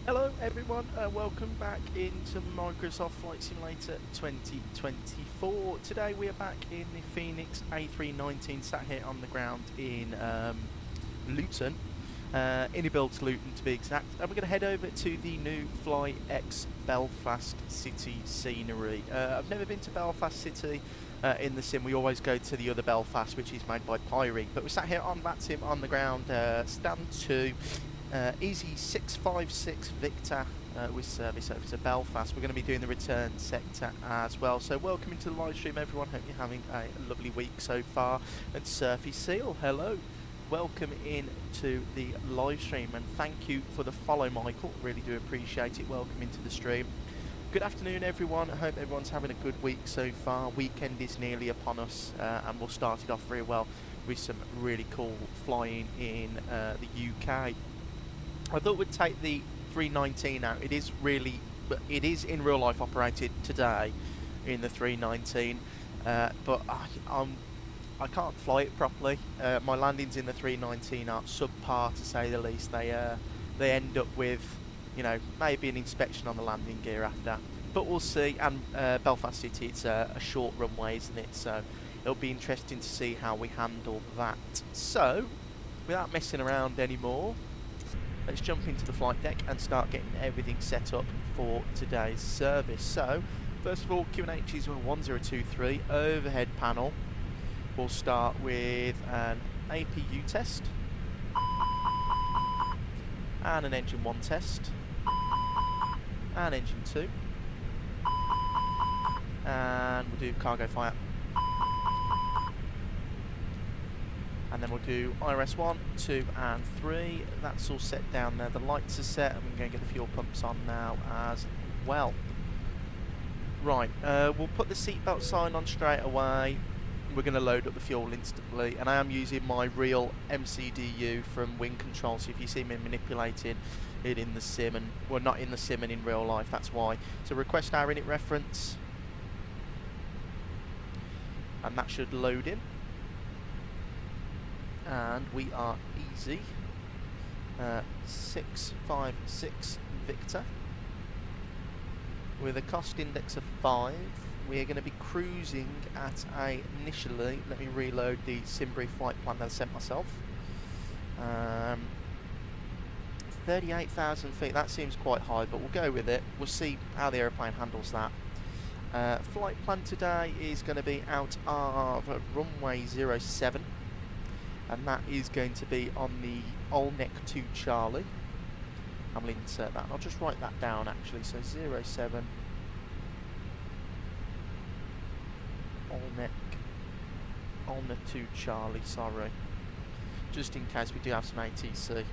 Hello everyone, welcome back into Microsoft Flight Simulator 2024. Today we are back in the FENIX A319, sat here on the ground in Luton, Innibill Luton to be exact, and we're going to head over to the new Fly X Belfast City scenery. I've never been to Belfast City in the sim. We always go to the other Belfast, which is made by Pyrig, but we're sat here on VATSIM on the ground, stand 2. Easy 656 Victor with service over to Belfast. We're going to be doing the return sector as well. So welcome into the live stream everyone, hope you're having a lovely week so far. And Surfy Seal, hello, welcome in to the live stream and thank you for the follow Michael, really do appreciate it. Welcome into the stream. Good afternoon, everyone. I hope everyone's having a good week so far. Weekend is nearly upon us, and we'll start it off very well with some really cool flying in the UK. I thought we'd take the 319 out. It is in real life operated today in the 319, but I can't fly it properly. My landings in the 319 are subpar, to say the least. They end up with, you know, maybe an inspection on the landing gear after, but we'll see. And Belfast City, it's a short runway, isn't it? So it'll be interesting to see how we handle that. So, without messing around anymore, let's jump into the flight deck and start getting everything set up for today's service. So, first of all, QNH is 1023 overhead panel. We'll start with an APU test and an engine 1 test and engine 2, and we'll do cargo fire, and then we'll do IRS 1, 2 and 3. That's all set down there. The lights are set, and we're going to get the fuel pumps on now as well. Right, we'll put the seatbelt sign on straight away. We're going to load up the fuel instantly, and I am using my real MCDU from Wing Control, so if you see me manipulating it in the sim, and well, not in the sim and in real life, that's why. So request our init reference, and that should load in, and we are easy. 656 Victor with a cost index of 5. We're going to be cruising at initially, let me reload the SimBrief flight plan that I sent myself. 38,000 feet, that seems quite high, but we'll go with it. We'll see how the aeroplane handles that. Flight plan today is going to be out of runway 07, and that is going to be on the Olnec 2 Charlie. I'm going to insert that, and I'll just write that down actually. So 07 Olnec 2 Charlie, sorry, just in case we do have some ATC.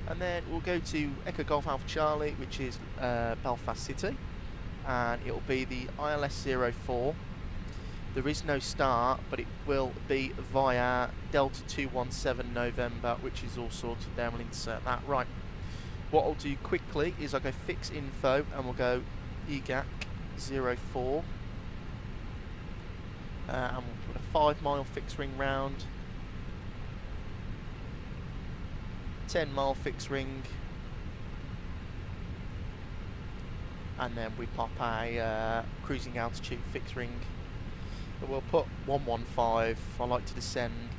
And then we'll go to Echo Golf Alpha Charlie, which is Belfast City, and it'll be the ILS 04. There is no start, but it will be via Delta 217 November, which is all sorted there. We'll insert that. Right, what I'll do quickly is I'll go fix info, and we'll go EGAC 04. And we'll put a 5-mile fixed ring round, 10-mile fixed ring, and then we pop a cruising altitude fixed ring. But we'll put 115. I like to descend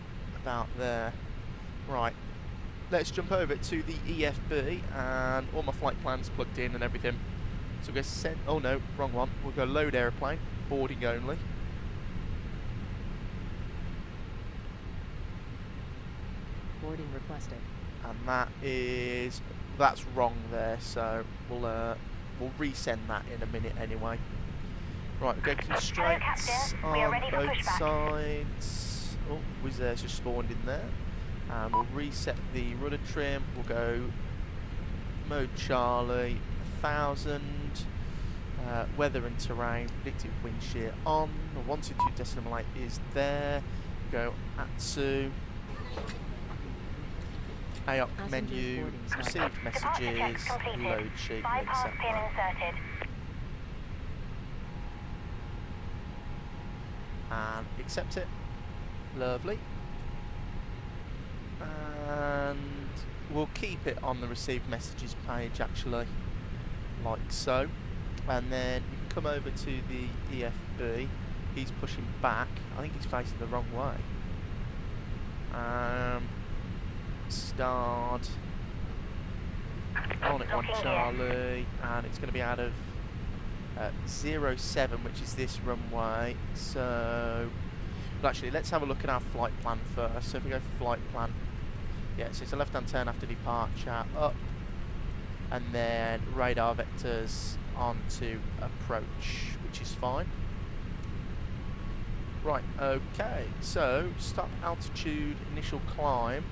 about there. Right, let's jump over to the EFB, and all my flight plans plugged in and everything. So we'll go send. Oh no, wrong one. We'll go load aeroplane, boarding only. Boarding requested. And that's wrong there, so we'll resend that in a minute anyway. Right, we'll go constraints on both sides. Oh, Wizz Air's just spawned in there. And we'll reset the rudder trim. We'll go mode Charlie, 1000. Weather and terrain, predicted wind shear on. The 122.8 is there. Go ATSU. AOC menu, received messages, load sheet, etc. And accept it. Lovely. And we'll keep it on the received messages page actually, like so. And then you can come over to the EFB. He's pushing back. I think he's facing the wrong way. Start on it 1 Charlie, and it's going to be out of 07, which is this runway. So, well, actually, let's have a look at our flight plan first. So if we go flight plan, yeah, so it's a left-hand turn after departure, up, and then radar vectors onto approach, which is fine. Right, okay, so stop altitude, initial climb.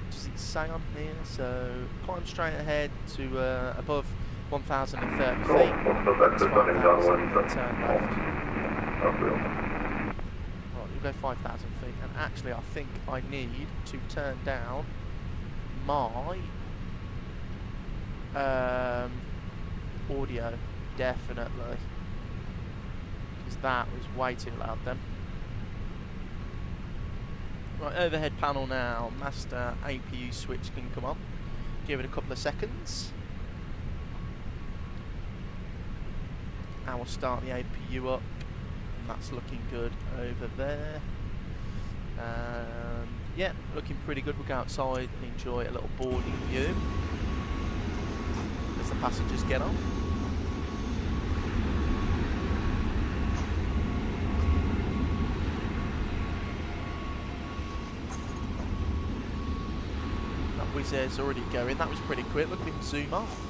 Does it say on here? So climb straight ahead to above 1,030 feet. It's 5,000 and turn left. Right, we'll go 5,000 feet. And actually, I think I need to turn down my audio, definitely. Because that was way too loud then. Right, overhead panel now. Master APU switch can come on. Give it a couple of seconds. And we'll start the APU up. And that's looking good over there. Yeah, looking pretty good. We'll go outside and enjoy a little boarding view as the passengers get on. That Wizz Air's already going. That was pretty quick. Look at him zoom off.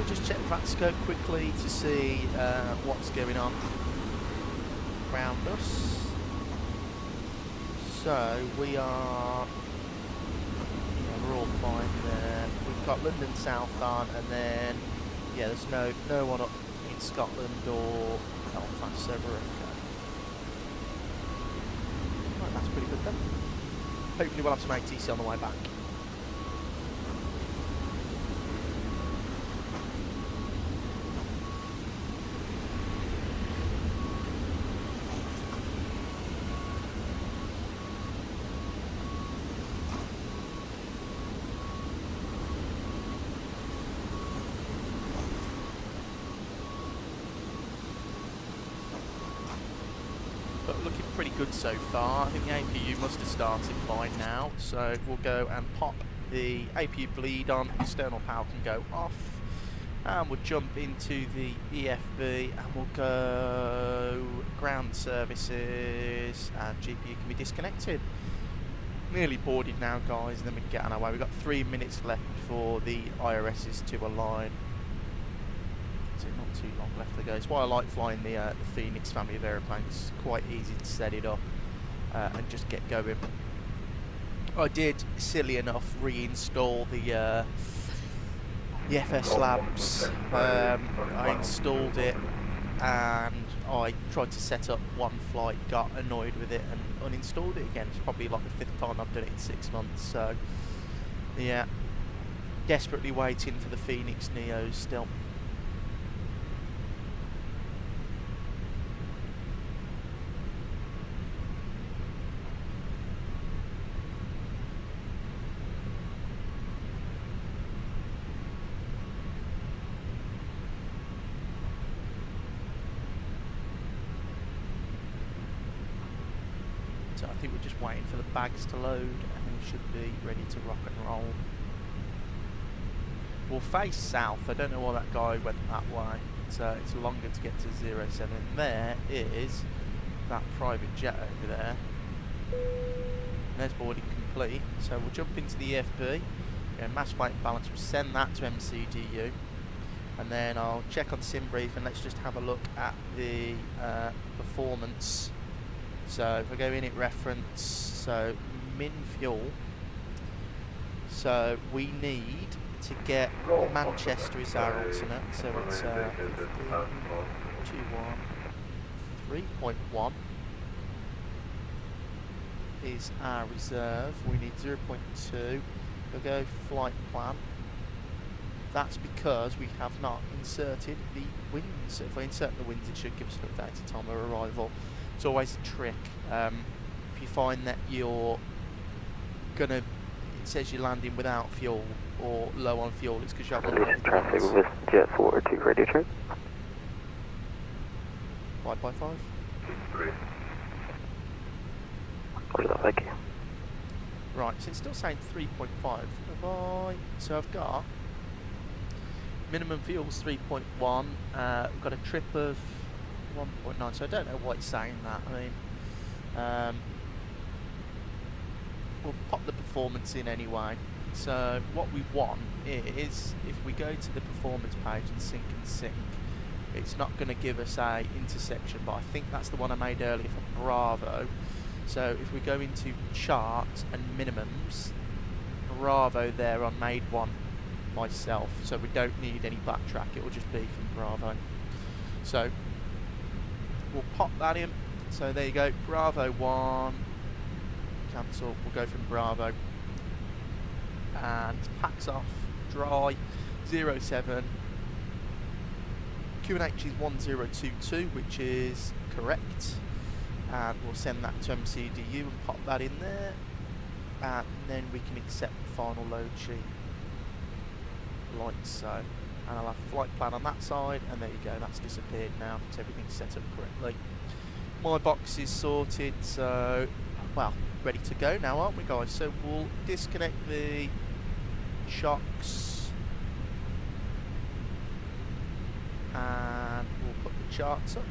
Just check the VATScope quickly to see what's going on around us. So we are, yeah, we're all fine there. We've got London South on, and then yeah, there's no one up in Scotland or Belfast, so we're okay. Right, that's pretty good then. Hopefully we'll have some ATC on the way back. But looking pretty good so far. I think the APU must have started by now, so we'll go and pop the APU bleed on, external power can go off, and we'll jump into the EFB and we'll go ground services, and GPU can be disconnected. Nearly boarded now, guys, and then we can get on our way. We've got 3 minutes left for the IRSs to align. Not too long left to go. It's why I like flying the FENIX family of aeroplanes. It's quite easy to set it up and just get going. I did, silly enough, reinstall the FS Labs. I installed it and I tried to set up one flight, got annoyed with it and uninstalled it again. It's probably like the 5th time I've done it in 6 months. So yeah, desperately waiting for the FENIX Neos still. So I think we're just waiting for the bags to load and we should be ready to rock and roll. We'll face south. I don't know why that guy went that way. So it's longer to get to 07. There is that private jet over there. And there's boarding complete. So we'll jump into the EFB. Mass weight and balance. We'll send that to MCDU. And then I'll check on sim brief and let's just have a look at the performance. So if I go in at reference, so min fuel, so we need to get Manchester is our alternate, so it's 3.1 is our reserve. We need 0.2. We'll go flight plan. That's because we have not inserted the winds. So if I insert the winds, it should give us an updated time of arrival. It's always a trick. If you find that you're gonna, it says you're landing without fuel or low on fuel, it's because you haven't got traffic with Jet 42 radio check. 5x5. Roger that, thank you. Right, so it's still saying 3.5. So I've got Minimum fuel's 3.1. We've got a trip of 1.9, so I don't know why it's saying that. I mean, we'll pop the performance in anyway. So what we want is, if we go to the performance page and sync, it's not going to give us a intersection, but I think that's the one I made earlier for Bravo. So if we go into chart and minimums, Bravo there on made one myself, so we don't need any backtrack, it will just be from Bravo. So we'll pop that in. So there you go, Bravo 1, cancel, we'll go from Bravo, and packs off, dry, 07, QNH is 1022, which is correct, and we'll send that to MCDU and pop that in there, and then we can accept the final load sheet like so, and I'll have a flight plan on that side, and there you go, that's disappeared now because everything's set up correctly. My box is sorted, so well, ready to go now, aren't we guys? So we'll disconnect the shocks and we'll put the charts up,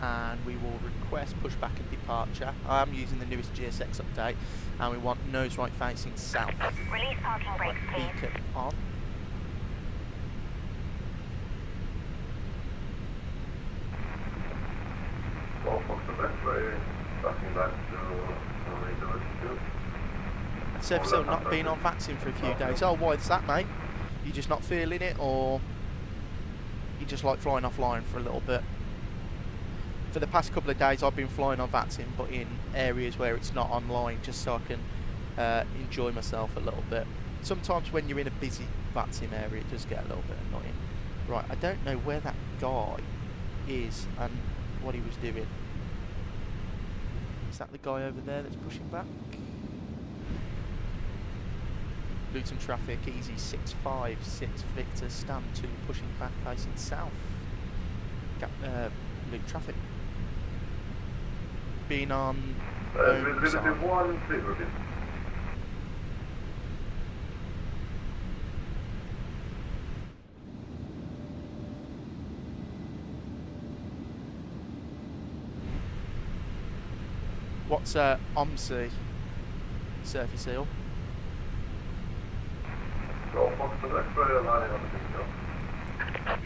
and we will request pushback and departure. I am using the newest GSX update, and we want nose right facing south. Release parking brakes, please. Beacon on. Surface hill not been on VATSIM for a few days. Oh, why is that, mate? You just not feeling it, or you just like flying offline for a little bit? For the past couple of days I've been flying on VATSIM, but in areas where it's not online, just so I can enjoy myself a little bit. Sometimes when you're in a busy VATSIM area it does get a little bit annoying. Right, I don't know where that guy is and what he was doing. Is that the guy over there that's pushing back? Luton traffic, easy 656 Victor, stand 2, pushing back facing south. Luton traffic. Been on Boeing side. What's OMSI surface hill?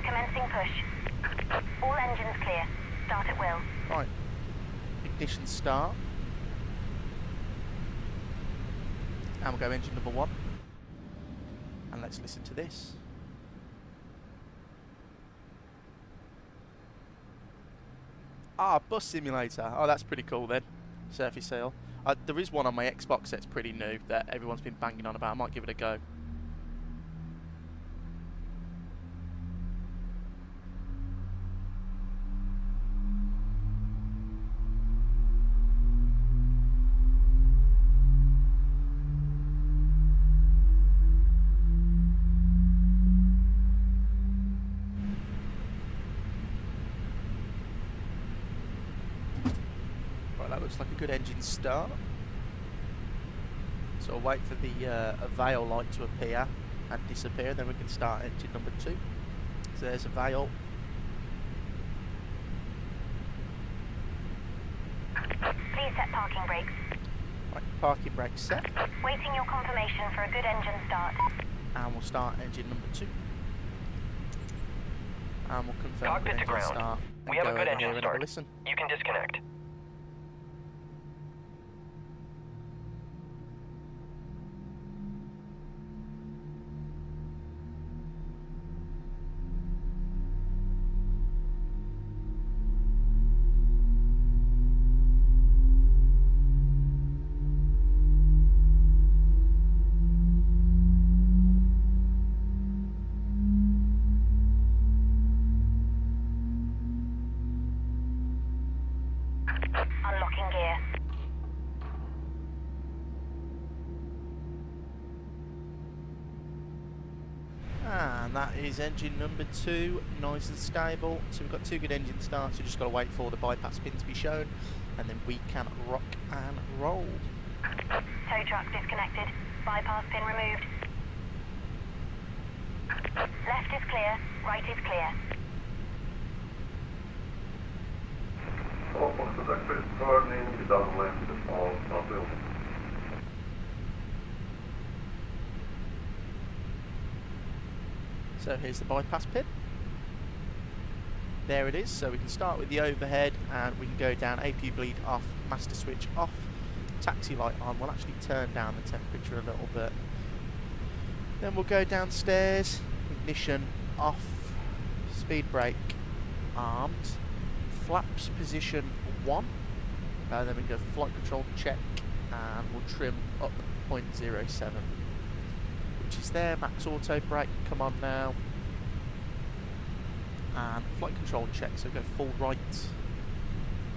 Commencing push. All engines clear. Start at will. Right. Ignition start. And we'll go engine number 1. And let's listen to this. Ah, bus simulator. Oh, that's pretty cool then. Surface hill. There is one on my Xbox that's pretty new that everyone's been banging on about. I might give it a go. Looks like a good engine start. So I'll wait for the veil light to appear and disappear, then we can start engine number 2. So there's a veil. Please set parking brakes. Right, parking brake set. Waiting your confirmation for a good engine start. And we'll start engine number 2. And we'll confirm Cockpit the to ground. start. We have a good engine and have a start. listen. You can disconnect. Unlocking gear. And that is engine number 2, nice and stable. So we've got 2 good engine starts, so just got to wait for the bypass pin to be shown, and then we can rock and roll. Tow truck disconnected. Bypass pin removed. Left is clear, right is clear. All Fox X-ray turning downwind of Southfield. So here's the bypass pin. There it is. So we can start with the overhead and we can go down AP bleed off, master switch off, taxi light on. We'll actually turn down the temperature a little bit. Then we'll go downstairs, ignition off, speed brake armed, flaps position 1, and then we go flight control check and we'll trim up 0.07. Which is there, max auto brake, come on now. And flight control check, so go full right,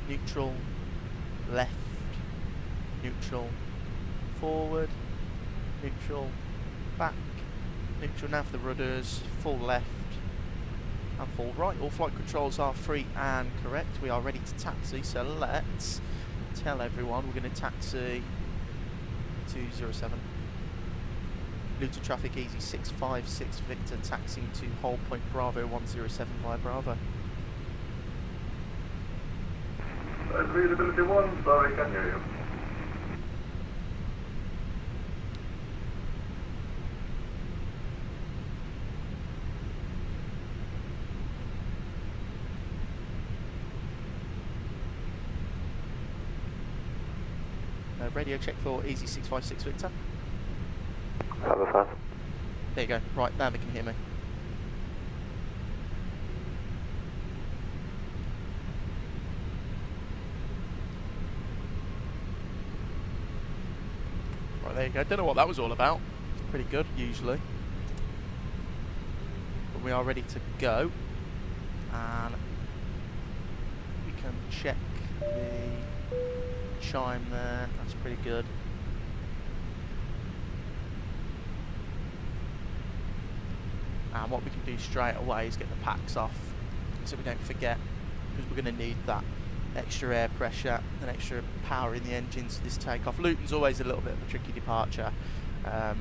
neutral, left, neutral, forward, neutral, back, neutral, now for the rudders, full left and full right. All flight controls are free and correct. We are ready to taxi, so let's tell everyone we're going to taxi 207. Luton traffic easy 656 Victor, taxiing to hold point Bravo 107 via Bravo. Visibility 1, sorry, can hear you. Radio check for easy 656 Victor. Have a fast. There you go. Right, now they can hear me. Right, there you go. Don't know what that was all about. It's pretty good, usually. But we are ready to go. And we can check the chime there. That's pretty good. And what we can do straight away is get the packs off so we don't forget, because we're going to need that extra air pressure and extra power in the engines for this takeoff. Luton's always a little bit of a tricky departure. I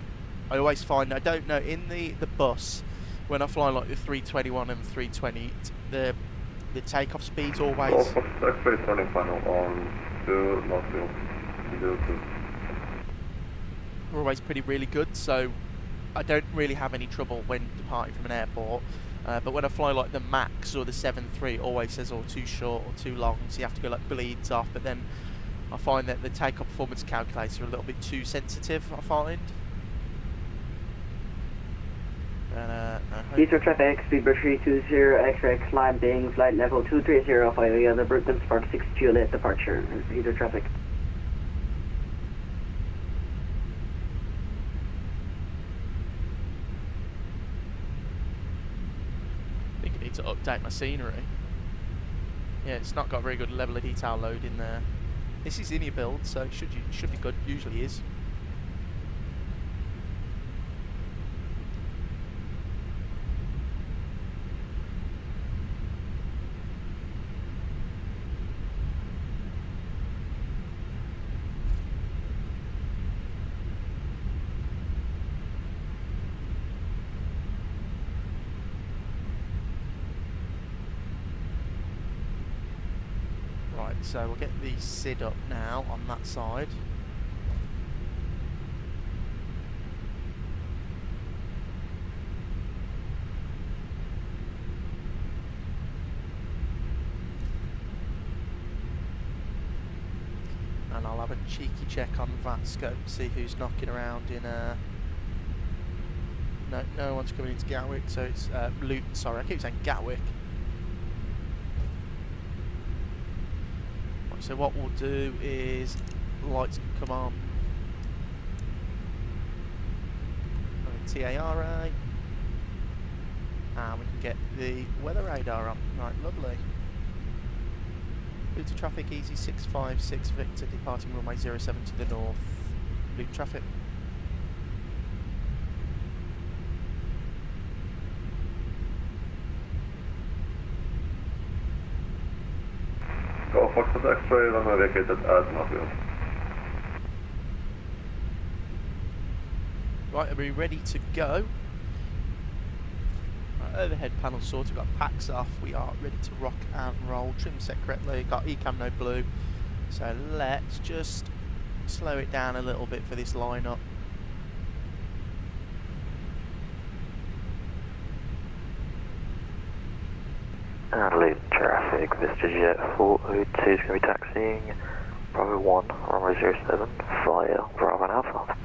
always find, I don't know, in the bus, when I fly like the 321 and the 320, the takeoff speed's always... All Fox X-ray turning final on to Northfield. We're always really good, so I don't really have any trouble when departing from an airport, but when I fly like the Max or the 7.3, it always says too short or too long, so you have to go like bleeds off. But then I find that the takeoff performance calculators are a little bit too sensitive, I find. Heathrow traffic, speedbird 320, X-ray landing, flight level 230, file the other Brooklyn Spark 6 Juliet departure. Heathrow traffic. To update my scenery. Yeah, it's not got a very good level of detail load in there. This is in your build, so it should be good. Usually is. So we'll get the SID up now on that side. And I'll have a cheeky check on VATScope, see who's knocking around in no one's coming into Gatwick, so it's Luton, sorry, I keep saying Gatwick. So what we'll do is lights can come on. TARA. And we can get the weather radar on. Right, lovely. Luton traffic easy 656 Victor, departing runway 07 to the north. Luton traffic. Go Fox X-ray, runway vacated at Northfield. Right, are we ready to go? Right, overhead panel sorted, got packs off, we are ready to rock and roll, trim set correctly, got ECAM no blue, so let's just slow it down a little bit for this lineup. And lead traffic, VATSIM 402 is going to be taxiing Bravo 1, runway 07, via Bravo and Alpha.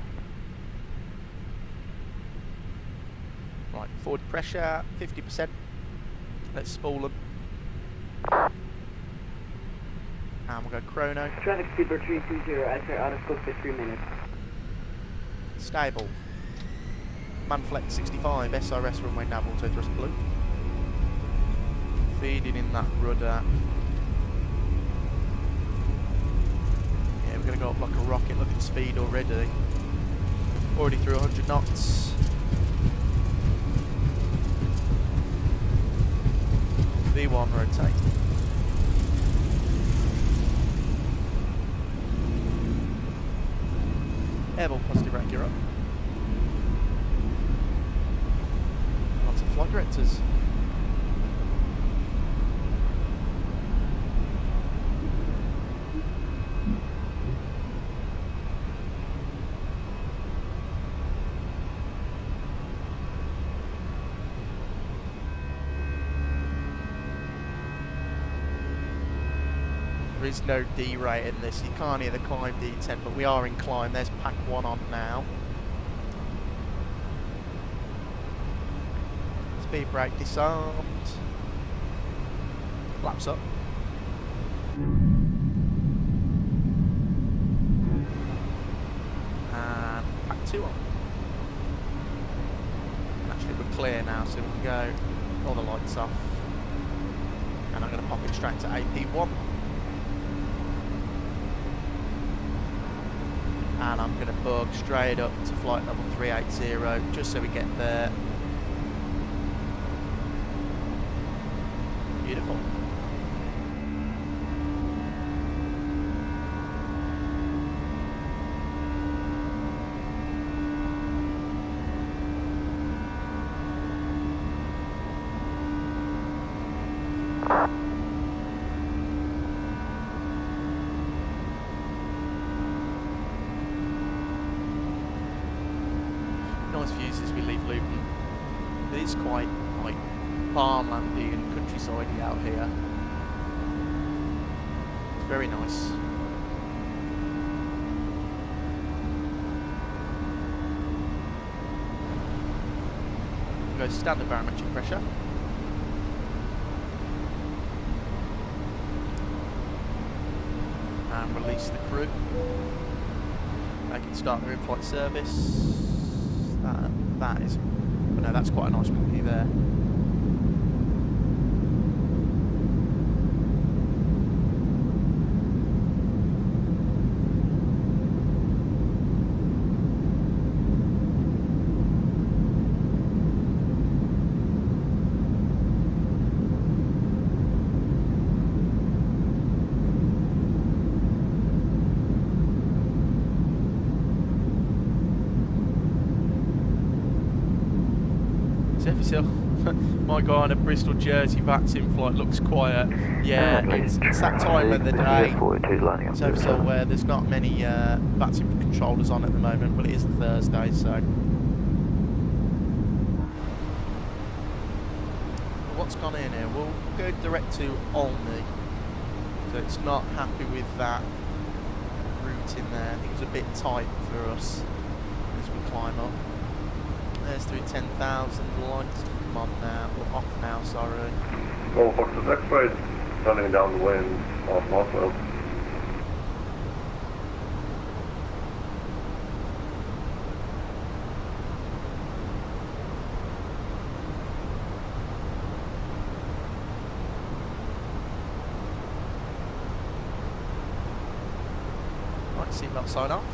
Right, forward pressure, 50%. Let's spool them. And we'll go chrono. Traffic speed 320, X-ray out of scope for 3 minutes. Stable. Manflex 65, SRS runway nav auto thrust blue. Feeding in that rudder. Yeah, we're going to go up like a rocket, look at speed already. Already through 100 knots. V1 rotate. Airborne positive rank, up. Lots of flight directors. There is no D rate in this, you can't hear the climb D10, but we are in climb. There's pack 1 on now. Speed brake disarmed. Flaps up. And pack 2 on. Actually we're clear now, so we can go all the lights off. And I'm going to pop it straight to AP1. And I'm going to bug straight up to flight level 380 just so we get there. Beautiful. Nice views as we leave Luton. It is quite like farmlandy and countryside-y out here. It's very nice. We'll go standard barometric pressure. And release the crew. They can start their in-flight service. That is, but no, that's quite a nice wing view there. My guy on a Bristol Jersey VATSIM flight looks quiet. Yeah, it's that time of the day. So where there's not many VATSIM controllers on at the moment. Well, it is a Thursday, so. What's gone in here? We'll go direct to Olney. So it's not happy with that route in there. I think it was a bit tight for us as we climb up. There's through 10,000, lights come on now, or off now, sorry. Go Fox X-ray, turning down the wind off Northwell. Right, seatbelt sign off.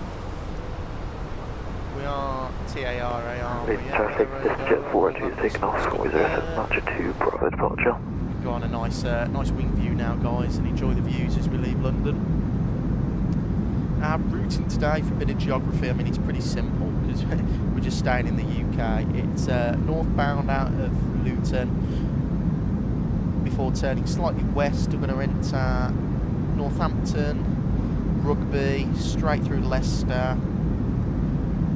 We are TARA, Lead traffic, EasyJet 402 signal, score 07, Archer 2, Bravo departure. We've got on a nice wing view now, guys, and enjoy the views as we leave London. Our routing today for a bit of geography, I mean, it's pretty simple, because we're just staying in the UK. It's northbound out of Luton. Before turning slightly west, we're going to enter Northampton, Rugby, straight through Leicester,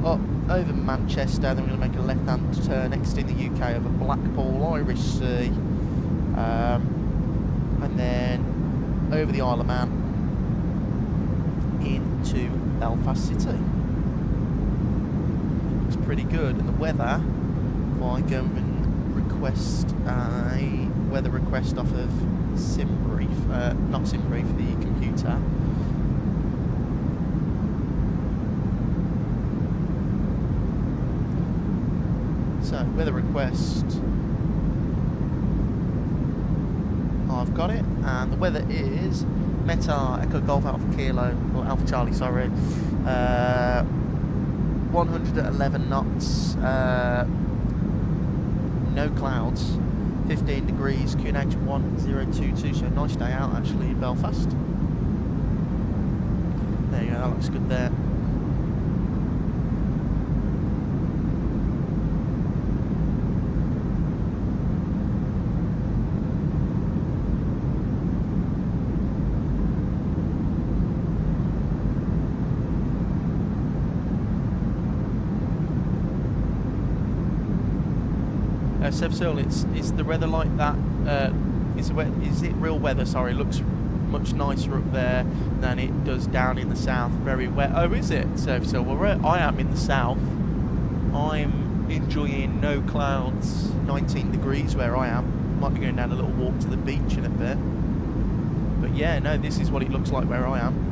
up over Manchester, then we're going to make a left-hand turn next in the UK over Blackpool, Irish Sea, and then over the Isle of Man into Belfast City. It's pretty good, and the weather, if I go and request a weather request off of SimBrief, not SimBrief, the computer. So, weather request, I've got it, and the weather is Meta Echo Golf Alpha Kilo, or Alpha Charlie, sorry, 111 knots, no clouds, 15 degrees, QNH 1022, so nice day out actually in Belfast. There you go, that looks good there. Sevsil, it's the weather like that. Is it real weather? Sorry, it looks much nicer up there than it does down in the south. Very wet. Oh, is it, Sevsil? Well, where I am in the south, I'm enjoying no clouds, 19 degrees where I am. Might be going down a little walk to the beach in a bit. But yeah, no, this is what it looks like where I am.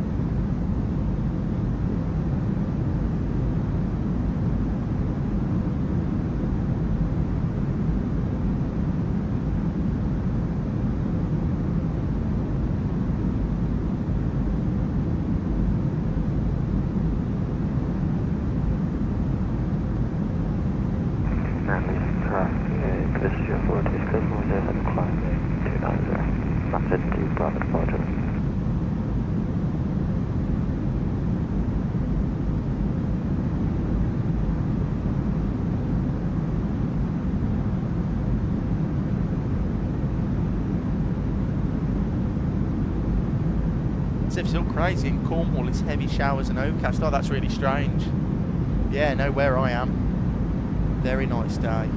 It's all crazy in Cornwall, it's heavy showers and overcast. Oh, that's really strange. Yeah, no, where I am, very nice day.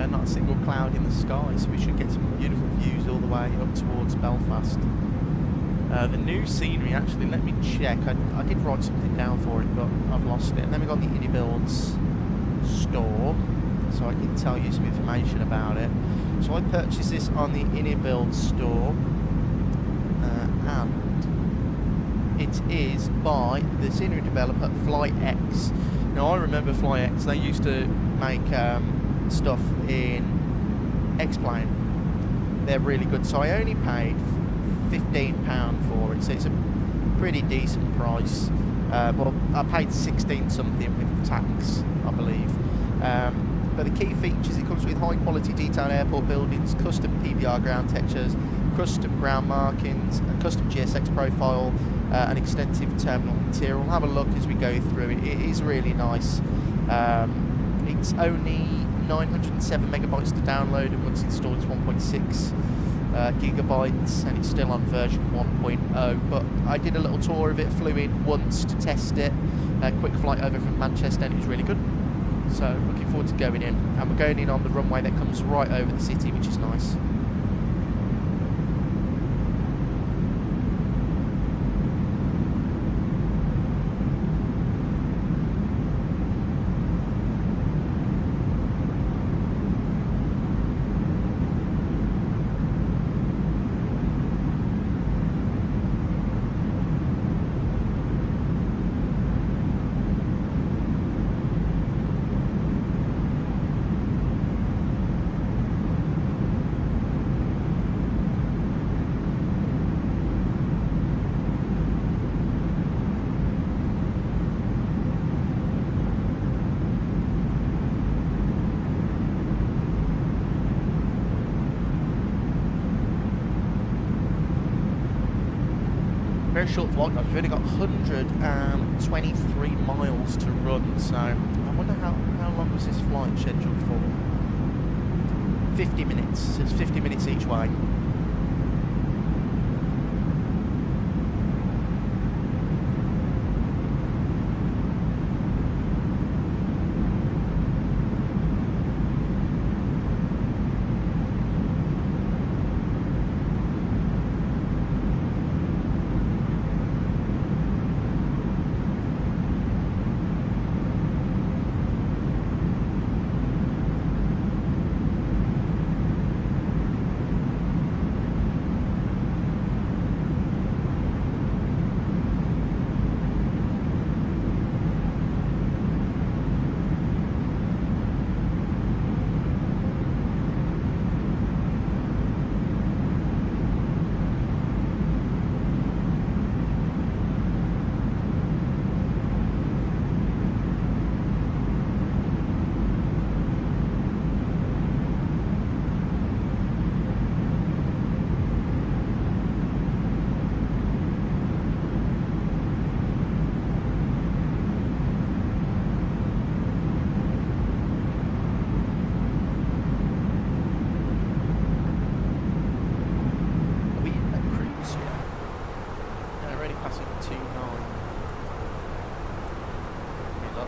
Not a single cloud in the sky, so we should get some beautiful views all the way up towards Belfast. The new scenery, actually, let me check. I did write something down for it, but I've lost it. And then we got the IndyBuilds store, so I can tell you some information about it. So I purchased this on the IndyBuilds store, and it is by the scenery developer FlyX. Now I remember FlyX, they used to make stuff in X-Plane. They're really good, so I only paid £15 for it, so it's a pretty decent price. Well, I paid 16 something with tax, I believe. But the key features, it comes with high quality detailed airport buildings, custom PBR ground textures, custom ground markings, a custom GSX profile, and extensive terminal material. We'll have a look as we go through it. It is really nice. It's only 907 megabytes to download, and once installed it's 1.6 gigabytes, and it's still on version 1.0. But I did a little tour of it, flew in once to test it, a quick flight over from Manchester, and it was really good. So looking forward to going in, and we're going in on the runway that comes right over the city, which is nice. very short flight, guys. We've only got 123 miles to run, so I wonder how long was this flight scheduled for? 50 minutes. So it's 50 minutes each way.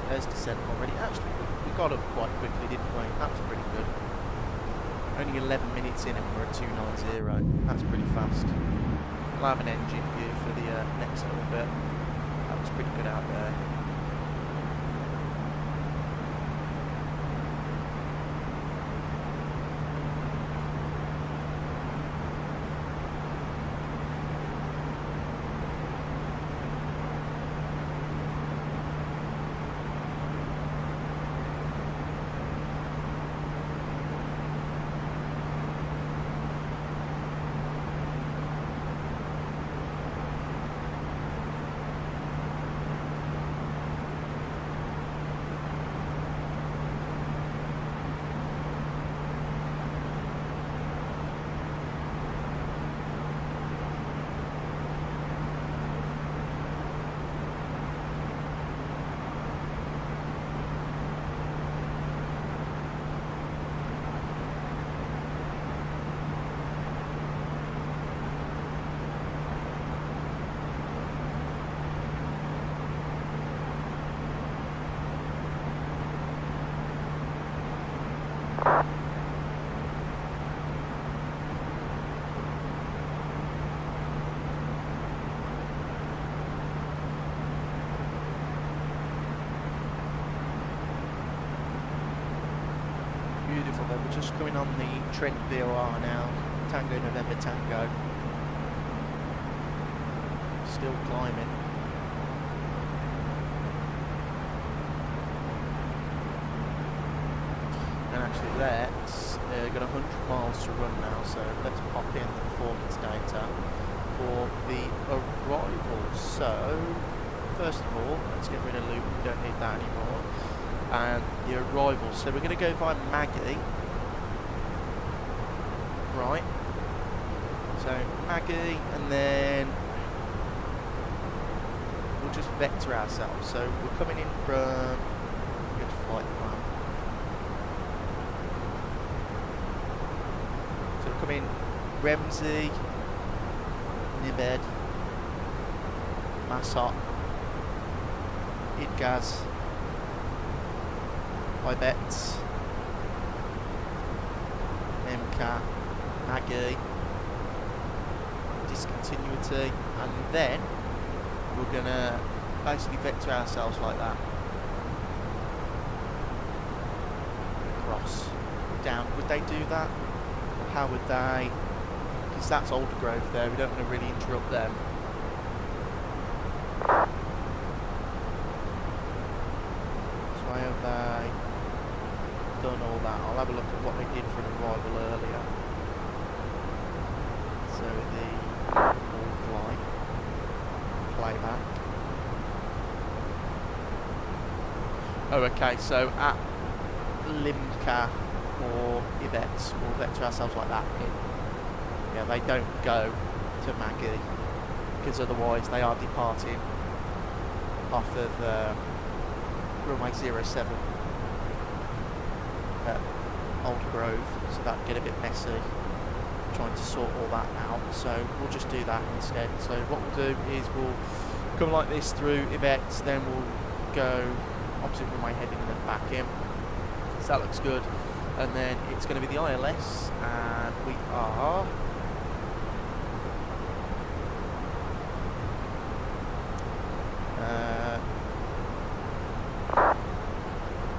There's descent already. Actually, we got up quite quickly, didn't we? That was pretty good. Only 11 minutes in and we're at 290. That's pretty fast. We'll have an engine view for the next little bit. That was pretty good out there. Beautiful though, we're just coming on the Trent VOR now. Tango November Tango. Still climbing. And actually let's got 100 miles to run now, so let's pop in the performance data for the arrivals. So first of all, let's get rid of loop, we don't need that anymore. And the arrivals, so we're going to go by Maggie. Right. So Maggie, and then we'll just vector ourselves. So we're coming in from good flight plan. So we're coming Remzi, Nibed, Massot, Idgaz, Ibets, MK, Maggie, discontinuity, and then we're gonna basically vector ourselves like that. Across, down. Would they do that? Or how would they? Because that's older growth there, we don't want to really interrupt them. So why have they done all that? I'll have a look at what they did for an arrival earlier. So the all flight playback. Oh, okay. So at Limca or Ibets, we'll vector ourselves like that. Yeah, they don't go to Maggie. because otherwise they are departing off of runway 07 at Old Grove, so that'd get a bit messy trying to sort all that out, so we'll just do that instead. So what we'll do is we'll come like this through Yvette, then we'll go opposite runway heading and then back in, so that looks good. And then it's going to be the ILS, and we are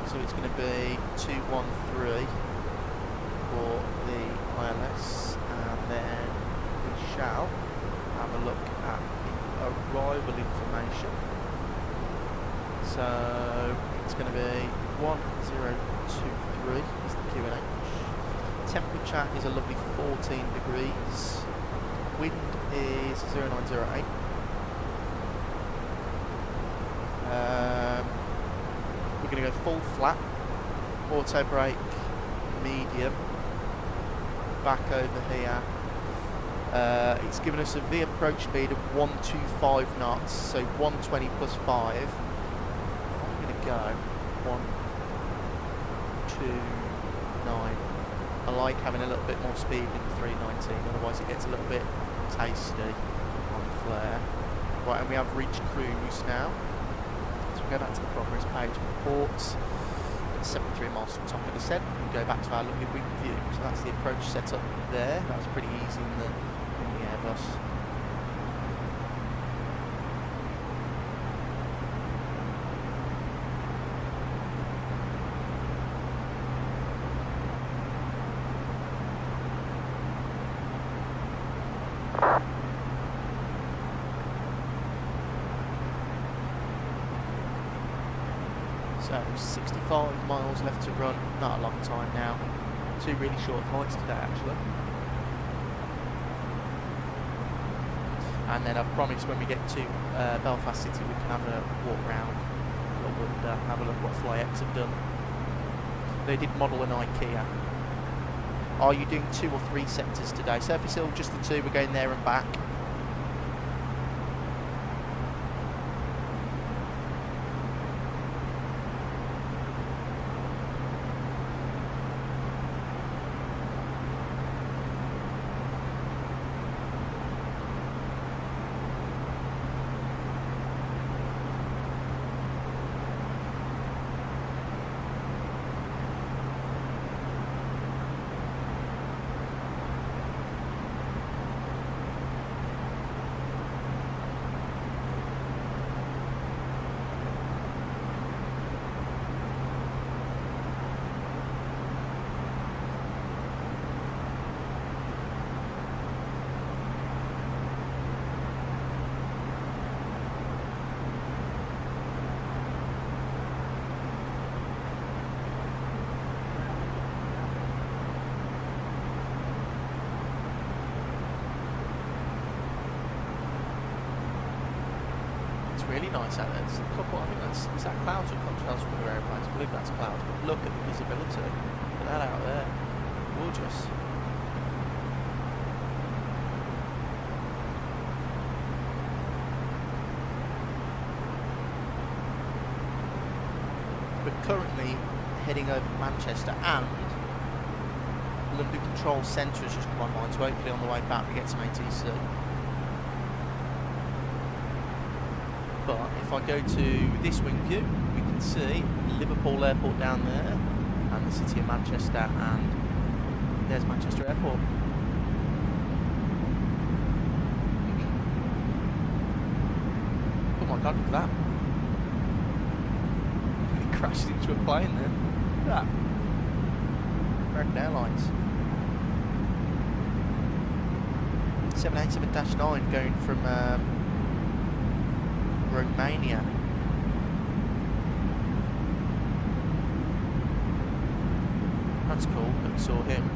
so it's going to be 213 for the ILS, and then we shall have a look at the arrival information. So it's going to be 1023 is the QNH. Temperature is a lovely 14 degrees. Wind is 0908. We're going to go full flat, auto brake, medium, back over here. It's given us a V approach speed of 125 knots, so 120 plus 5. I'm going to go 129. I like having a little bit more speed in the 319, otherwise it gets a little bit tasty on the flare. Right, and we have reached cruise now. So we'll go back to the progress page and reports. 73 miles from top of the descent. We'll go back to our lovely wing view. So that's the approach set up there. That was pretty easy in the Airbus. So 65 miles left to run, not a long time now. 2 really short flights today actually. And then I promise when we get to Belfast City we can have a walk round and have a look what FlyX have done. They did model an IKEA. Are you doing 2 or 3 sectors today? Surface Hill, just the 2, we're going there and back. Really nice out there. There's a couple, I think that's, is that clouds or contrails from the aeroplanes? I believe that's clouds, but look at the visibility. Look at that out there. Gorgeous. We're currently heading over Manchester, and London Control Centre has just come online, so hopefully on the way back we get some ATC. But if I go to this wing view, we can see Liverpool Airport down there, and the city of Manchester, and there's Manchester Airport. Oh my god, look at that. He crashed into a plane then. Look at that. American Airlines. 787-9 going from Romania. That's cool, never saw him.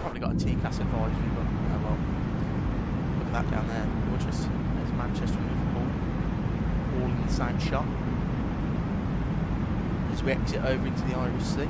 Probably got a TCAS advisory, but oh well. Look at that down there, gorgeous. There's Manchester and Liverpool, all in the same shot. As we exit over into the Irish Sea.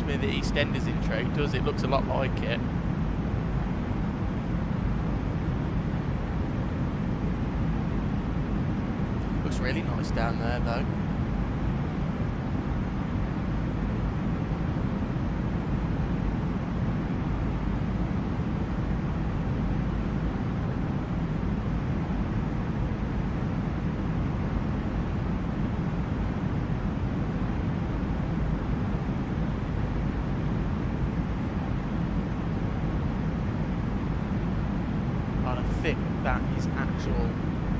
me the EastEnders intro. It does, it looks a lot like it. Looks really nice down there though. That is actual,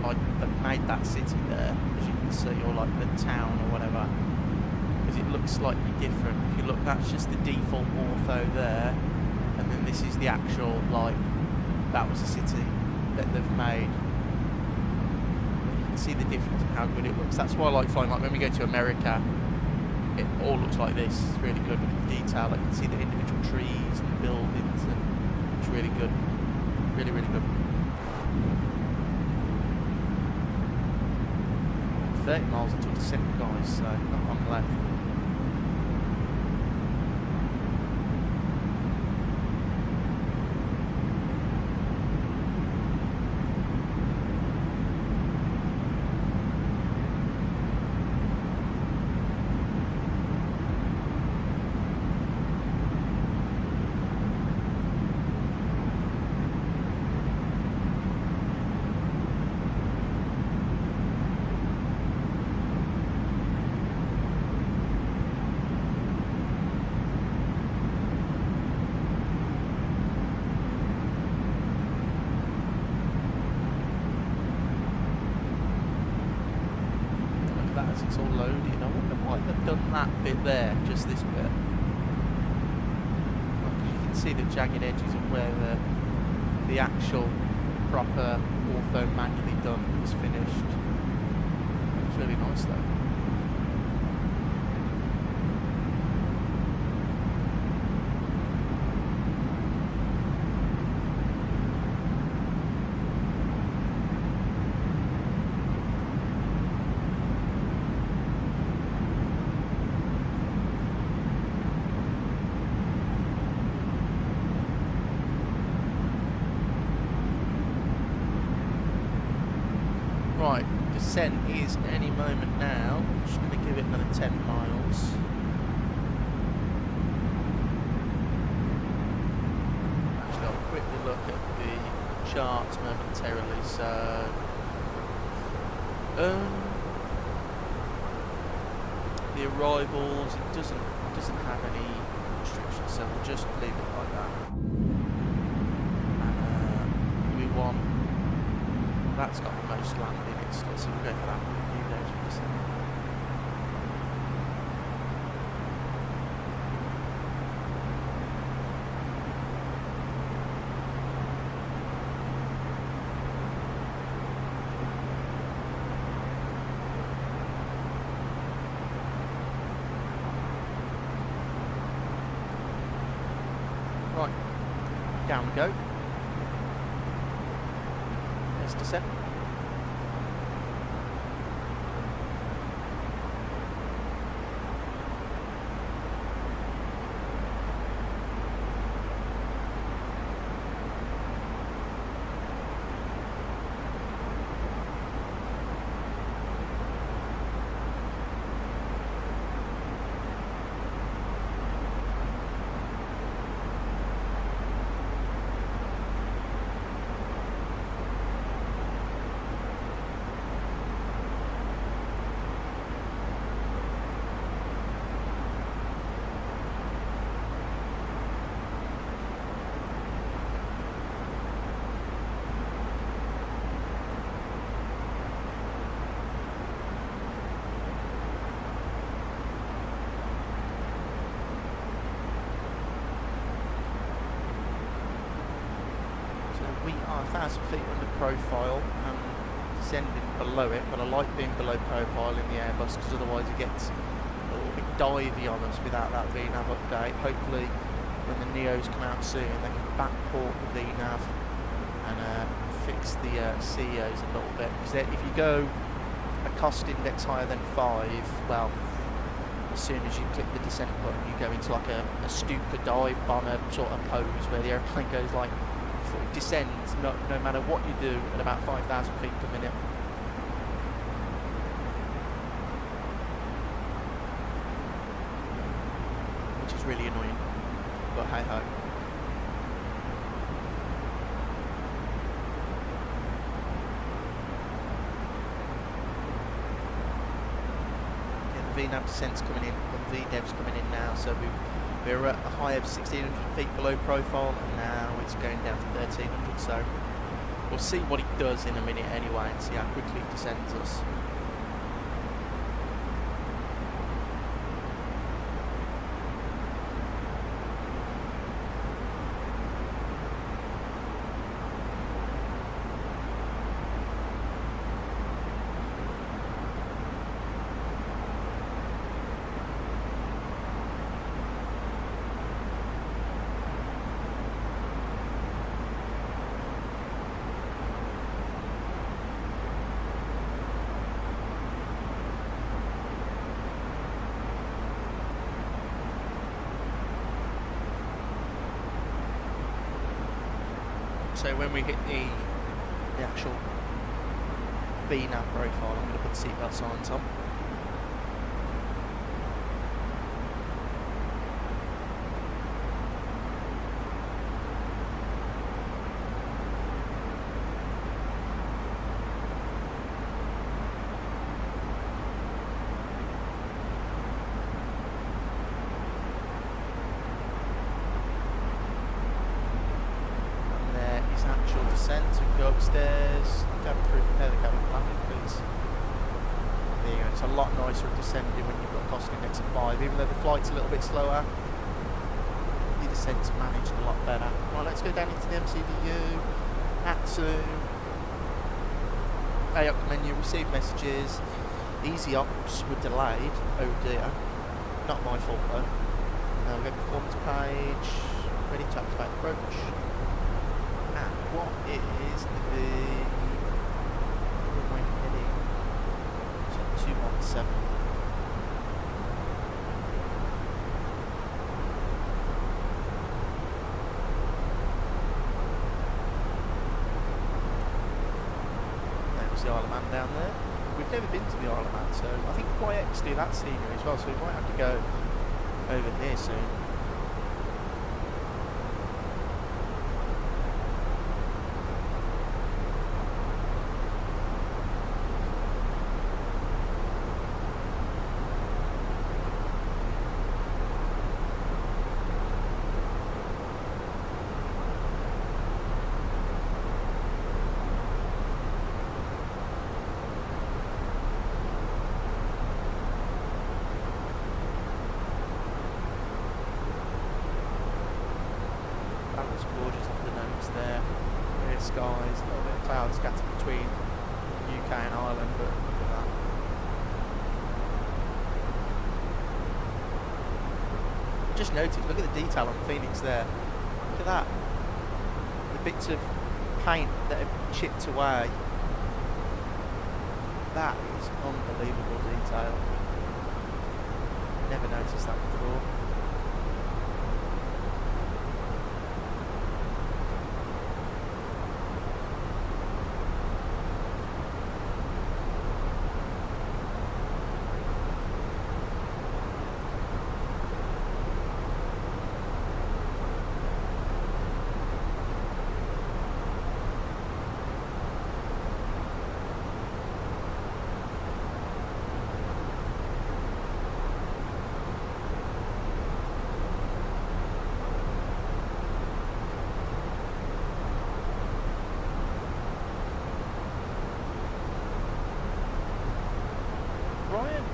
like, that made that city there, as you can see, or like the town or whatever, because it looks slightly different. If you look, that's just the default ortho there, and then this is the actual, like, that was the city that they've made. You can see the difference in how good it looks. That's why I like flying. Like when we go to America, it all looks like this. It's really good with the detail. Like you can see the individual trees and buildings, and it's really good. Really, really good. 30 miles until descent, guys, so not long left. It's all loaded. I wonder why they've done that bit there, just this bit. You can see the jagged edges of where the actual proper ortho manually done was finished. It's really nice though. Right, descent is any moment now. Just going to give it another 10 miles. Actually, I'll quickly look at the charts momentarily. So, the arrivals, it doesn't have any restrictions, so we'll just leave it like that. And we want. That's got the most land in it still, so we'll go for that. New days with this thing. Right, down we go. Descent. We are 1,000 feet under profile and descending below it, but I like being below profile in the Airbus because otherwise it gets a little bit divey on us without that VNAV update. Hopefully when the Neos come out soon they can backport the VNAV and fix the CEOs a little bit, because if you go a cost index higher than 5, well, as soon as you click the descent button, you go into like a stupid dive bomber sort of pose where the airplane goes like, descends no matter what you do at about 5,000 feet per minute. Which is really annoying, but hey ho. VNAV descent's coming in, the VDEV's coming in now, so we're at a high of 1,600 feet below profile, and now it's going down to 1,300, so we'll see what it does in a minute anyway, and see how quickly it descends us. So when we hit the actual VNAV profile, I'm going to put the seatbelt signs on. Descent, so we can go upstairs, cabin crew, prepare the cabin landing, please. There you go, it's a lot nicer at descending when you've got a cost index of 5, even though the flight's a little bit slower, the descent's managed a lot better. Right, let's go down into the MCDU, VATSIM, AOC menu, receive messages, easy ops were delayed, oh dear, not my fault though. Now we go performance page, ready to activate approach. What is the runway heading? So 217. There's the Isle of Man down there. We've never been to the Isle of Man, so I think FlyX do that scenery as well, so we might have to go over here soon. Skies, a little bit of cloud scattered between UK and Ireland, but look at that. Just noticed, look at the detail on Phoenix there. Look at that. The bits of paint that have chipped away. That is unbelievable detail. Never noticed that before.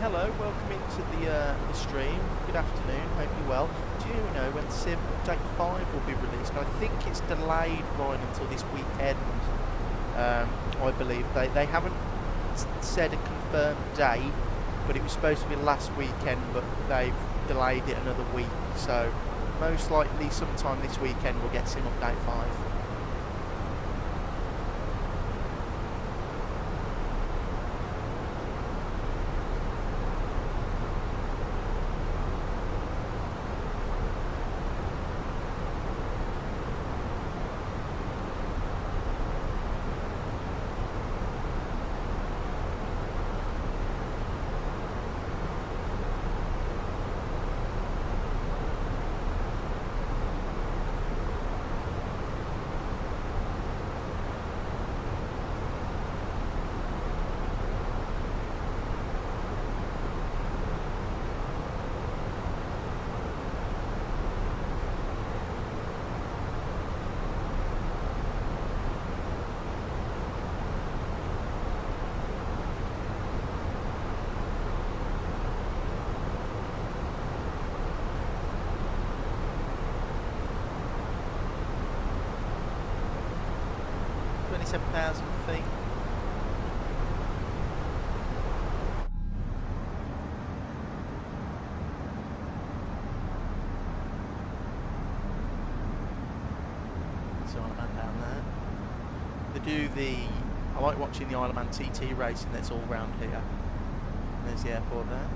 Hello, welcome into the stream. Good afternoon, hope you're well. Do you know when Sim Update 5 will be released? I think it's delayed, Ryan, until this weekend, I believe. They haven't said a confirmed date, but it was supposed to be last weekend, but they've delayed it another week. So most likely sometime this weekend we'll get Sim Update 5. 7,000 feet. So Isle of Man down there. They do the, I like watching the Isle of Man TT racing that's all round here. And there's the airport there.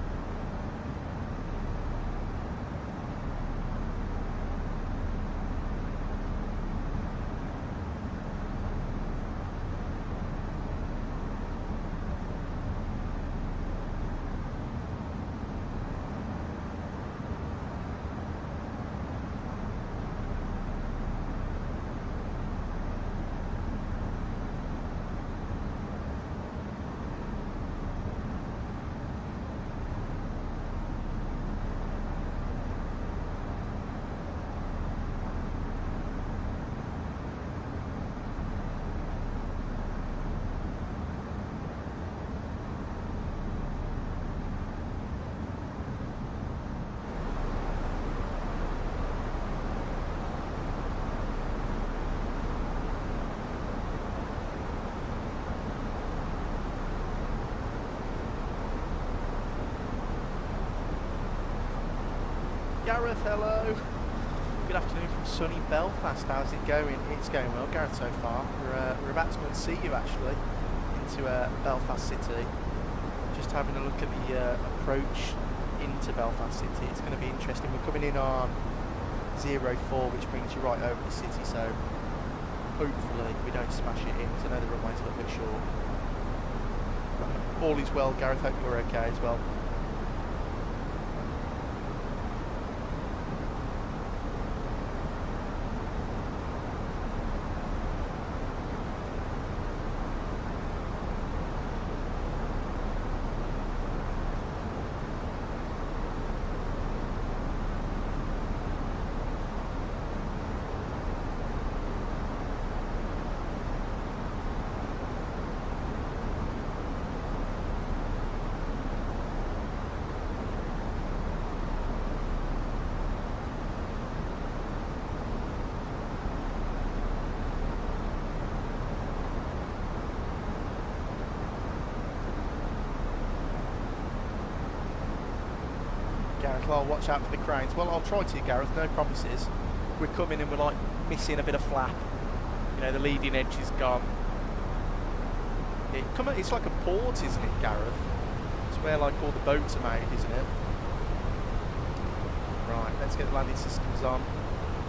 Gareth, hello. Good afternoon from sunny Belfast. How's it going? It's going well, Gareth, so far. We're about to go and see you actually into Belfast City. Just having a look at the approach into Belfast City. It's going to be interesting. We're coming in on 04, which brings you right over the city. So hopefully we don't smash it in. So I know the runway's a little bit short. All is well, Gareth. Hope you're okay as well. Well, watch out for the cranes. Well, I'll try to, Gareth, no promises. We're coming and we're like missing a bit of flap. You know, the leading edge is gone. It's like a port, isn't it, Gareth? It's where like all the boats are made, isn't it? Right, let's get the landing systems on.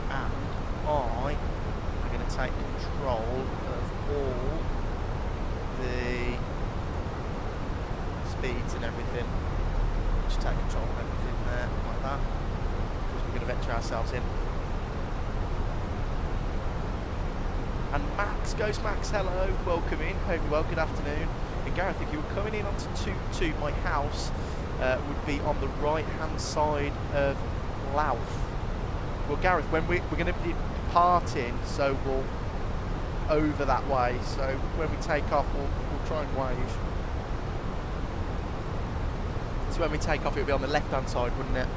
And I am going to take control of all the speeds and everything. Just take control of everything there, like that, because we're going to venture ourselves in. And Max, Ghost Max, hello, welcome in, hope you're well, good afternoon. And Gareth, if you were coming in onto 22, my house would be on the right hand side of Louth. Well, Gareth, when we're going to be departing, so we'll over that way, so when we take off we'll try and wave. So when we take off, it'll be on the left-hand side, wouldn't it?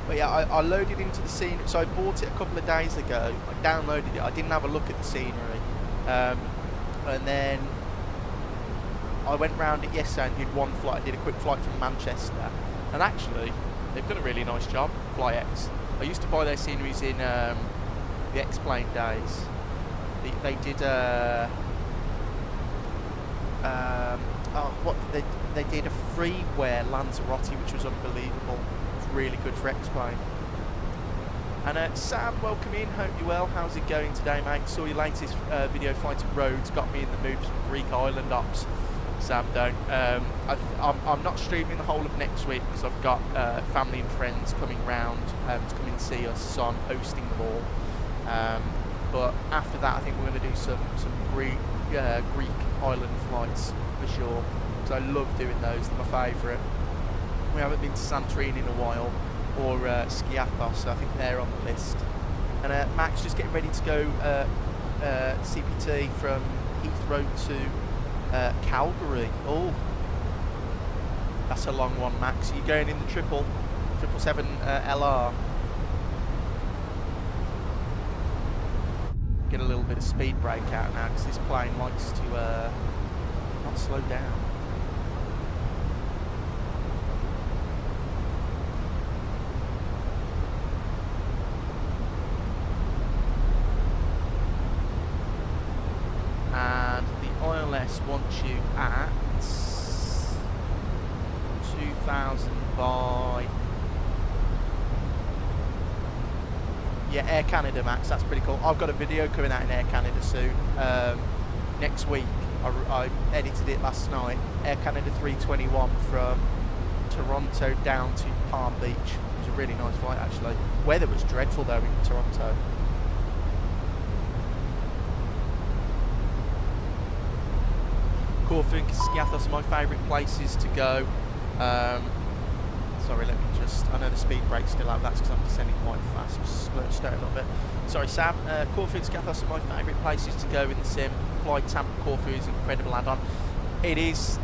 But yeah, I loaded into the scenery. So I bought it a couple of days ago. I downloaded it. I didn't have a look at the scenery, and then I went round it yesterday and did one flight. I did a quick flight from Manchester, and actually, they've done a really nice job. FlyX. I used to buy their sceneries in the X-Plane days. They did they did a freeware Lanzarote, which was unbelievable. It was really good for X-Plane. And Sam, welcome in. Hope you're well. How's it going today, mate? Saw your latest video flying to Rhodes. Got me in the mood for some Greek island ops. Sam, don't. I'm not streaming the whole of next week because I've got family and friends coming round to come and see us, so I'm hosting them all. But after that, I think we're going to do some Greek island flights for sure, because I love doing those. They're my favourite. We haven't been to Santorini in a while, or Skiathos, so I think they're on the list. And Max just getting ready to go CPT from Heathrow to Calgary. Oh, That's a long one, Max. You're going in the 777 LR. Get a little bit of speed brake out now because this plane likes to not slow down. And the ILS wants you at 2,000 by... Yeah, Air Canada, Max, that's pretty cool. I've got a video coming out in Air Canada soon. Next week, I edited it last night. Air Canada 321 from Toronto down to Palm Beach. It was a really nice flight, actually. Weather was dreadful, though, in Toronto. Corfu and Skiathos are my favourite places to go. Sorry, let me just... I know the speed brake's still out. That's because I'm descending quite fast. Splurged out a little bit. Sorry, Sam. Corfu and Skiathos are my favourite places to go in the sim. Fly Tampa Corfu is an incredible add-on. It is,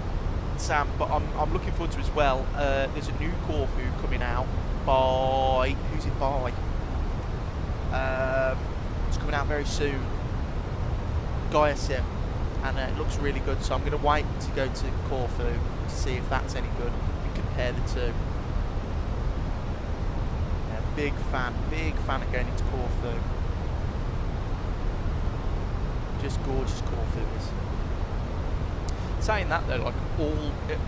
Sam, but I'm looking forward to as well. There's a new Corfu coming out by... Who's it by? It's coming out very soon. Gaia-SIM. And it looks really good, so I'm going to wait to go to Corfu to see if that's any good and compare the two. Yeah, big fan of going into Corfu. Just gorgeous Corfu is. Saying that though, like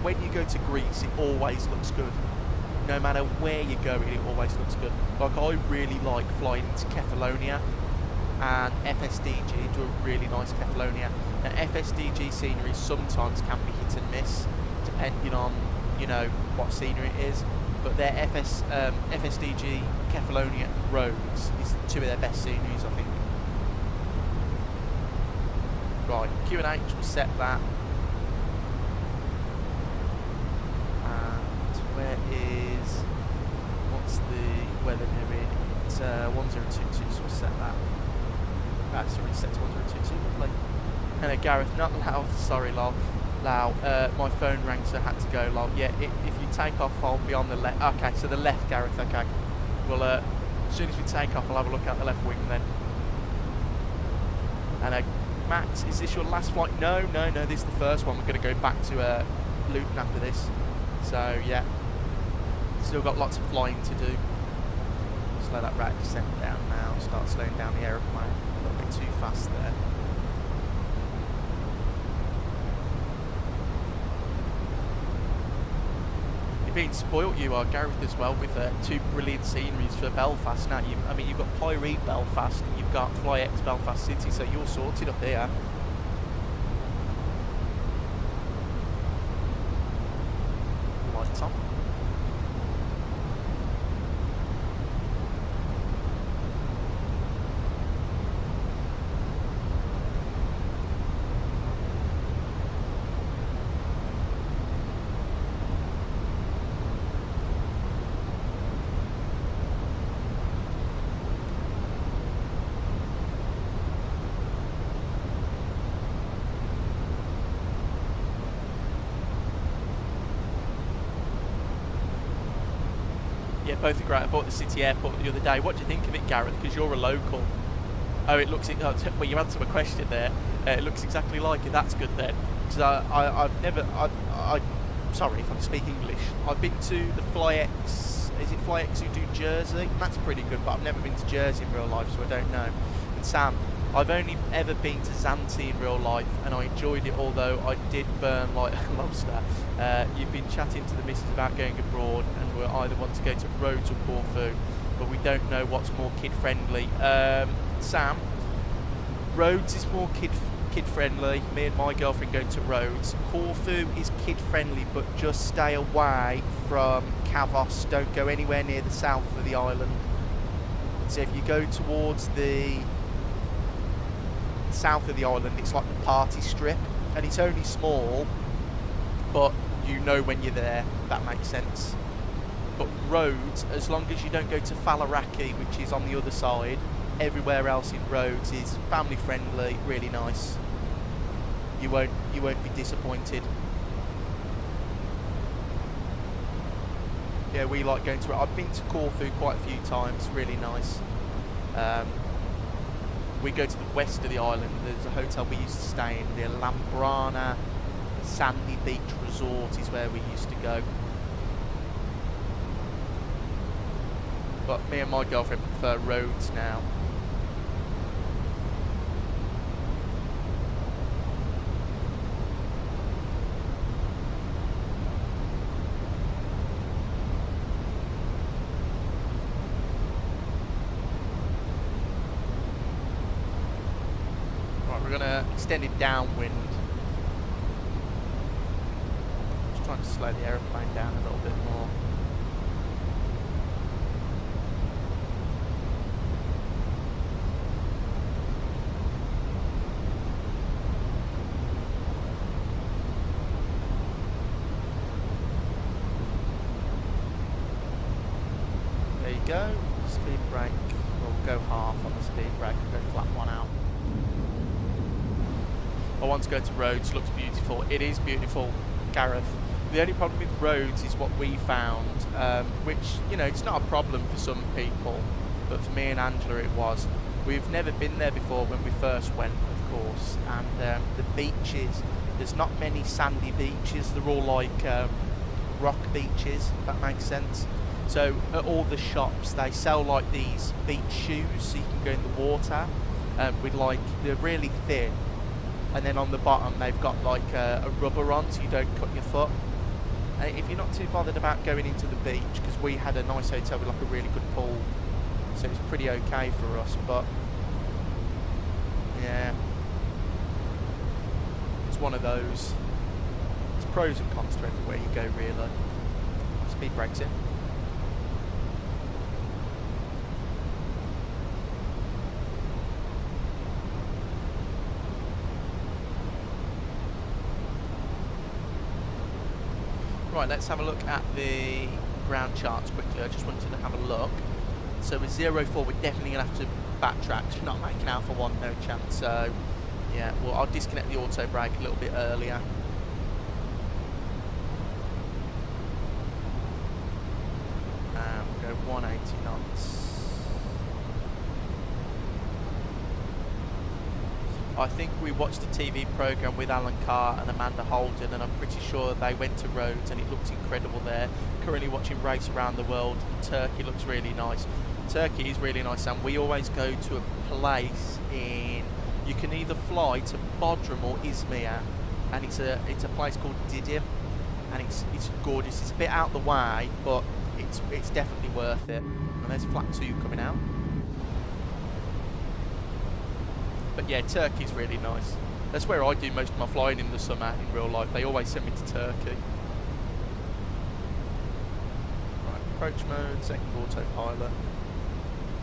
when you go to Greece, it always looks good. No matter where you go, it always looks good. Like I really like flying into Kefalonia. And FSDG do a really nice Kefalonia. Now FSDG scenery sometimes can be hit and miss, depending on, you know, what scenery it is. But their FSDG Kefalonia roads is two of their best sceneries, I think. Right, Q&H, we'll set that. And where is... What's the weather doing? It's 1022, so we'll set that. That's already set to 1022, lovely. Hello Gareth, not loud, sorry lol. Lau, my phone rang so I had to go lol. Yeah, if you take off I'll be on the left. Okay, so the left Gareth, okay. Well, as soon as we take off I'll have a look at the left wing then. And Max, is this your last flight? No, this is the first one. We're going to go back to Luton after this. So yeah, still got lots of flying to do. Slow that rate descent down now, start slowing down the aeroplane. A little bit too fast there. You're being spoilt, you are, Gareth, as well, with two brilliant sceneries for Belfast. Now, I mean, you've got Pyreed Belfast and you've got FlyX Belfast City, so you're sorted up here. Lights on. Yeah, both are great. I bought the City Airport the other day. What do you think of it, Gareth? Because you're a local. Oh, it looks... well, you answered my question there. It looks exactly like it. That's good then. Because I've never... sorry if I speak English. I've been to the FlyX... Is it FlyX who do Jersey? And that's pretty good, but I've never been to Jersey in real life, so I don't know. And Sam, I've only ever been to Zante in real life, and I enjoyed it, although I did burn like a lobster. You've been chatting to the missus about going abroad, and we either want to go to Rhodes or Corfu, but we don't know what's more kid-friendly. Sam, Rhodes is more kid-friendly. Me and my girlfriend go to Rhodes. Corfu is kid-friendly, but just stay away from Kavos. Don't go anywhere near the south of the island. So if you go towards the south of the island, it's like the party strip, and it's only small, but you know when you're there. That makes sense. But Rhodes, as long as you don't go to Faliraki, which is on the other side, everywhere else in Rhodes is family friendly, really nice. You won't be disappointed. Yeah, we like going to it. I've been to Corfu quite a few times, really nice. We go to the west of the island. There's a hotel we used to stay in, the Lambrana Sandy Beach Resort is where we used to go. But me and my girlfriend prefer roads now. We're going to extend it downwind. Just trying to slow the aeroplane down a little bit more. There you go. Speed brake. We'll go half on the speed brake and go flat one out. I want to go to roads. Looks beautiful. It is beautiful, Gareth. The only problem with roads is what we found, which, you know, it's not a problem for some people, but for me and Angela it was. We've never been there before when we first went, of course, and the beaches, there's not many sandy beaches. They're all like rock beaches, if that makes sense. So at all the shops, they sell like these beach shoes so you can go in the water with like, they're really thin. And then on the bottom they've got like a rubber on so you don't cut your foot. If you're not too bothered about going into the beach, because we had a nice hotel with like a really good pool, so it's pretty okay for us, but yeah, it's one of those. There's pros and cons to everywhere you go, really. Speed brakes in. Right, let's have a look at the ground charts quickly. I just wanted to have a look. So with 04, we're definitely going to have to backtrack. We're not making Alpha 1, no chance. So, yeah, well, I'll disconnect the auto brake a little bit earlier. We'll go 180 knots. I think we watched a TV programme with Alan Carr and Amanda Holden, and I'm pretty sure they went to Rhodes and it looked incredible there. Currently watching Race Around the World. Turkey looks really nice. Turkey is really nice, and we always go to a place in, you can either fly to Bodrum or Izmir, and it's a place called Didim, and it's gorgeous. It's a bit out the way, but it's definitely worth it. And there's flat 2 coming out. But yeah, Turkey's really nice. That's where I do most of my flying in the summer in real life. They always send me to Turkey. Right, approach mode, second autopilot.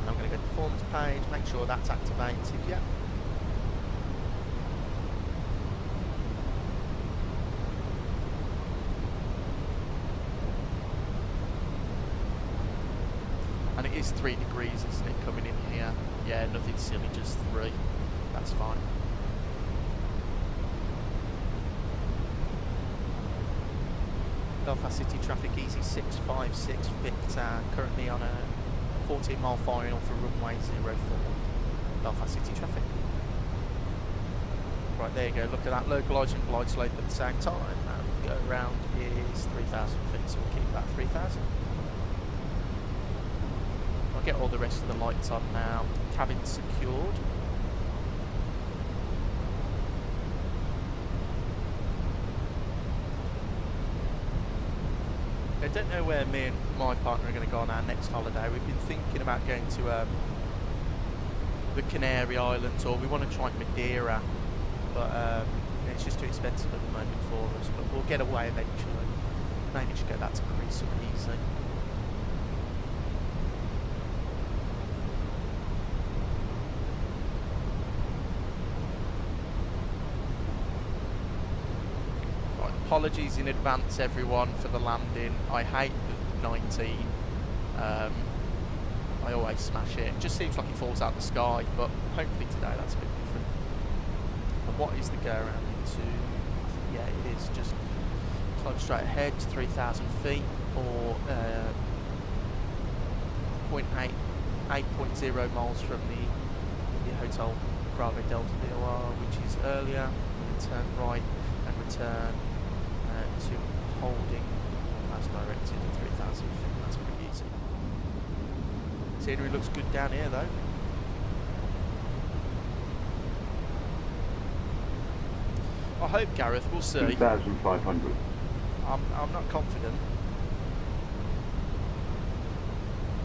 And I'm going to go to performance page, make sure that's activated. Yeah. And it is 3 degrees, isn't it, coming in here? Yeah, nothing silly, just 3. That's fine. Belfast City traffic easy 656 Victor, currently on a 14-mile final for runway 04. Belfast City traffic. Right, there you go, look at that, localising glide slope at the same time, and go around is 3,000 feet, so we'll keep that 3,000. I'll get all the rest of the lights on now. Cabin secured. I don't know where me and my partner are going to go on our next holiday. We've been thinking about going to the Canary Islands, or we want to try Madeira, but it's just too expensive at the moment for us. But we'll get away eventually. Maybe we should go back to Greece or easy. Apologies in advance, everyone, for the landing. I hate the 19. I always smash it. It just seems like it falls out of the sky, but hopefully today that's a bit different. And what is the go around into? Yeah, it is just climb straight ahead to 3,000 feet, or 8.0 miles from the Hotel Bravo Delta VOR, which is earlier. Turn right and return to holding as directed at 3,000 feet. That's pretty easy. Scenery looks good down here though. I hope, Gareth, we'll see. 2,500. I'm not confident.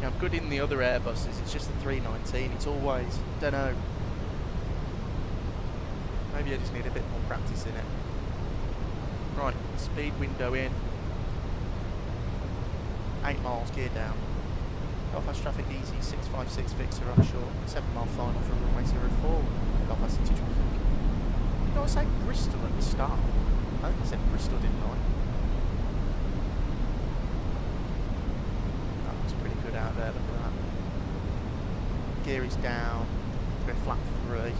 Yeah, I'm good in the other Airbuses, it's just the 319, it's always, don't know. Maybe I just need a bit more practice in it. Right, speed window in. 8 miles, gear down. Belfast traffic easy, 656 Victor onshore, 7 mile final for runway 04. Belfast City traffic. Did I say Bristol at the start? I think I said Bristol, didn't I? That looks pretty good out there, look at that. Gear is down, go flat 3.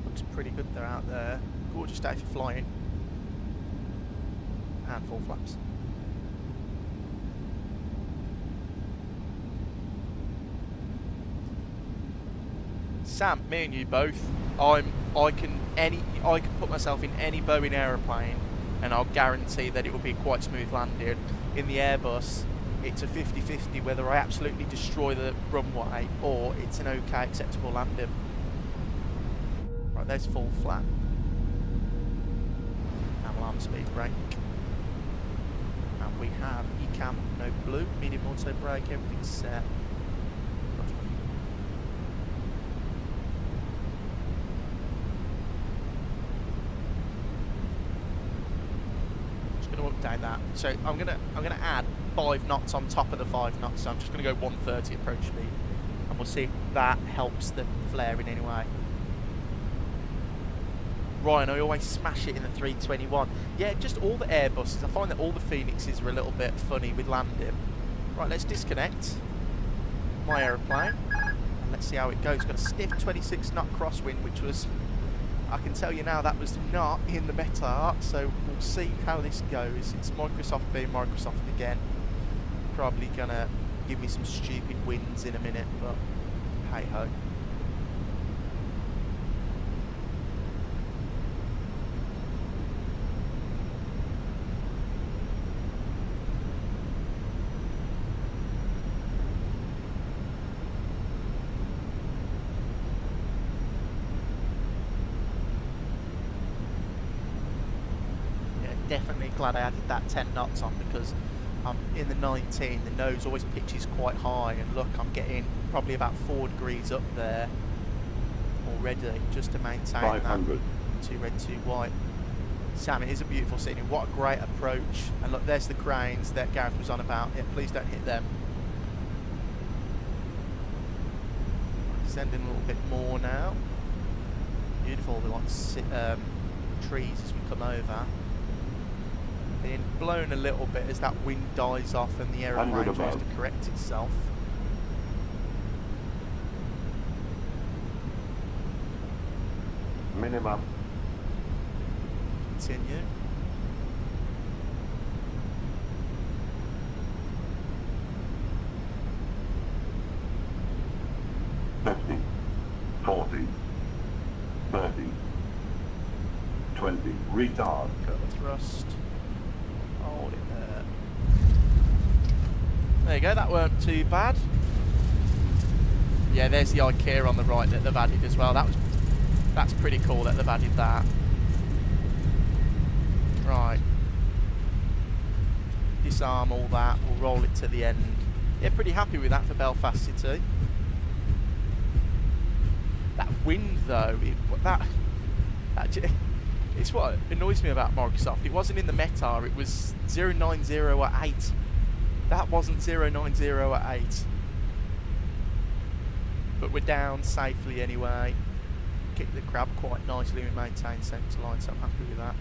Looks pretty good they're out there. Gorgeous day for flying. And full flaps. Sam, me and you both. I can put myself in any Boeing aeroplane, and I'll guarantee that it will be a quite smooth landing. In the Airbus, it's a 50-50 whether I absolutely destroy the runway or it's an okay, acceptable landing. Right, there's full flat. And alarm speed brake. And we have ECAM, no blue, medium auto brake, everything's set. Update that. So I'm gonna add 5 knots on top of the 5 knots. So I'm just gonna go 130 approach speed, and we'll see if that helps the flare in any way. Ryan, I always smash it in the 321. Yeah, just all the Airbuses. I find that all the Phoenixes are a little bit funny with landing. Right, let's disconnect my aeroplane and let's see how it goes. Got a stiff 26 knot crosswind, which was, I can tell you now, that was not in the meta, so we'll see how this goes. It's Microsoft being Microsoft again. Probably gonna give me some stupid wins in a minute, but hey ho. Definitely glad I added that 10 knots on, because I'm in the 19, the nose always pitches quite high, and look, I'm getting probably about 4 degrees up there already just to maintain 500. that 2 red 2 white. Sam, it is a beautiful scenery, what a great approach, and look, there's the cranes that Gareth was on about. Yeah, please don't hit them. Sending a little bit more now. Beautiful, we want trees as we come over. Being blown a little bit as that wind dies off and the aeroplane tries to correct itself. Minimum. Continue. $50, $40, $30, $20. Retard. Cut the thrust. Hold it there. There you go, that weren't too bad. Yeah, there's the IKEA on the right that they've added as well. That's pretty cool that they've added that. Right. Disarm all that, we'll roll it to the end. Yeah, pretty happy with that for Belfast City. That wind though, it's what annoys me about Microsoft. It wasn't in the meta, it was 090 at 8. That wasn't 090 at 8. But we're down safely anyway. Kicked the crab quite nicely, we maintained centre line, so I'm happy with that.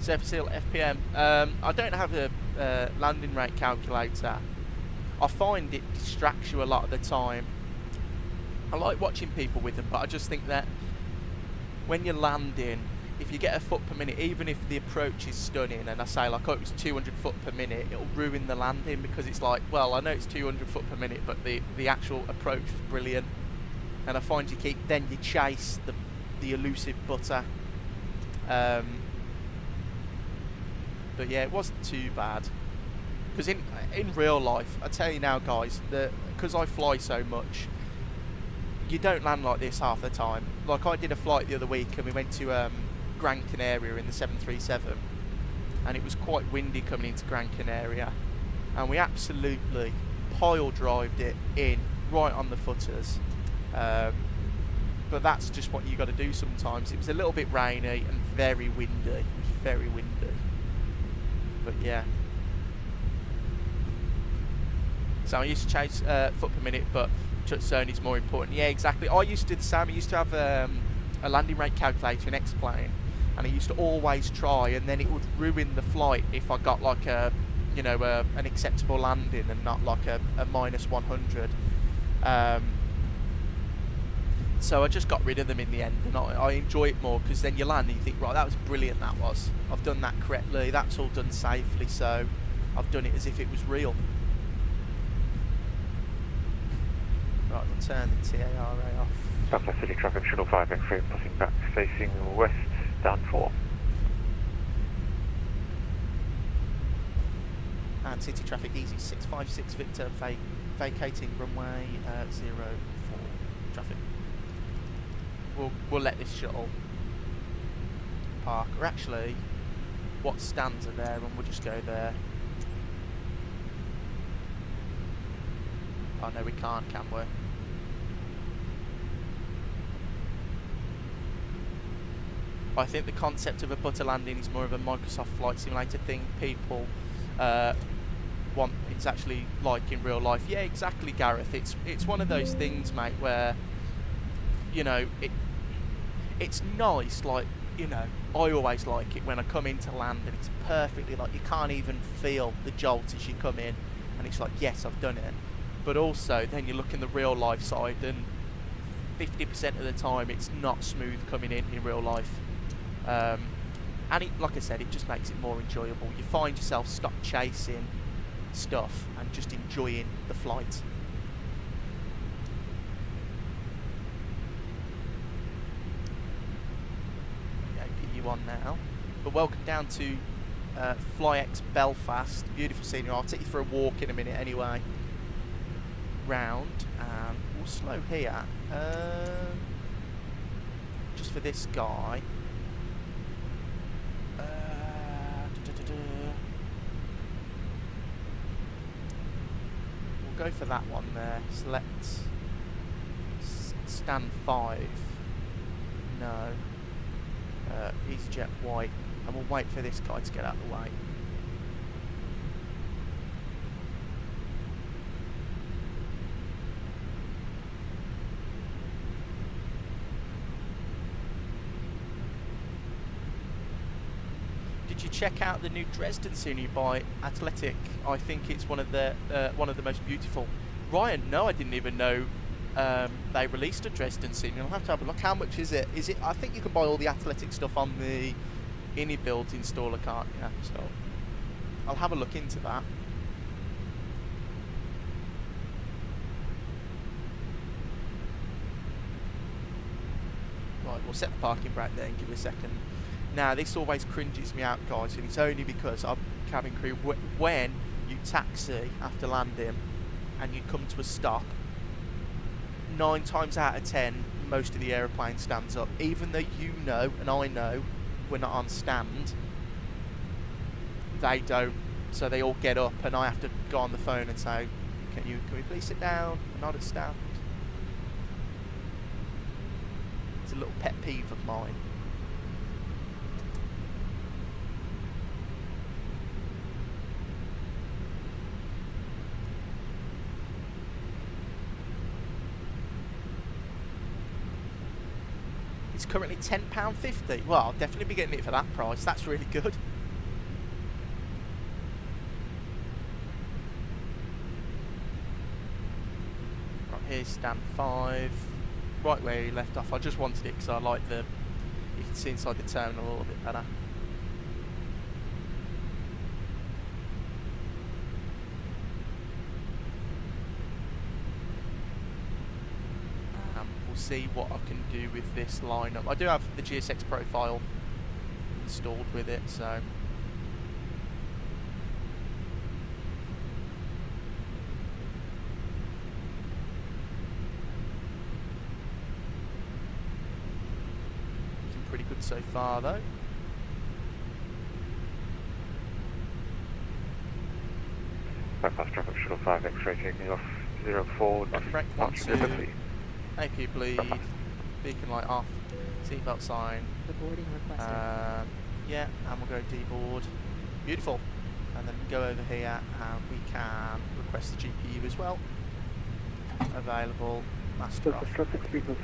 Surface Hill FPM. I don't have a landing rate calculator. I find it distracts you a lot of the time. I like watching people with them, but I just think that when you're landing, if you get a foot per minute, even if the approach is stunning, and I say like, oh, it was 200 foot per minute, it'll ruin the landing, because it's like, well, I know it's 200 foot per minute, but the actual approach was brilliant. And I find you chase the elusive butter. But yeah, it wasn't too bad. Because in real life, I tell you now, guys, that because I fly so much, you don't land like this half the time. Like, I did a flight the other week, and we went to Gran Canaria in the 737, and it was quite windy coming into Gran Canaria, and we absolutely pile drived it in right on the footers. But that's just what you got to do sometimes. It was a little bit rainy and very windy. It was very windy. But yeah. So I used to chase foot per minute, but touch zone is more important. Yeah, exactly. I used to do the same. I used to have a landing rate calculator in X-plane, and I used to always try, and then it would ruin the flight if I got like an acceptable landing and not like a minus 100. So I just got rid of them in the end, and I enjoy it more, because then you land and you think, right, that was brilliant, that was. I've done that correctly, that's all done safely, so I've done it as if it was real. Right, we'll turn the TARA off. Southwest City traffic, shuttle 5 X-ray, passing back, facing west, down 4. And city traffic, easy 656 Victor, vacating runway 04 traffic. We'll let this shuttle park, or actually, what stands are there, and we'll just go there. Oh no, we can't, can we? I think the concept of a butter landing is more of a Microsoft Flight Simulator thing. People want, it's actually like in real life. Yeah, exactly, Gareth. It's one of those things, mate, where, you know, it's nice, like, you know, I always like it when I come into land and it's perfectly, like, you can't even feel the jolt as you come in, and it's like, yes, I've done it. But also, then you look in the real life side, and 50% of the time it's not smooth coming in real life. And it, like I said, it just makes it more enjoyable. You find yourself stop chasing stuff and just enjoying the flight. APU on now. But welcome down to FlyX Belfast. Beautiful scenery. I'll take you for a walk in a minute anyway. Round, and we'll slow here. Just for this guy. We'll go for that one there. Select stand 5. No. EasyJet white, and we'll wait for this guy to get out of the way. Did you check out the new Dresden scenery by Athletic? I think it's one of the most beautiful. Ryan, no, I didn't even know they released a Dresden scenery. I'll have to have a look. How much is it? Is it? I think you can buy all the Athletic stuff on the InnyBuild installer, can't you? So I'll have a look into that. Right, we'll set the parking brake there and give it a second. Now, this always cringes me out, guys, and it's only because I'm cabin crew. When you taxi after landing and you come to a stop, 9 times out of 10, most of the aeroplane stands up. Even though you know, and I know, we're not on stand, they don't. So they all get up, and I have to go on the phone and say, can we please sit down? We're not at stand. It's a little pet peeve of mine. It's currently £10.50. Well, I'll definitely be getting it for that price. That's really good. Right, here's stand 5. right where he left off. I just wanted it because I like the, you can see inside the terminal a little bit better. We'll see what I can do with this lineup. I do have the GSX profile installed with it, so pretty good so far though. Bypass traffic shuttle 5 X-ray taking off 04. Correct, 1-2. AP bleed, beacon light off, seatbelt sign. The boarding requested. Yeah, and we'll go D-board. Beautiful. And then we go over here and we can request the GPU as well. Available. Master off. Any of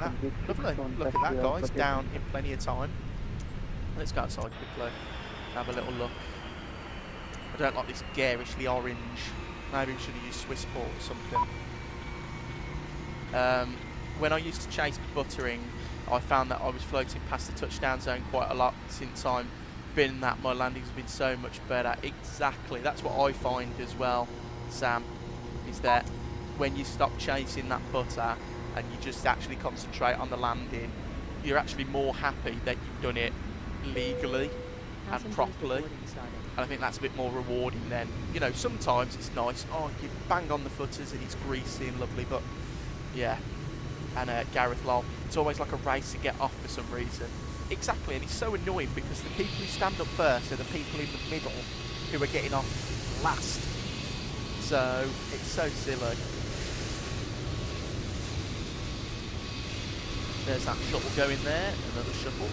that. Lovely. Look at that, guys. Down in plenty of time. Let's go outside quickly. Have a little look. I don't like this garishly orange. Maybe we should have used Swissport or something. When I used to chase buttering, I found that I was floating past the touchdown zone quite a lot. Since I'm been that, my landings have been so much better. Exactly. That's what I find as well, Sam, is that when you stop chasing that butter and you just actually concentrate on the landing, you're actually more happy that you've done it legally and properly. And I think that's a bit more rewarding then. You know, sometimes it's nice, oh, you bang on the footers and it's greasy and lovely, but yeah. And Gareth Lowell, it's always like a race to get off for some reason. Exactly, and it's so annoying because the people who stand up first are the people in the middle who are getting off last. So, it's so silly. There's that shuttle going there, another shuttle.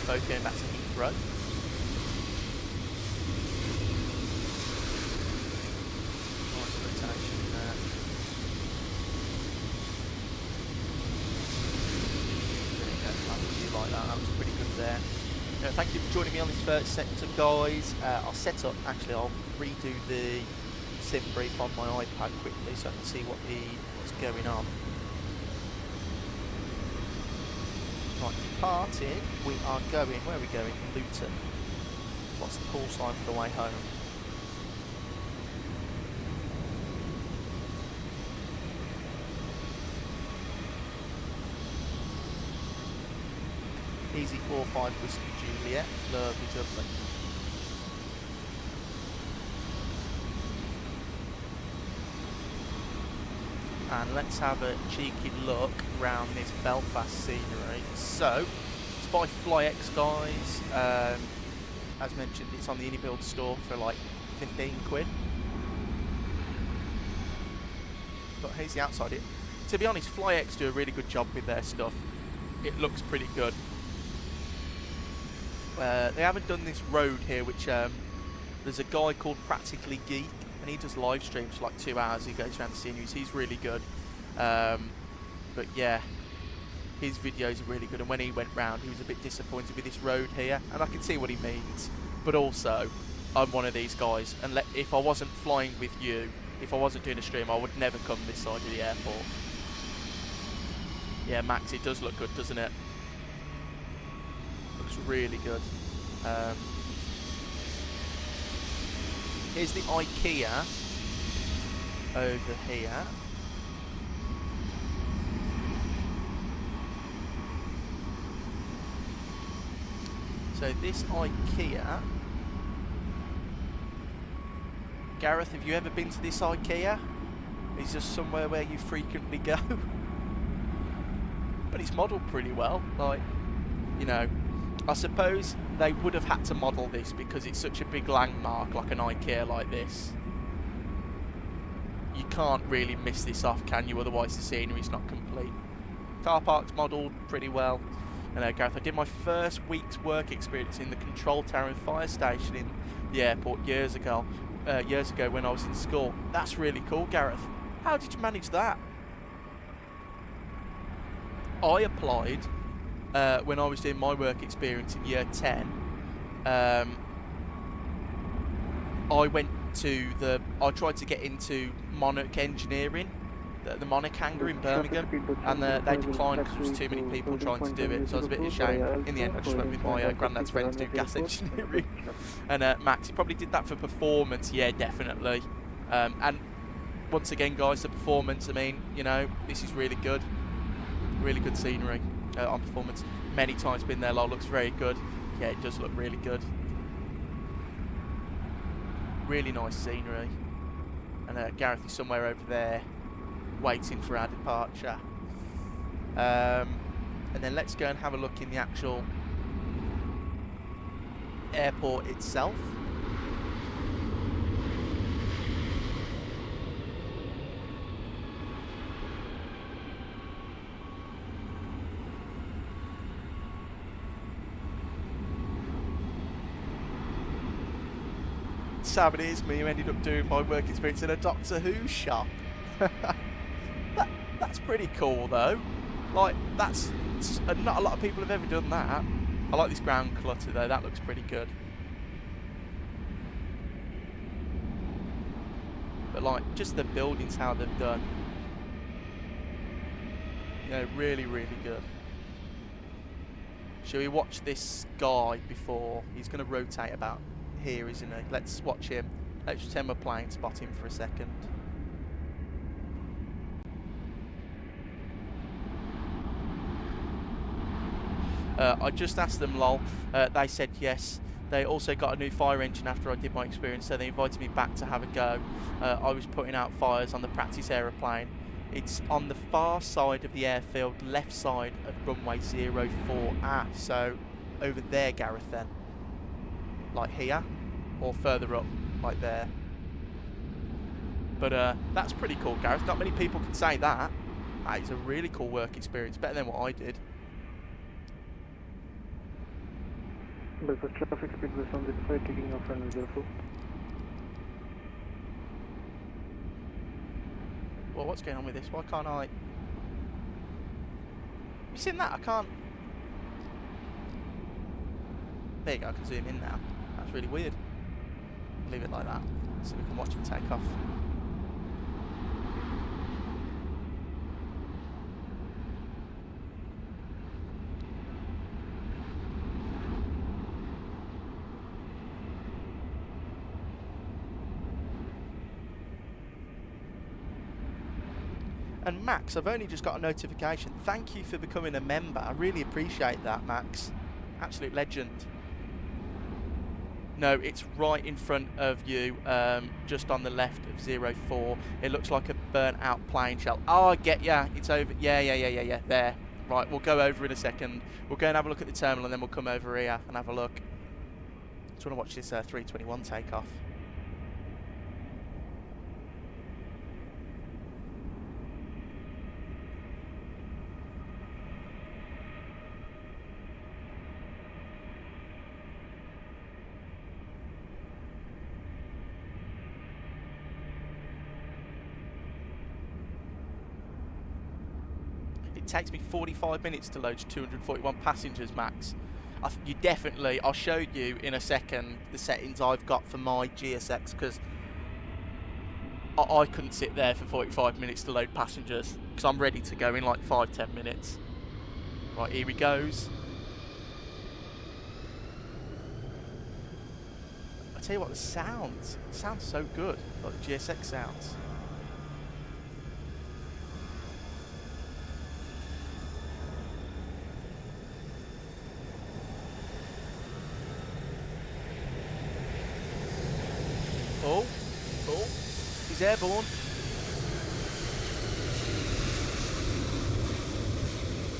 Both going back to Heathrow. Nice rotation there. There you go, I really like that, that was pretty good there. Thank you for joining me on this first sector, guys. I'll set up, actually I'll redo the sim brief on my iPad quickly so I can see what's going on. Right, departing, we are going, where are we going? Luton. What's the call sign for the way home? Easy 4-5 Whiskey Juliet, lovely jubbly. And let's have a cheeky look around this Belfast scenery. So, it's by FlyX, guys. As mentioned, it's on the IndyBuild store for like 15 quid. But here's the outside. To be honest, FlyX do a really good job with their stuff. It looks pretty good. They haven't done this road here, which there's a guy called Practically Geek, and he does live streams for like 2 hours. He goes around the sceneries. He's really good. But yeah, his videos are really good. And when he went round, he was a bit disappointed with this road here, and I can see what he means. But also, I'm one of these guys, and if I wasn't flying with you, if I wasn't doing a stream, I would never come this side of the airport. Yeah, Max, it does look good, doesn't it? Looks really good. Here's the IKEA over here. So this IKEA, Gareth, have you ever been to this IKEA? It's just somewhere where you frequently go. But it's modelled pretty well, like, you know, I suppose they would have had to model this because it's such a big landmark, like an IKEA like this. You can't really miss this off, can you? Otherwise the scenery's not complete. Car park's modelled pretty well. You know, Gareth, I did my first week's work experience in the control tower and fire station in the airport years ago when I was in school. That's really cool, Gareth. How did you manage that? I applied when I was doing my work experience in year 10. I tried to get into Monarch Engineering, the Monarch hangar in Birmingham, and they declined because there was too many people trying to do it, so I was a bit ashamed. In the end, I just went with my granddad's friend to do gas engineering. And Max, he probably did that for performance, yeah, definitely. And once again, guys, the performance, I mean, you know, this is really good scenery on performance. Many times been there, looks very good. Yeah, it does look really good. Really nice scenery. And Gareth is somewhere over there waiting for our departure. And then let's go and have a look in the actual airport itself. Sam, it is me who ended up doing my work experience in a Doctor Who shop. That's pretty cool though. Like, that's not a lot of people have ever done that. I like this ground clutter though, that looks pretty good. But like, just the buildings, how they've done. You know, really, really good. Shall we watch this guy before? He's going to rotate about here, isn't he? Let's watch him. Let's pretend we're playing spot him for a second. I just asked them, lol. They said yes. They also got a new fire engine after I did my experience, so they invited me back to have a go. I was putting out fires on the practice aeroplane. It's on the far side of the airfield, left side of runway 04. Ah, so over there, Gareth, then. Like here, or further up, like there. But that's pretty cool, Gareth. Not many people can say that. That is a really cool work experience, better than what I did. Belfast traffic speed was on this side, taking off runway 04. Well, what's going on with this? Why can't I? You seen that? I can't. There you go, I can zoom in now. That's really weird. Leave it like that so we can watch him take off. And Max, I've only just got a notification. Thank you for becoming a member. I really appreciate that, Max. Absolute legend. No, it's right in front of you, just on the left of 04. It looks like a burnt out plane shell. Oh, I get ya. It's over. Yeah. There. Right, we'll go over in a second. We'll go and have a look at the terminal, and then we'll come over here and have a look. Just want to watch this 321 take off. Takes me 45 minutes to load 241 passengers, Max. You definitely, I'll show you in a second the settings I've got for my GSX, because I couldn't sit there for 45 minutes to load passengers, because I'm ready to go in like 5-10 minutes. Right, here he goes. I tell you what, the sounds, it sounds so good, like the GSX sounds. Oh, he's airborne.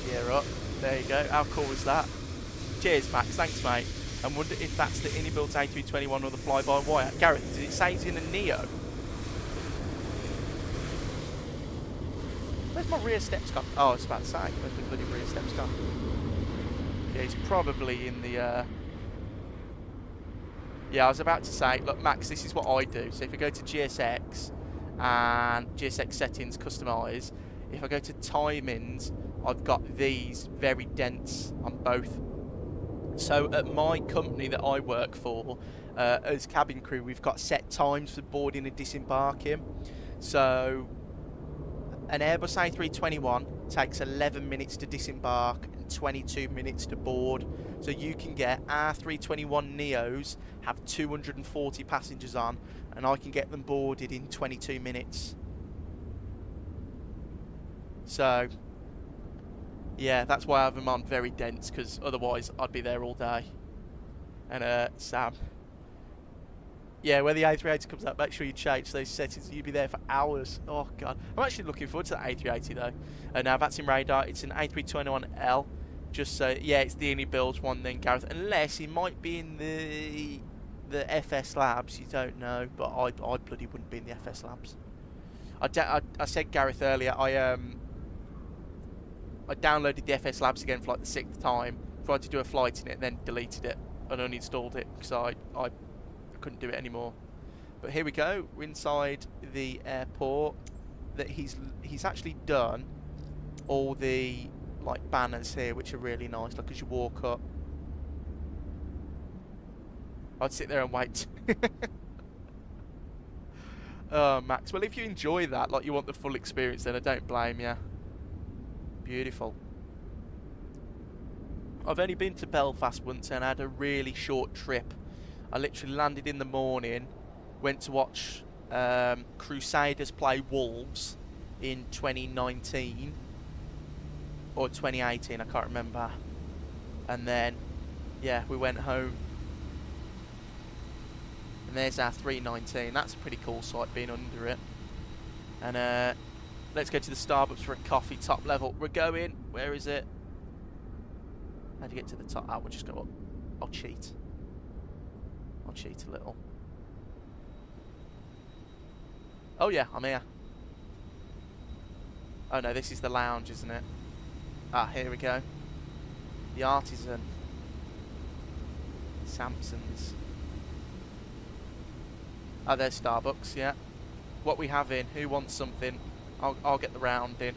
Gear up. There you go. How cool is that? Cheers, Max. Thanks, mate. I wonder if that's the innie-built A321 or the fly-by-wire. Gareth, did it say it's in a Neo? Where's my rear steps gone? Oh, I was about to say. Where's the bloody rear steps gone? Yeah, he's probably in the... Yeah, I was about to say, look, Max, this is what I do. So if I go to GSX and GSX settings, customise, if I go to timings, I've got these very dense on both. So at my company that I work for, as cabin crew, we've got set times for boarding and disembarking. So an Airbus A321 takes 11 minutes to disembark and 22 minutes to board. So you can get A321neos, have 240 passengers on, and I can get them boarded in 22 minutes. So, yeah, that's why I have them on very dense, because otherwise I'd be there all day. And Sam, yeah, when the A380 comes out, make sure you change those settings. You'll be there for hours. Oh god, I'm actually looking forward to that A380 though. And now VATSIM radar, it's an A321L. Just so, yeah, it's the only build one then, Gareth. Unless it might be in the FS labs, you don't know. But I bloody wouldn't be in the FS labs. I said Gareth earlier, I downloaded the FS labs again for like the 6th time. Tried to do a flight in it, and then deleted it and uninstalled it because I couldn't do it anymore. But here we go. We're inside the airport. That he's actually done all the like banners here, which are really nice. Like as you walk up, I'd sit there and wait. Oh, Max. Well, if you enjoy that, like you want the full experience, then I don't blame you. Beautiful. I've only been to Belfast once and had a really short trip. I literally landed in the morning, went to watch Crusaders play Wolves in 2019 or 2018, I can't remember. And then, yeah, we went home. And there's our 319. That's a pretty cool sight being under it. And let's go to the Starbucks for a coffee, top level. We're going. Where is it? How do you get to the top? Oh, we'll just go up. I'll cheat. I'll cheat a little. Oh yeah, I'm here. Oh no, this is the lounge, isn't it? Ah, here we go. The Artisan. Samson's. Oh, there's Starbucks, yeah. What we have in? Who wants something? I'll get the round in.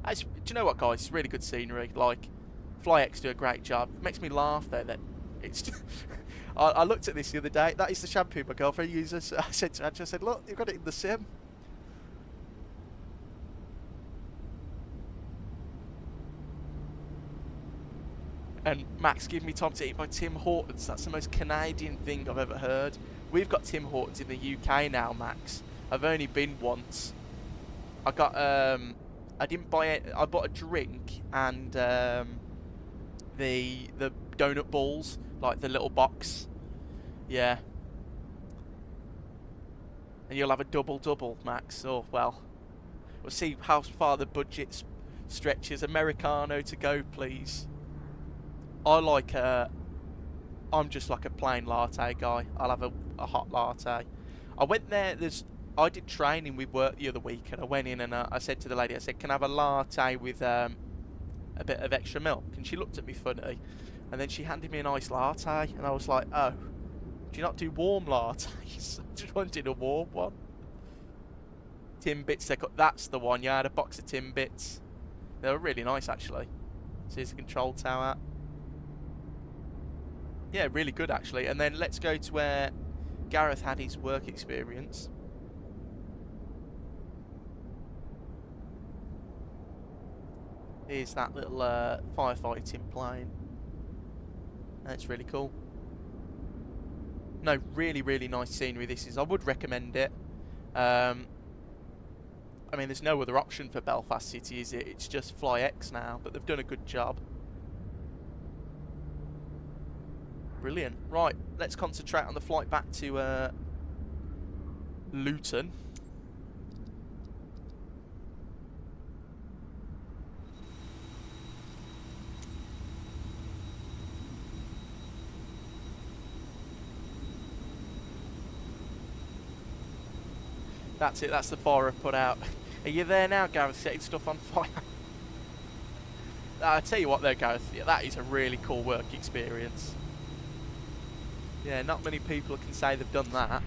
Do you know what, guys? It's really good scenery. Like, FlyX do a great job. It makes me laugh though that it's. I looked at this the other day. That is the shampoo my girlfriend uses. I said to her, I said, look, you've got it in the sim. And Max gave me time to eat by Tim Hortons. That's the most Canadian thing I've ever heard. We've got Tim Hortons in the UK now, Max. I've only been once. I got I didn't buy it. I bought a drink and the donut balls, like the little box. Yeah. And you'll have a double, Max. Oh well. We'll see how far the budget stretches. Americano to go, please. I like I'm just like a plain latte guy. I'll have a hot latte. I went there. I did training with work the other week, and I went in and I said to the lady, I said, "Can I have a latte with a bit of extra milk?" And she looked at me funny, and then she handed me an iced latte, and I was like, "Oh, do you not do warm lattes?" I just wanted a warm one. Timbits, that's the one. Yeah, I had a box of Timbits. They were really nice actually. So here's the control tower. Yeah, really good actually. And then let's go to where Gareth had his work experience. Here's that little firefighting plane. That's really cool. No, really, really nice scenery this is. I would recommend it. I mean, there's no other option for Belfast City, is it? It's just FlyX now, but they've done a good job. Brilliant. Right, let's concentrate on the flight back to Luton. That's it, that's the fire I put out. Are you there now, Gareth, setting stuff on fire? I tell you what though, Gareth, yeah, that is a really cool work experience. Yeah, not many people can say they've done that,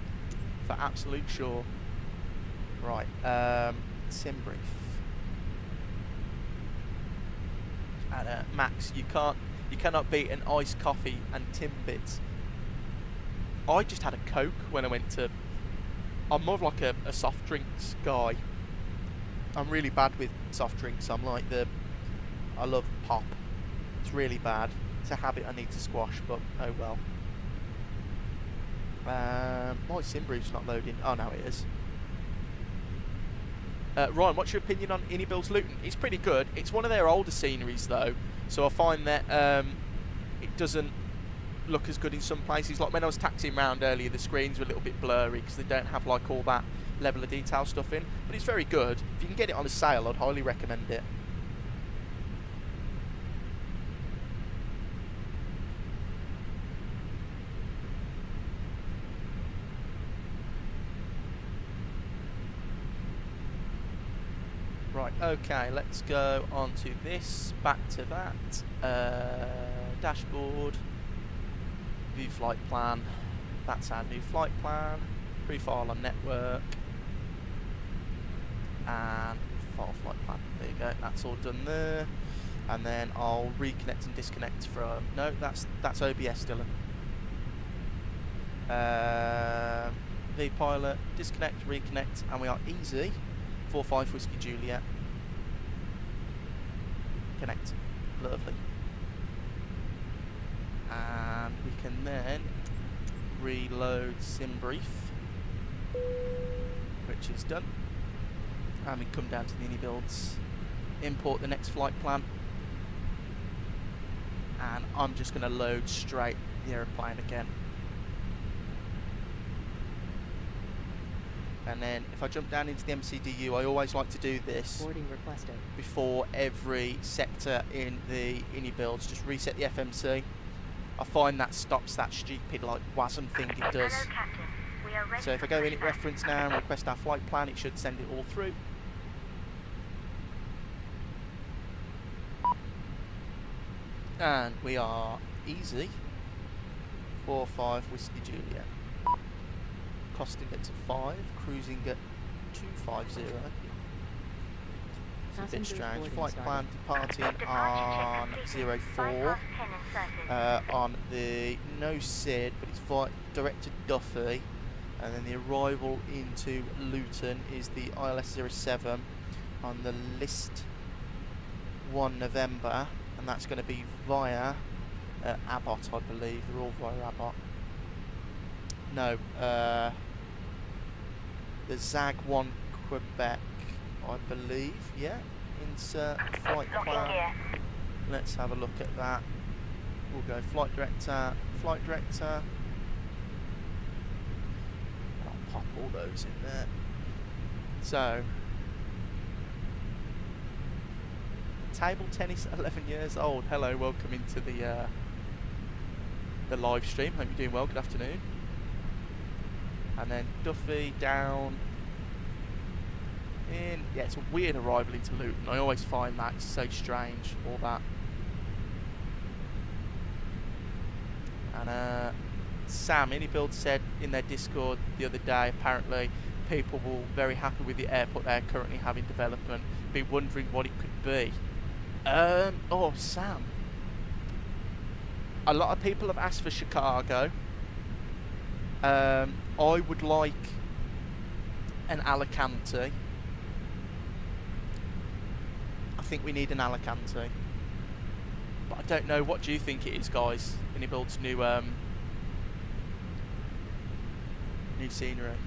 for absolute sure. Right, sim brief. And Max, you cannot beat an iced coffee and Timbits. I just had a Coke when I went to. I'm more of like a soft drinks guy. I'm really bad with soft drinks. I love pop. It's really bad. It's a habit I need to squash, but oh well. My sim brief's not loading. Oh, no, it is. Ryan, what's your opinion on Build's Luton? It's pretty good. It's one of their older sceneries, though, so I find that it doesn't look as good in some places. Like when I was taxiing around earlier, the screens were a little bit blurry because they don't have like all that level of detail stuff in. But it's very good. If you can get it on a sale, I'd highly recommend it. Right, okay, let's go on to this, back to that, dashboard, view flight plan, that's our new flight plan, pre-file on network, and file flight plan, there you go, that's all done there, and then I'll reconnect and disconnect from, no, that's OBS, Dillon. V-pilot, disconnect, reconnect, and we are easy. 45 Whiskey Juliet. Connect. Lovely. And we can then reload sim brief, which is done. And we come down to the builds, import the next flight plan, and I'm just going to load straight the aeroplane again. And then if I jump down into the MCDU, I always like to do this Boarding requested. before every sector in the INI builds. Just reset the FMC. I find that stops that stupid like WASM thing it does. Hello, Captain. We are ready So if I go init reference now and request our flight plan, it should send it all through. And we are easy. 45 Whiskey Juliet. Cost index of 5, cruising at 250. It's a bit Passengers strange. boarding Flight plan started. departing on Departure check 04 completed. Bypass pin inserted. on the no SID, but it's direct to Duffy, and then the arrival into Luton is the ILS 07 on the list 1 November, and that's going to be via Abbott, I believe. They're all via Abbott. No, the ZAG-1 Quebec, I believe, yeah. Insert flight Locking plan. gear. Let's have a look at that. We'll go flight director. I'll pop all those in there. So, table tennis, 11 years old. Hello, welcome into the live stream. Hope you're doing well. Good afternoon. And then Duffy down in, yeah, it's a weird arrival into Luton. I always find that it's so strange, all that. And Sam, AnyBuild said in their Discord the other day, apparently people were very happy with the airport they're currently having development, be wondering what it could be. Oh, Sam. A lot of people have asked for Chicago. I would like an Alicante. I think we need an Alicante. But I don't know, what do you think it is, guys? AnyBuild's new scenery.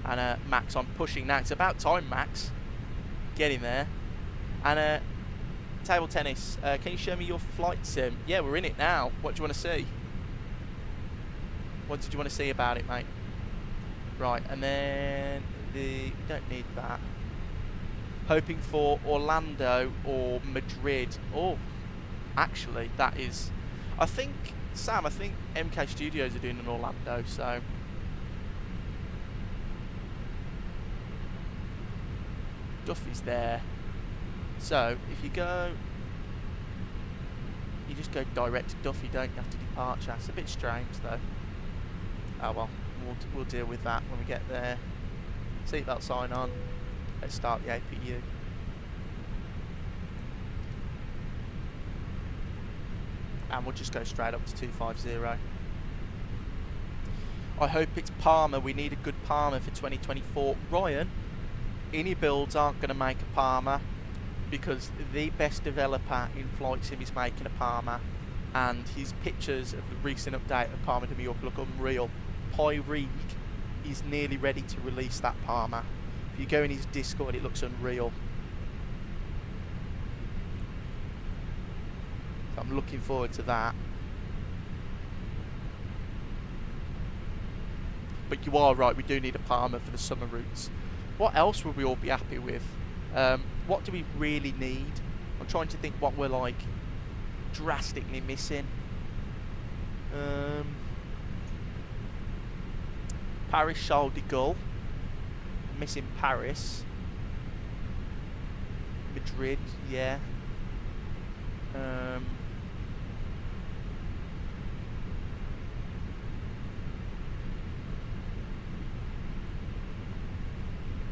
And Max, I'm pushing now. It's about time, Max. Get in there. And table tennis, can you show me your flight sim? Yeah, we're in it now. What do you want to see? What did you want to see about it, mate? Right, and then we don't need that. Hoping for Orlando or Madrid. Oh, actually, that is, I think, Sam, I think MK Studios are doing an Orlando, so Duffy's there. So if you go, you just go direct to Duffy, don't you, after departure? It's a bit strange though. Oh well, we'll deal with that when we get there. Seatbelt sign on. Let's start the APU. And we'll just go straight up to 250. I hope it's Palmer. We need a good Palmer for 2024. Ryan, any builds aren't going to make a Palmer because the best developer in Flight Sim is making a Palmer, and his pictures of the recent update of Palmer to Mallorca look unreal. Pyreeg is nearly ready to release that Palmer. If you go in his Discord, it looks unreal. So I'm looking forward to that. But you are right, we do need a Palmer for the summer routes. What else would we all be happy with? What do we really need? I'm trying to think what we're like drastically missing. Paris Charles de Gaulle. Missing Paris. Madrid, yeah.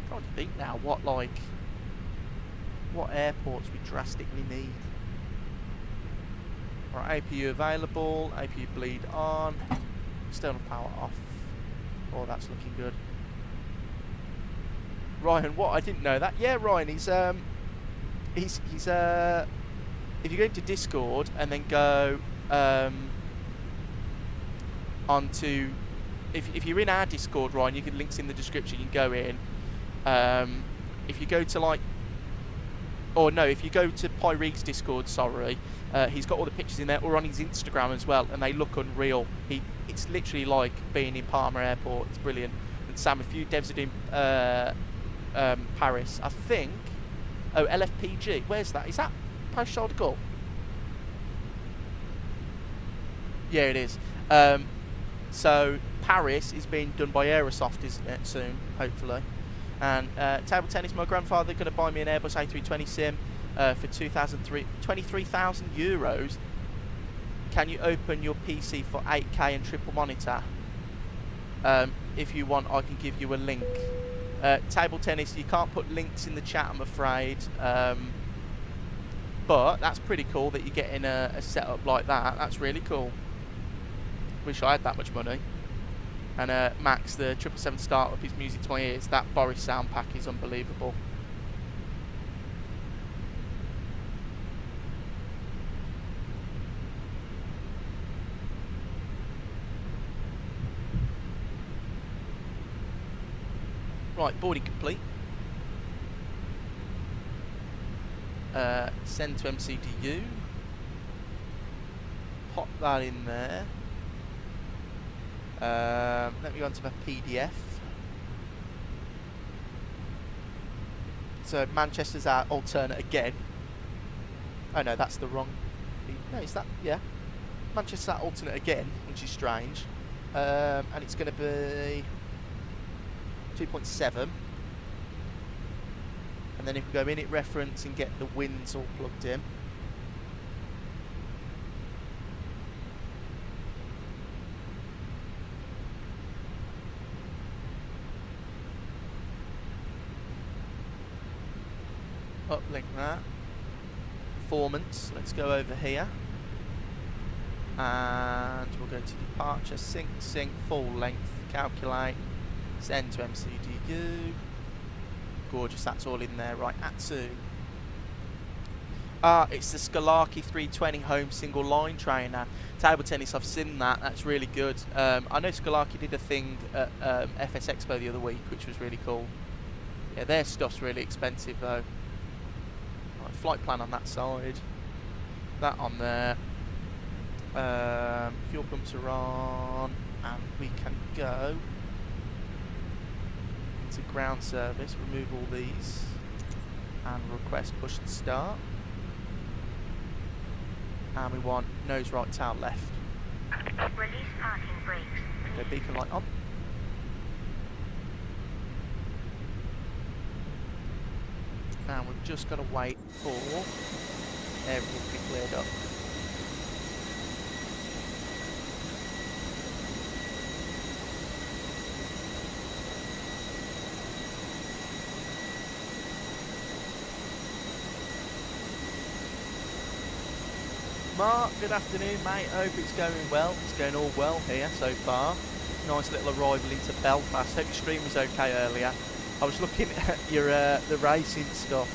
Trying to think now what airports we drastically need. Right, APU available, APU bleed on, external power off. Oh, that's looking good. Ryan, what? I didn't know that. Yeah, Ryan, he's if you go into Discord and then go onto, if you're in our Discord, Ryan, you can links in the description. You can go in. If you go to like, or no, if you go to Pyreeg's Discord, sorry, he's got all the pictures in there, or on his Instagram as well, and they look unreal. It's literally like being in Palmer Airport. It's brilliant. And Sam, a few devs are doing Paris, I think. Oh, LFPG. Where's that? Is that Paris Charles de Gaulle? Yeah, it is. So Paris is being done by Aerosoft, isn't it? Soon, hopefully. And table tennis. My grandfather going to buy me an Airbus A320 sim for 23,000 euros. Can you open your PC for 8K and triple monitor? If you want, I can give you a link. Table tennis, you can't put links in the chat, I'm afraid. But that's pretty cool that you're getting a setup like that. That's really cool. Wish I had that much money. And Max, the 777 startup, is music to my ears. That Boris sound pack is unbelievable. Right, boarding complete. Send to MCDU. Pop that in there. Let me go into my PDF. So Manchester's our alternate again. Oh no, that's the wrong. No, is that? Yeah. Manchester's our alternate again, which is strange. And it's going to be 2.7. And then if we go init reference and get the winds all plugged in. Uplink that. Performance, let's go over here. And we'll go to departure, sync, full length, calculate, send to MCDU. Gorgeous, that's all in there. Right, Atsu. It's the Skolaki 320 home single line trainer. Table tennis, I've seen that, that's really good. I know Skolaki did a thing at FS Expo the other week, which was really cool. Yeah, their stuff's really expensive though. Right, flight plan on that side. That on there. Fuel pumps are on, and we can go to ground service, remove all these, and request push to start. And we want nose right, tail left. Release parking brakes. Go beacon light on. And we've just got to wait for everything to be cleared up. Mark, good afternoon, mate. Hope it's going well. It's going all well here so far. Nice little arrival into Belfast. Hope your stream was okay earlier. I was looking at your the racing stuff.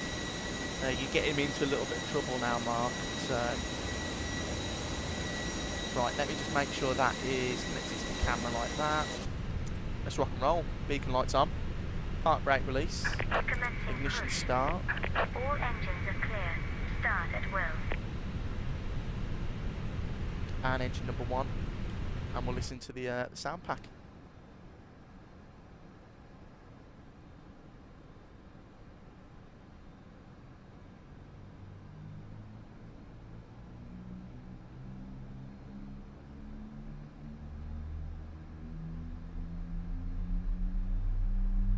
You're getting me into a little bit of trouble now, Mark. So, right, let me just make sure that is connected to the camera like that. Let's rock and roll. Beacon lights on. Park brake release. Commencing Ignition push. start. All engines are clear. Start at will. And engine number 1. And we'll listen to the sound pack.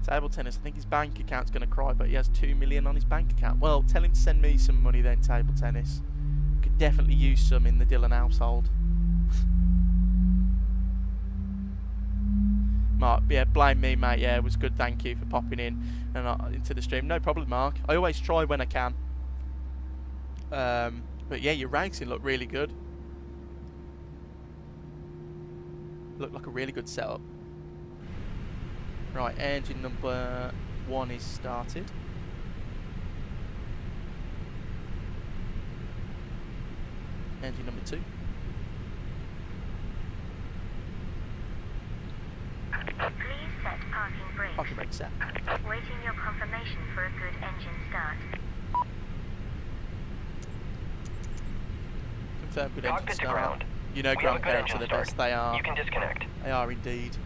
Table tennis, I think his bank account's going to cry, but he has 2 million on his bank account. Well, tell him to send me some money then, table tennis. Could definitely use some in the Dillon household. Mark, yeah, blame me, mate. Yeah, it was good. Thank you for popping in and into the stream. No problem, Mark. I always try when I can. But yeah, your racing looked really good. Looked like a really good setup. Right, engine number 1 is started. Engine number 2. Please set parking brakes. Parking brake set. Waiting your confirmation for a good engine start. Confirm good engine Cockpit to start. ground. You know We have a good grandparents are engine the best. start. They are. You can disconnect. They are indeed.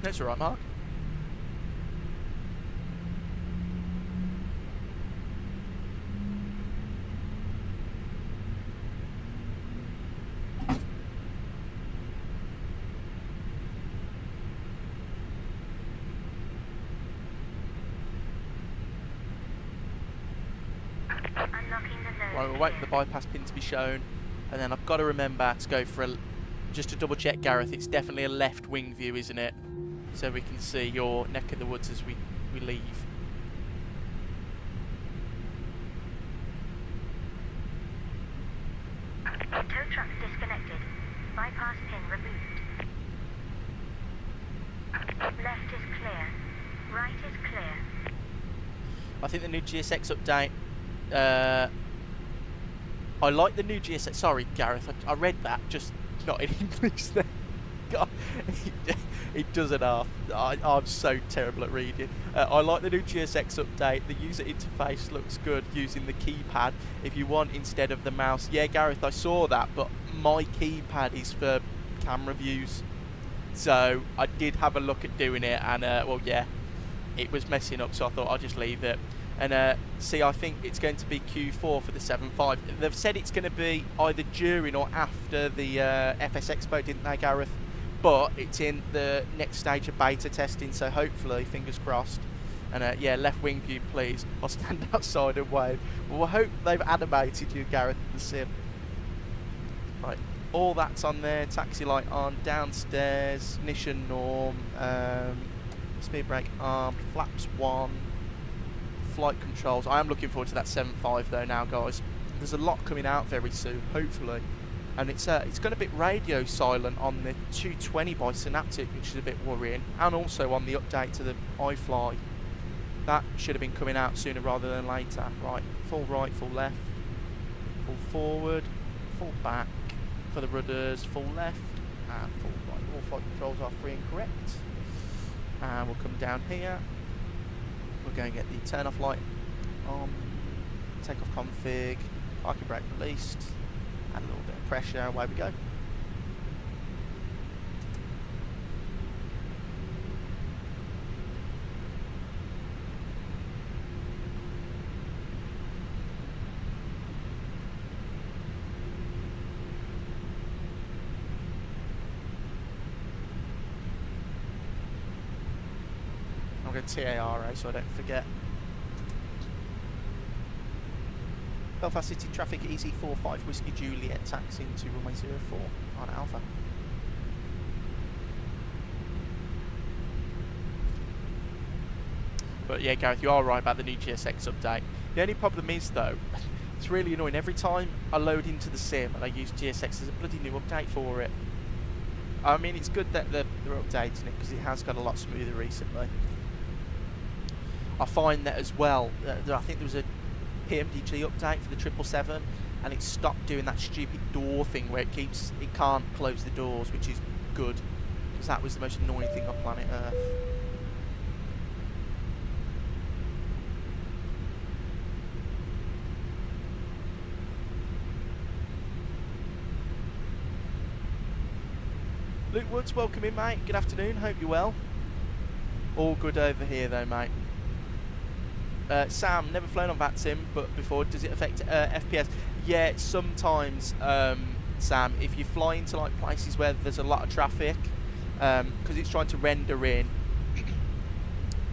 That's alright, Mark. Unlocking the nose. Right, we'll wait for the bypass pin to be shown, and then I've got to remember to go for a... Just to double check, Gareth, it's definitely a left wing view, isn't it? So we can see your neck of the woods as we leave. Tow truck disconnected. Bypass pin removed. Left is clear. Right is clear. I think the new GSX update... I like the new GSX... Sorry, Gareth, I read that, just not in English there. God, it doesn't half. I'm so terrible at reading. I like the new GSX update. The user interface looks good using the keypad if you want instead of the mouse. Yeah, Gareth, I saw that, but my keypad is for camera views. So I did have a look at doing it, and well, yeah, it was messing up, so I thought I'll just leave it. And see, I think it's going to be Q4 for the 7.5. They've said it's going to be either during or after the FS Expo, didn't they, Gareth? But it's in the next stage of beta testing, so hopefully, fingers crossed. And yeah, left wing view, please. I'll stand outside and wave. Well, I hope they've animated you, Gareth, in the sim. Right, all that's on there. Taxi light on, downstairs, ignition norm, speed brake armed, flaps 1, flight controls. I am looking forward to that 7.5 though now, guys. There's a lot coming out very soon, hopefully. And it's going to be radio silent on the 220 by Synaptic, which is a bit worrying. And also on the update to the iFly. That should have been coming out sooner rather than later. Right, full right, full left, full forward, full back for the rudders, full left, and full right. All flight controls are free and correct. And we'll come down here. We're going to get the turn off light on, take off config, parking brake released, and a little bit of pressure, away we go. I'm going to TARA so I don't forget. Belfast City traffic easy 45 Whiskey Juliet, taxiing to runway 04 on Alpha. But yeah, Gareth, you are right about the new GSX update. The only problem is though, It's really annoying. Every time I load into the sim and I use GSX, there's a bloody new update for it. I mean, it's good that they're updating it because it has got a lot smoother recently. I find that as well, I think there was a PMDG update for the 777 and it stopped doing that stupid door thing where it can't close the doors, which is good because that was the most annoying thing on planet Earth. Luke Woods, welcome in, mate. Good afternoon. Hope you're well. All good over here, though, mate. Sam, never flown on VATSIM, but before, does it affect FPS? Yeah, sometimes, Sam, if you fly into like places where there's a lot of traffic, because it's trying to render in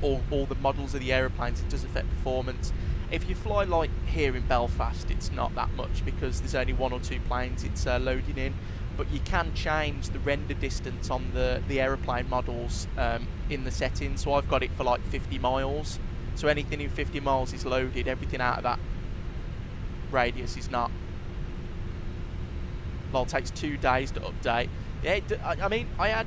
all the models of the aeroplanes, it does affect performance. If you fly like here in Belfast, it's not that much because there's only 1 or 2 planes it's loading in. But you can change the render distance on the aeroplane models in the settings. So I've got it for like 50 miles. So anything in 50 miles is loaded. Everything out of that radius is not. Well, it takes 2 days to update. Yeah, I mean, I had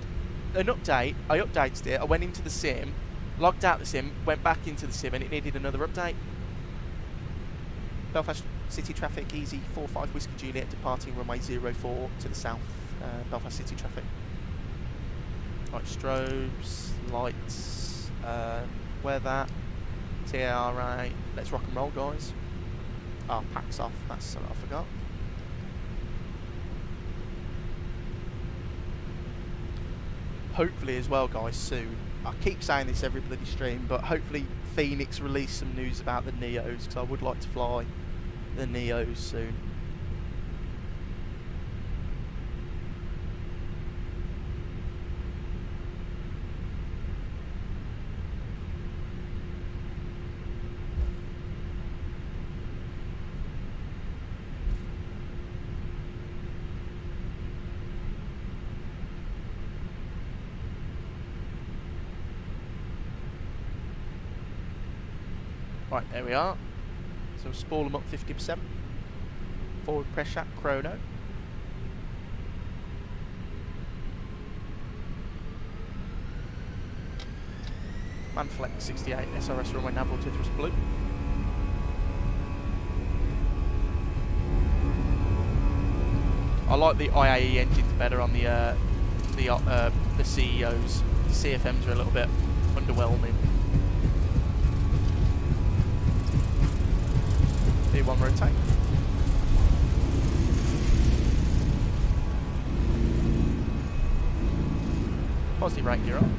an update. I updated it. I went into the sim, logged out the sim, went back into the sim, and it needed another update. Belfast City traffic, easy 45 Whiskey Juliet, departing runway 04 to the south, Belfast City traffic. Right, strobes, lights, weather, TARA, let's rock and roll, guys. Oh, packs off, that's something I forgot. Hopefully as well, guys, soon. I keep saying this every bloody stream, but hopefully FENIX release some news about the Neos, because I would like to fly the Neos soon. Right, there we are. So we'll spool them up 50%. Forward pressure, chrono. Manflex 68, SRS runway nav altimeter blue. I like the IAE engines better on the CEOs. The CFMs are a little bit underwhelming. V1 rotate. Positive right gear on.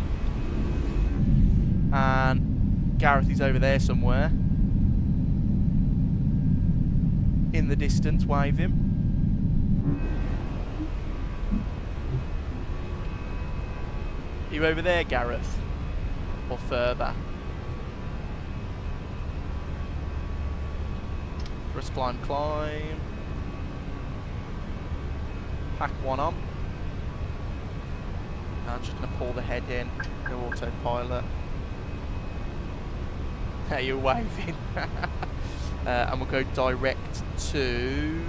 And Gareth is over there somewhere. In the distance, wave him. Are you over there, Gareth? Or further? First climb. Pack 1 on. I'm just going to pull the head in, go autopilot. There, you're waving. And we'll go direct to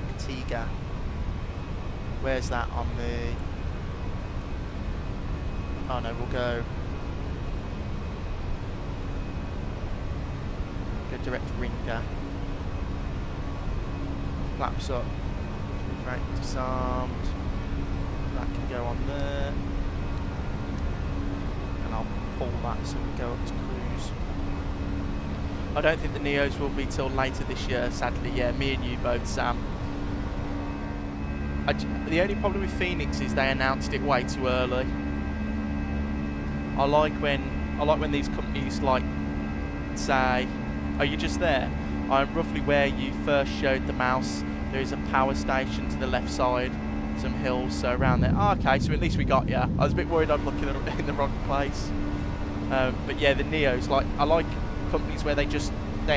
Antigua. Where's that on the... Oh no, we'll go direct to Ringer. Flaps up, right, disarmed, that can go on there, and I'll pull that so we go up to cruise. I don't think the Neos will be till later this year, sadly. Yeah, me and you both, Sam. The only problem with FENIX is they announced it way too early. I like when these companies like say, "Are you just there?" I'm roughly where you first showed the mouse. There is a power station to the left side, some hills, so around there. Oh, okay, so at least we got you. I was a bit worried I'd look in the wrong place. But yeah, the Neos, like I like companies where they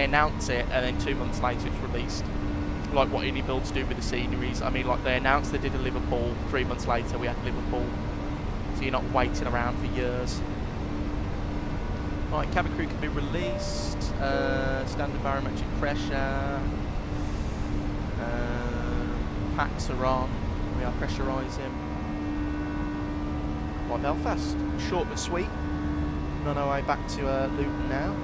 announce it and then 2 months later it's released. Like what indie builds do with the sceneries. I mean, like they announced they did a Liverpool, 3 months later we had Liverpool. So you're not waiting around for years. Right, cabin crew can be released. Standard barometric pressure. Packs are on. We are pressurising. By Belfast. Short but sweet. On our way back to Luton now.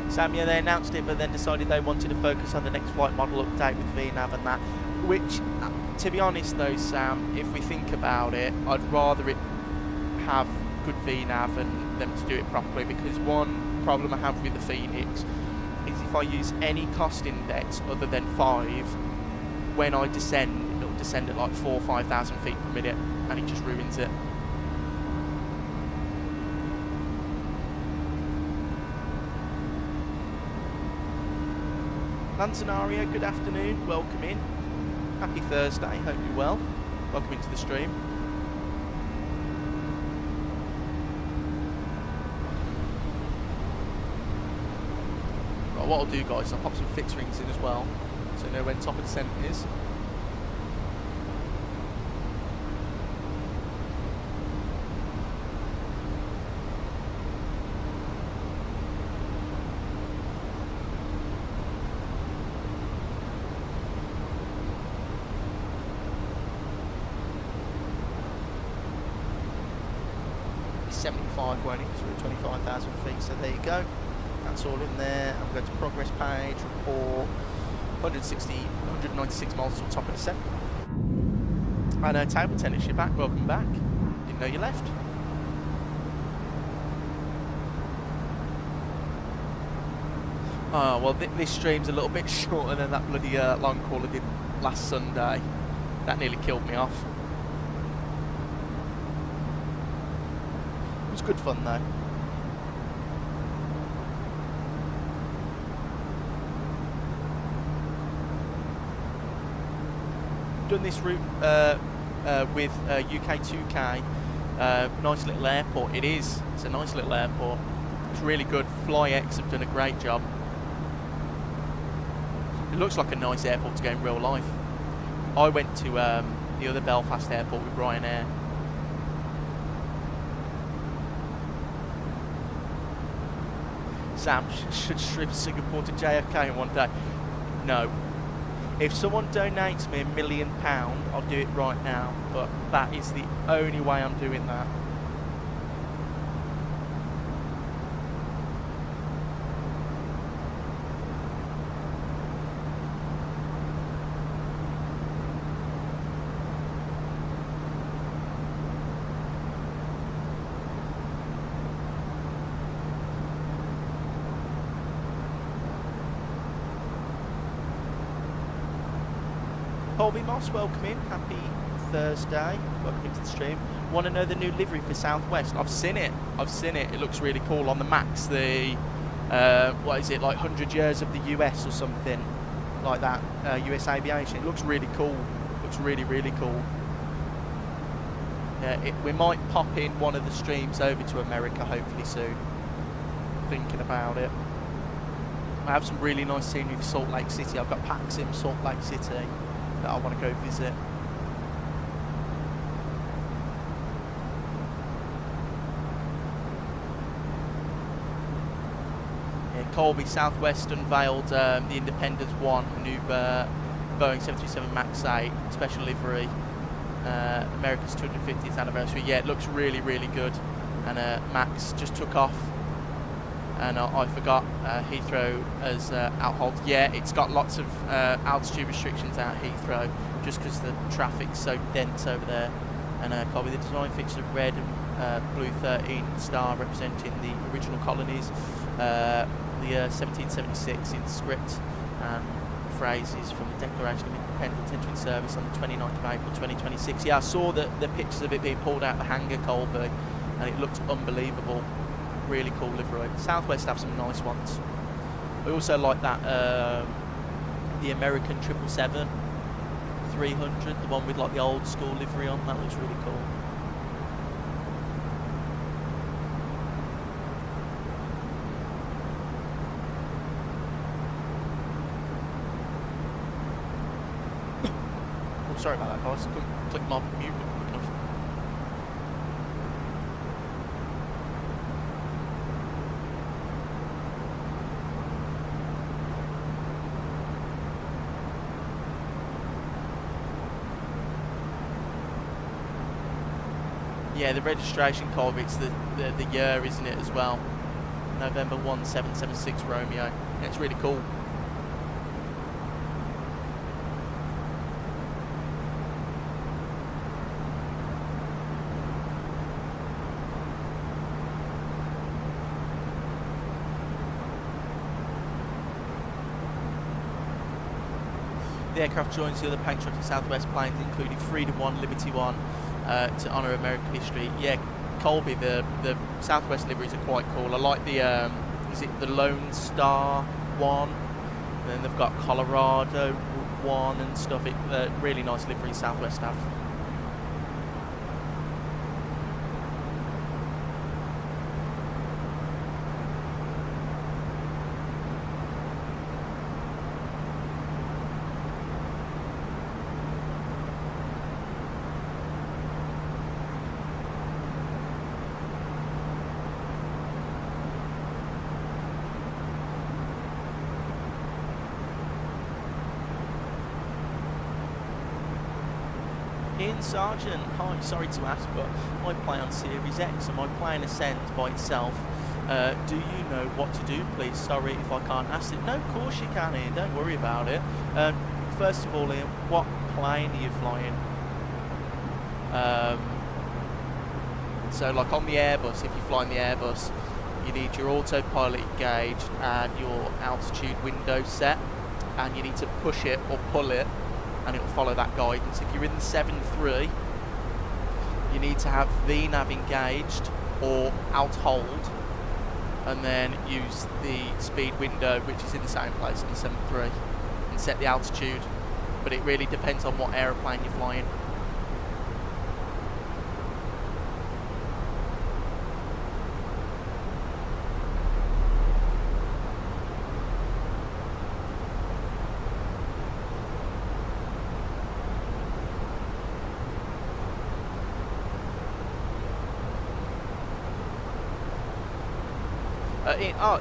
Sam, yeah, they announced it, but then decided they wanted to focus on the next flight model update with VNAV and that. Which, to be honest though, Sam, if we think about it, I'd rather it have good VNAV and them to do it properly, because one problem I have with the Phoenix is if I use any cost index other than 5, when I descend, it'll descend at like 4,000 or 5,000 feet per minute, and it just ruins it. Lancenario, good afternoon, welcome in. Happy Thursday, hope you're well. Welcome into the stream. Right, what I'll do, guys, I'll pop some fixed rings in as well, so you know when top of descent is. Won't it? Because we're at 25,000 feet, so there you go. That's all in there. I'm going to progress page, report, 196 miles to the top of descent. I know, table tennis, you're back, welcome back. Didn't know you left. Oh, well, this stream's a little bit shorter than that bloody long call I did last Sunday. That nearly killed me off. It was good fun though. Done this route with UK2K. Nice little airport. It is. It's a nice little airport. It's really good. FlyX have done a great job. It looks like a nice airport to go in real life. I went to the other Belfast airport with Ryanair. Sam, should strip Singapore to JFK in one day? No. If someone donates me £1 million, I'll do it right now. But that is the only way I'm doing that. Colby Moss, welcome in. Happy Thursday. Welcome into the stream. Want to know the new livery for Southwest? I've seen it. I've seen it. It looks really cool on the Max. The what is it, like 100 years of the US or something like that. US Aviation. It looks really cool. Looks really, really cool. We might pop in one of the streams over to America hopefully soon. Thinking about it. I have some really nice scenery for Salt Lake City. I've got VATSIM Salt Lake City that I want to go visit. Yeah, Colby, Southwest unveiled the Independence 1, a new Boeing 737 MAX 8 special livery. America's 250th anniversary. Yeah, it looks really, really good. And Max just took off. And I forgot Heathrow as outhold. Yeah, it's got lots of altitude restrictions out at Heathrow just because the traffic's so dense over there. And Colby, the design features a red and blue 13 star representing the original colonies, the 1776 in script, and phrases from the Declaration of Independence entering service on the 29th of April 2026. Yeah, I saw the pictures of it being pulled out of the hangar, Colby, and it looked unbelievable. Really cool livery. Southwest have some nice ones. I also like that the American 777 300, the one with like the old school livery on. That looks really cool. Oh, sorry about that, guys. Couldn't click my mute button quick enough. Yeah, the registration code, it's the year, isn't it, as well? November 1776 Romeo. Yeah, it's really cool. The aircraft joins the other patriotic Southwest planes, including Freedom 1, Liberty 1, to honour American history. Yeah, Colby, the Southwest liveries are quite cool. I like the, is it the Lone Star 1? And then they've got Colorado 1 and stuff. Really nice livery Southwest have. Ian Sargent, hi, sorry to ask, but I play on Series X. Am I playing Ascent by itself? Do you know what to do, please? Sorry if I can't ask it. No, of course you can, Ian, don't worry about it. First of all, Ian, what plane are you flying? So like on the Airbus, if you're flying the Airbus, you need your autopilot engaged and your altitude window set, and you need to push it or pull it and it will follow that guidance. If you're in the 7.3, you need to have VNAV engaged or out hold, and then use the speed window, which is in the same place in the 7.3, and set the altitude. But it really depends on what aeroplane you're flying.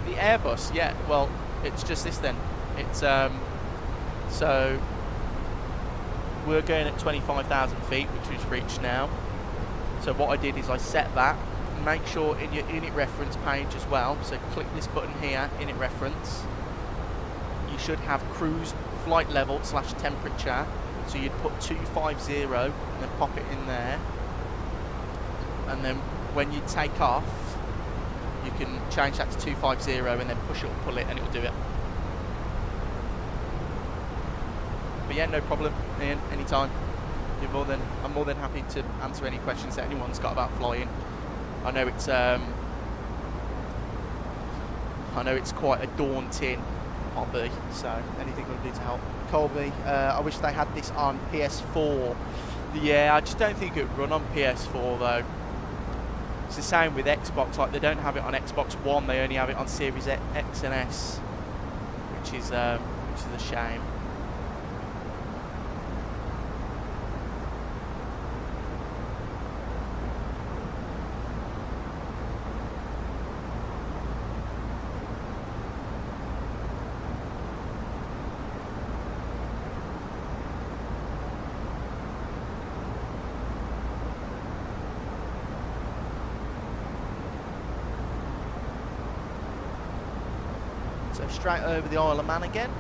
The Airbus, yeah, well, it's just this then. It's, so, we're going at 25,000 feet, which we've reached now. So what I did is I set that, make sure in your init reference page as well, so click this button here, init reference. You should have cruise flight level / temperature, so you'd put 250 and then pop it in there. And then when you take off, you can change that to 250 and then push it or pull it and it will do it. But yeah, no problem, Ian, anytime. I'm more than happy to answer any questions that anyone's got about flying. I know it's quite a daunting hobby, so anything we'll do to help. Colby, I wish they had this on PS4. Yeah, I just don't think it would run on PS4 though. It's the same with Xbox, like they don't have it on Xbox One, they only have it on Series X and S, which is a shame. So straight over the Isle of Man again.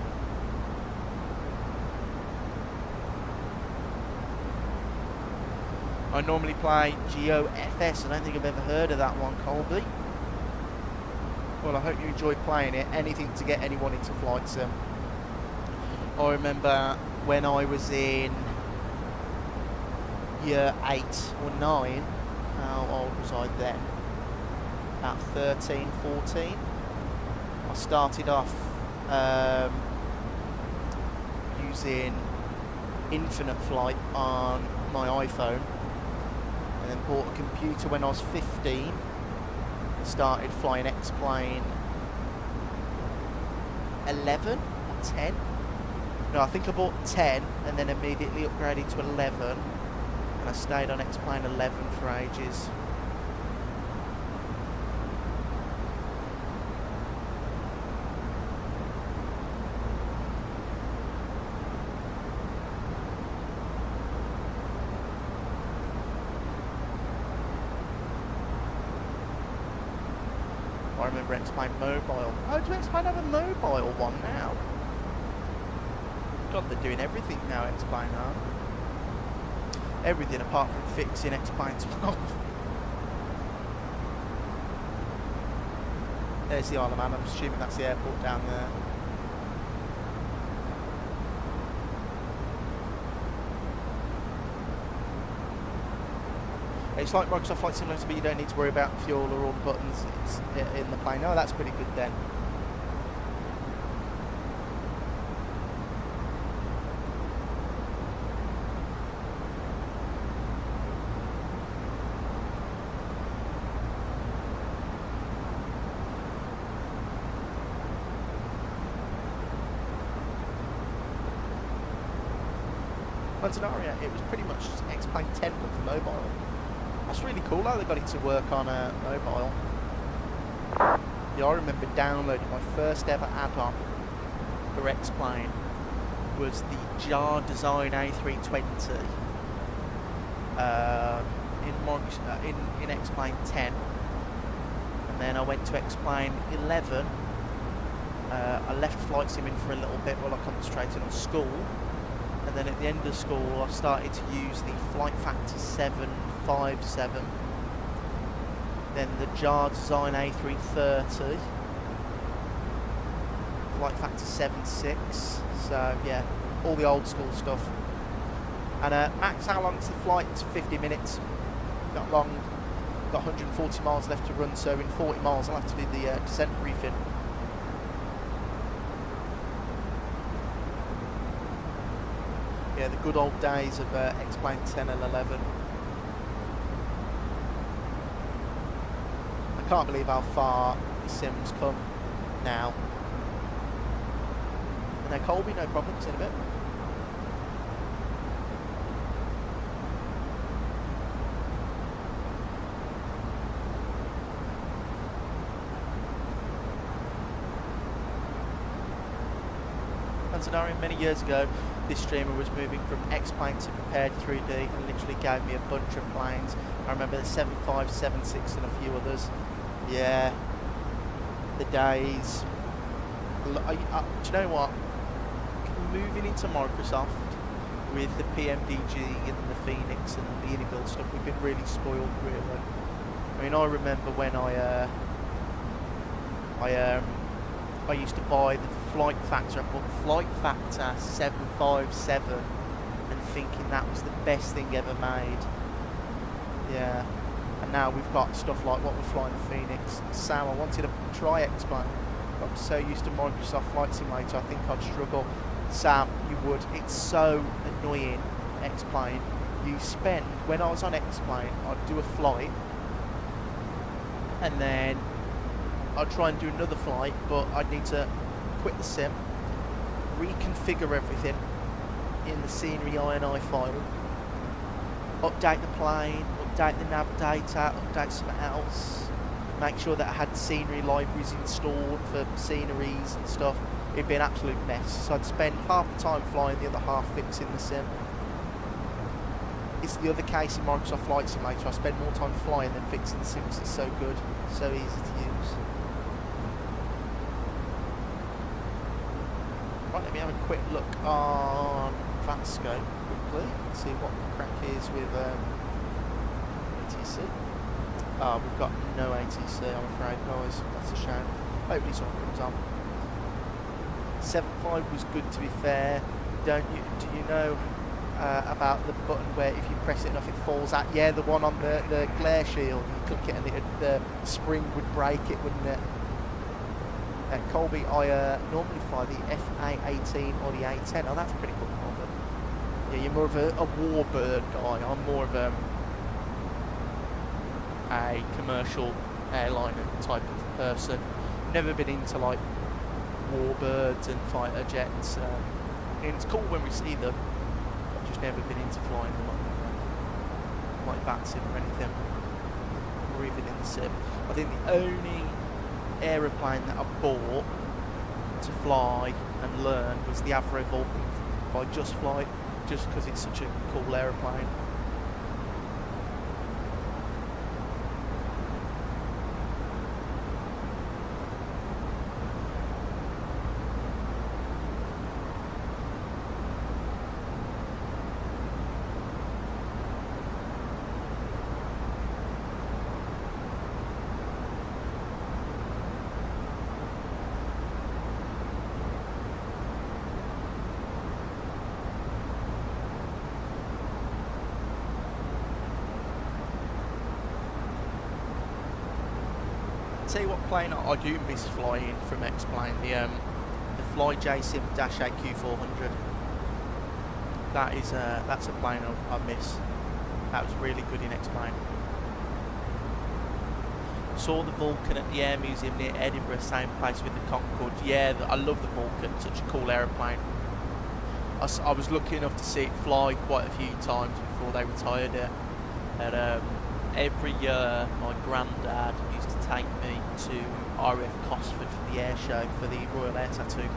I normally play GOFS. I don't think I've ever heard of that one, Colby. Well, I hope you enjoy playing it. Anything to get anyone into flight sim. I remember when I was in year 8 or 9. How old was I then? About 13, 14. I started off using Infinite Flight on my iPhone, and then bought a computer when I was 15 and started flying X-Plane 11 or 10. No, I think I bought 10 and then immediately upgraded to 11, and I stayed on X-Plane 11 for ages. remember X-Plane Mobile. Oh, do X-Plane have a mobile one now? God, they're doing everything now, X-Plane, aren't they? Everything apart from fixing X-Plane 12. There's the Isle of Man. I'm assuming that's the airport down there. It's like Microsoft Flight Simulator, but you don't need to worry about fuel or all the buttons in the plane. Oh, that's pretty good then. Scenario, it was pretty much X-Plane 10 but for mobile. That's really cool how they got it to work on a mobile. Yeah, I remember downloading my first ever add-on for X-Plane was the JAR Design A320 in X-Plane 10, and then I went to X-Plane 11. I left flight simming for a little bit while I concentrated on school. And then at the end of school, I started to use the Flight Factor 757, then the JAR Design A330, Flight Factor 76. So yeah, all the old school stuff. And max, how long is the flight? It's 50 minutes. Not long. Got 140 miles left to run. So in 40 miles, I'll have to do the descent briefing. Yeah, the good old days of X-Plane 10 and 11. I can't believe how far the Sim's come now. And there Colby, no problems in a bit. Scenario many years ago, this streamer was moving from X-Plane to prepared 3D and literally gave me a bunch of planes. I remember the 75, 76 and a few others. Yeah, the days. Do you know what? Moving into Microsoft with the PMDG and the FENIX and the illegal stuff, we've been really spoiled, really. I mean, I remember when I used to buy the Flight Factor, I bought Flight Factor 757 and thinking that was the best thing ever made. Yeah, and now we've got stuff like what we're flying the FENIX. Sam, I wanted to try X-Plane, but I'm so used to Microsoft Flight Simulator, I think I'd struggle. Sam, you would. It's so annoying, X-Plane. You spend, when I was on X-Plane, I'd do a flight, and then I'd try and do another flight, but I'd need to quit the sim, reconfigure everything in the scenery INI file, update the plane, update the nav data, update something else, make sure that I had scenery libraries installed for sceneries and stuff. It'd be an absolute mess. So I'd spend half the time flying, the other half fixing the sim. It's the other case in Microsoft Flight Simulator. I spend more time flying than fixing the sims. It's so good, so easy to use. Right, let me have a quick look on VATScope quickly, see what the crack is with ATC. We've got no ATC, I'm afraid, guys. That's a shame. Hopefully someone comes on. 7.5 was good, to be fair. Do you know about the button where if you press it enough it falls out? Yeah, the one on the glare shield. You click it and the spring would break it, wouldn't it? Colby, I normally fly the FA18 or the A10. Oh, that's pretty cool, Colby. Yeah, you're more of a warbird guy. I'm more of a commercial airliner type of person. Never been into like warbirds and fighter jets. It's cool when we see them. I've just never been into flying them like VATSIM or anything, or even in the sim. I think the only aeroplane that I bought to fly and learn was the Avro Vulcan by Just Flight, just because it's such a cool aeroplane. tell you what plane I do miss flying from X-Plane, the Fly JSIM -8Q400. That's a plane I miss. That was really good in X-Plane. Saw the Vulcan at the Air Museum near Edinburgh, same place with the Concorde. Yeah, I love the Vulcan, such a cool aeroplane. I was lucky enough to see it fly quite a few times before they retired it. And every year my granddad used to take me to RF Cosford for the air show for the Royal Air Tattoo.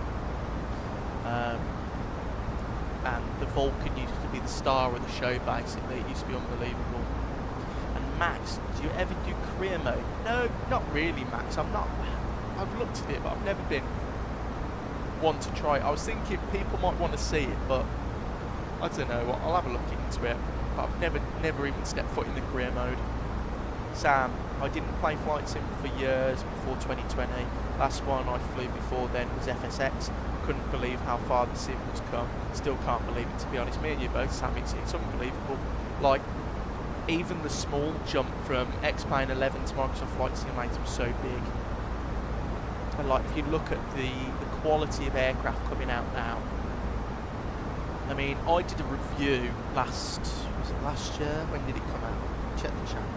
And the Vulcan used to be the star of the show basically. It used to be unbelievable. And Max, do you ever do career mode? No, not really, Max. I've looked at it, but I've never been one to try it. I was thinking people might want to see it, but I don't know. I'll have a look into it. But I've never even stepped foot in the career mode. Sam, I didn't play flight sim for years before 2020. Last one I flew before then was FSX. Couldn't believe how far the sim has come. Still can't believe it, to be honest. Me and you both, Sam, it's unbelievable. Like, even the small jump from X-Plane 11 to Microsoft Flight Simulator was so big. And like, if you look at the quality of aircraft coming out now, I mean, I did a review was it last year? When did it come out? Check the channel.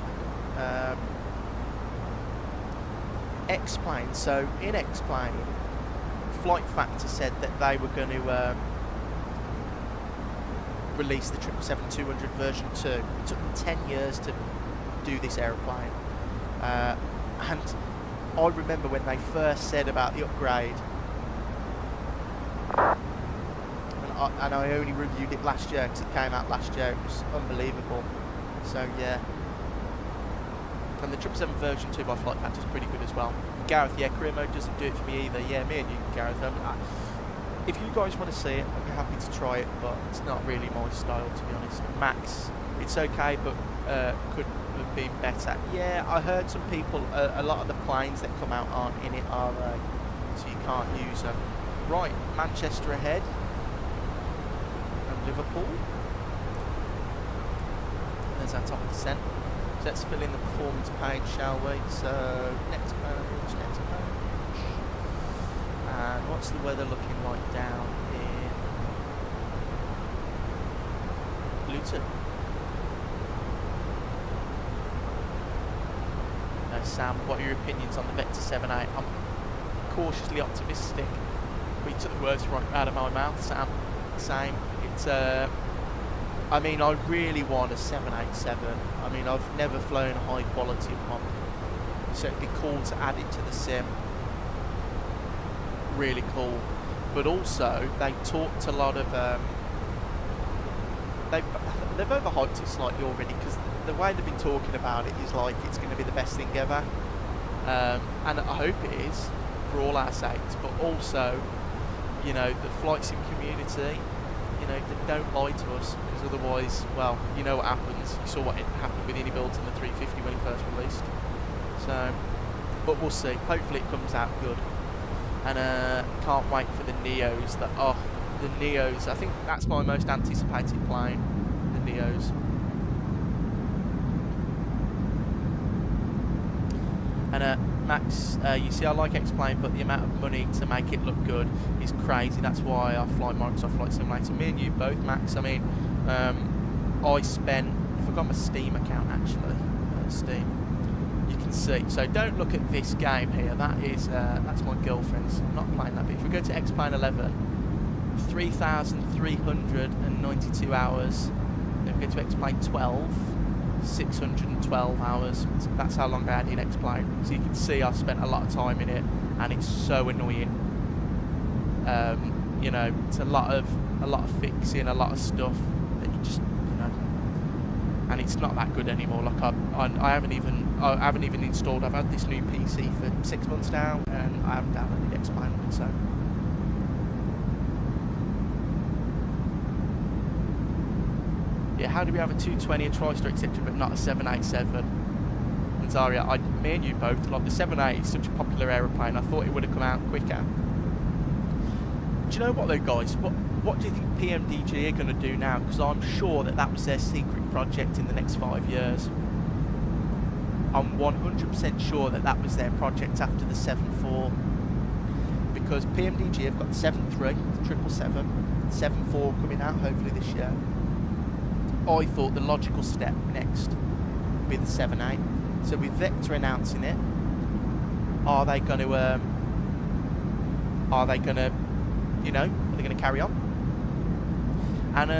X-Plane, so in X-Plane, Flight Factor said that they were going to release the 777-200 version 2. It took them 10 years to do this aeroplane. And I remember when they first said about the upgrade, and I only reviewed it last year because it came out last year. It was unbelievable. So yeah. And the 777 version 2 by Flight Factor is pretty good as well. Gareth, yeah, career mode doesn't do it for me either. Yeah, me and you, Gareth. If you guys want to see it, I'd be happy to try it, but it's not really my style, to be honest. Max, it's okay, but could have been better. Yeah, I heard some people, a lot of the planes that come out aren't in it, are they? So you can't use them. Right, Manchester ahead. And Liverpool. There's our top descent. So let's fill in the performance page, shall we? So, next page. And what's the weather looking like down in Luton? Sam, what are your opinions on the Vector 7A? I'm cautiously optimistic. We took the words right out of my mouth, Sam. Same. It's I mean, I really want a 787. I mean, I've never flown a high quality one, so it'd be cool to add it to the sim. Really cool. But also, they talked a lot of they've overhyped it slightly already, because the way they've been talking about it is like it's going to be the best thing ever, and I hope it is for all our sakes. But also, you know, the flight sim community, you know, they don't lie to us, because otherwise, well, you know what happens. You saw what happened with Built in the 350 when it first released. So, but we'll see. Hopefully it comes out good. And can't wait for the Neos. The Neos. I think that's my most anticipated plane. The Neos. And Max, you see, I like X-Plane, but the amount of money to make it look good is crazy. That's why I fly Microsoft Flight Simulator. Me and you both, Max. I mean, I forgot my Steam account actually. Steam. You can see. So don't look at this game here. That is that's my girlfriend's. I'm not playing that. But if we go to X-Plane 11, 3,392 hours. Then we go to X-Plane 12. 612 hours. That's how long I had in X-Plane. So you can see I've spent a lot of time in it, and it's so annoying. You know, it's a lot of fixing, a lot of stuff that you just, you know, and it's not that good anymore. Like I haven't even installed. I've had this new PC for 6 months now, and I haven't downloaded X-Plane. So. Yeah, how do we have a 220, a TriStar, etc., but not a 787? And Zaria, me and you both, like the 7A is such a popular aeroplane. I thought it would have come out quicker. Do you know what though, guys? What do you think PMDG are going to do now? Because I'm sure that was their secret project in the next 5 years. I'm 100% sure that that was their project after the 7.4, because PMDG have got the 7.3, the 777, 7.4 coming out hopefully this year. I thought the logical step next would be the 7.8. So with Vector announcing it, are they going to, you know, are they going to carry on? And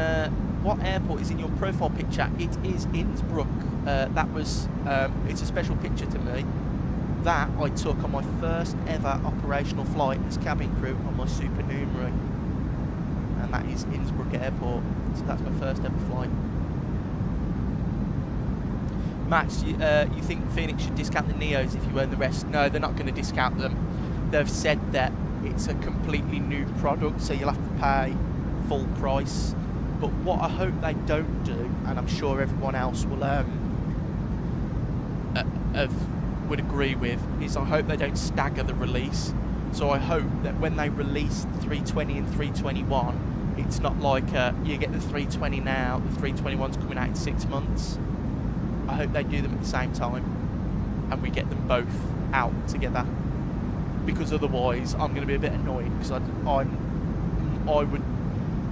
what airport is in your profile picture? It is Innsbruck. That was, it's a special picture to me. That I took on my first ever operational flight as cabin crew on my supernumerary. And that is Innsbruck Airport. So that's my first ever flight. Max, you think Phoenix should discount the Neos if you own the rest? No, they're not going to discount them. They've said that it's a completely new product, so you'll have to pay full price. But what I hope they don't do, and I'm sure everyone else will would agree with, is I hope they don't stagger the release. So I hope that when they release the 320 and 321, it's not like you get the 320 now, the 321's coming out in 6 months. I hope they do them at the same time and we get them both out together, because otherwise I'm going to be a bit annoyed, because I'm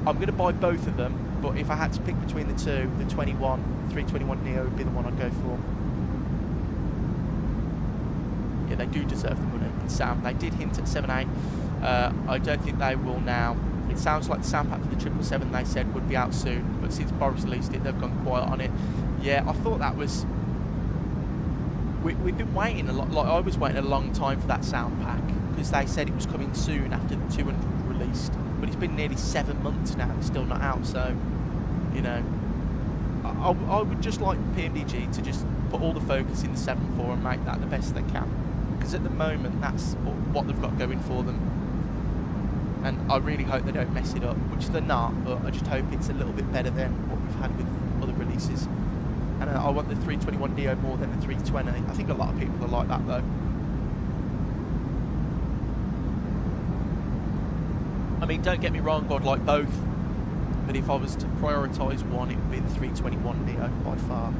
going to buy both of them, but if I had to pick between the two, the 321neo would be the one I'd go for. Yeah, they do deserve the money. And Sam, they did hint at 7.8. I don't think they will now. It sounds like the sound pack for the 777 they said would be out soon, but since Boris released it, they've gone quiet on it. Yeah, I thought that was... We've been waiting a lot, like I was waiting a long time for that sound pack, because they said it was coming soon after the 200 released, but it's been nearly 7 months now and it's still not out, so, you know, I would just like PMDG to just put all the focus in the 7.4 and make that the best they can, because at the moment that's what they've got going for them, and I really hope they don't mess it up, which they're not, but I just hope it's a little bit better than what we've had with other releases. And I want the 321neo more than the 320. I think a lot of people are like that though. I mean, don't get me wrong, I'd like both, but if I was to prioritise one, it would be the 321neo by far.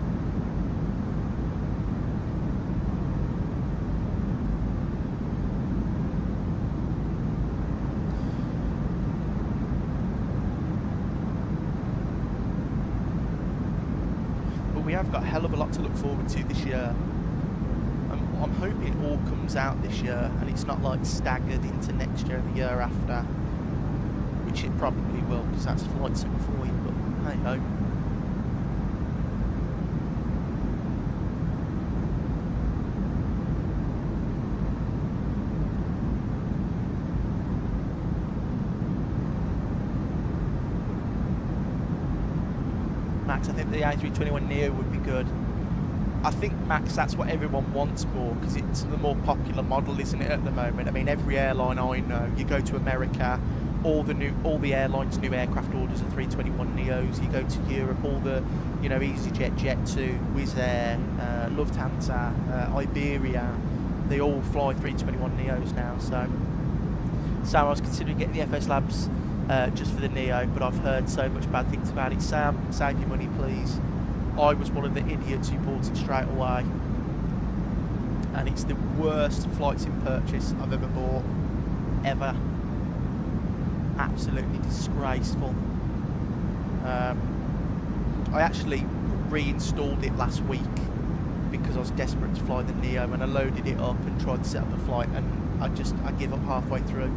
We have got a hell of a lot to look forward to this year. I'm hoping it all comes out this year and it's not like staggered into next year and the year after, which it probably will, because that's flight sim for you, but hey ho. Max, I think the A321neo would be good. I think, Max, that's what everyone wants more, because it's the more popular model, isn't it, at the moment? I mean, every airline I know, you go to America, all the airlines' new aircraft orders are 321neos. You go to Europe, all the, you know, EasyJet, Jet2, Wizz Air, Lufthansa, Iberia, they all fly 321neos now. So I was considering getting the FS Labs just for the Neo, but I've heard so much bad things about it. Sam, save your money, please. I was one of the idiots who bought it straight away, and it's the worst flight sim purchase I've ever bought, ever. Absolutely disgraceful. I actually reinstalled it last week because I was desperate to fly the Neo, and I loaded it up and tried to set up a flight, and I give up halfway through.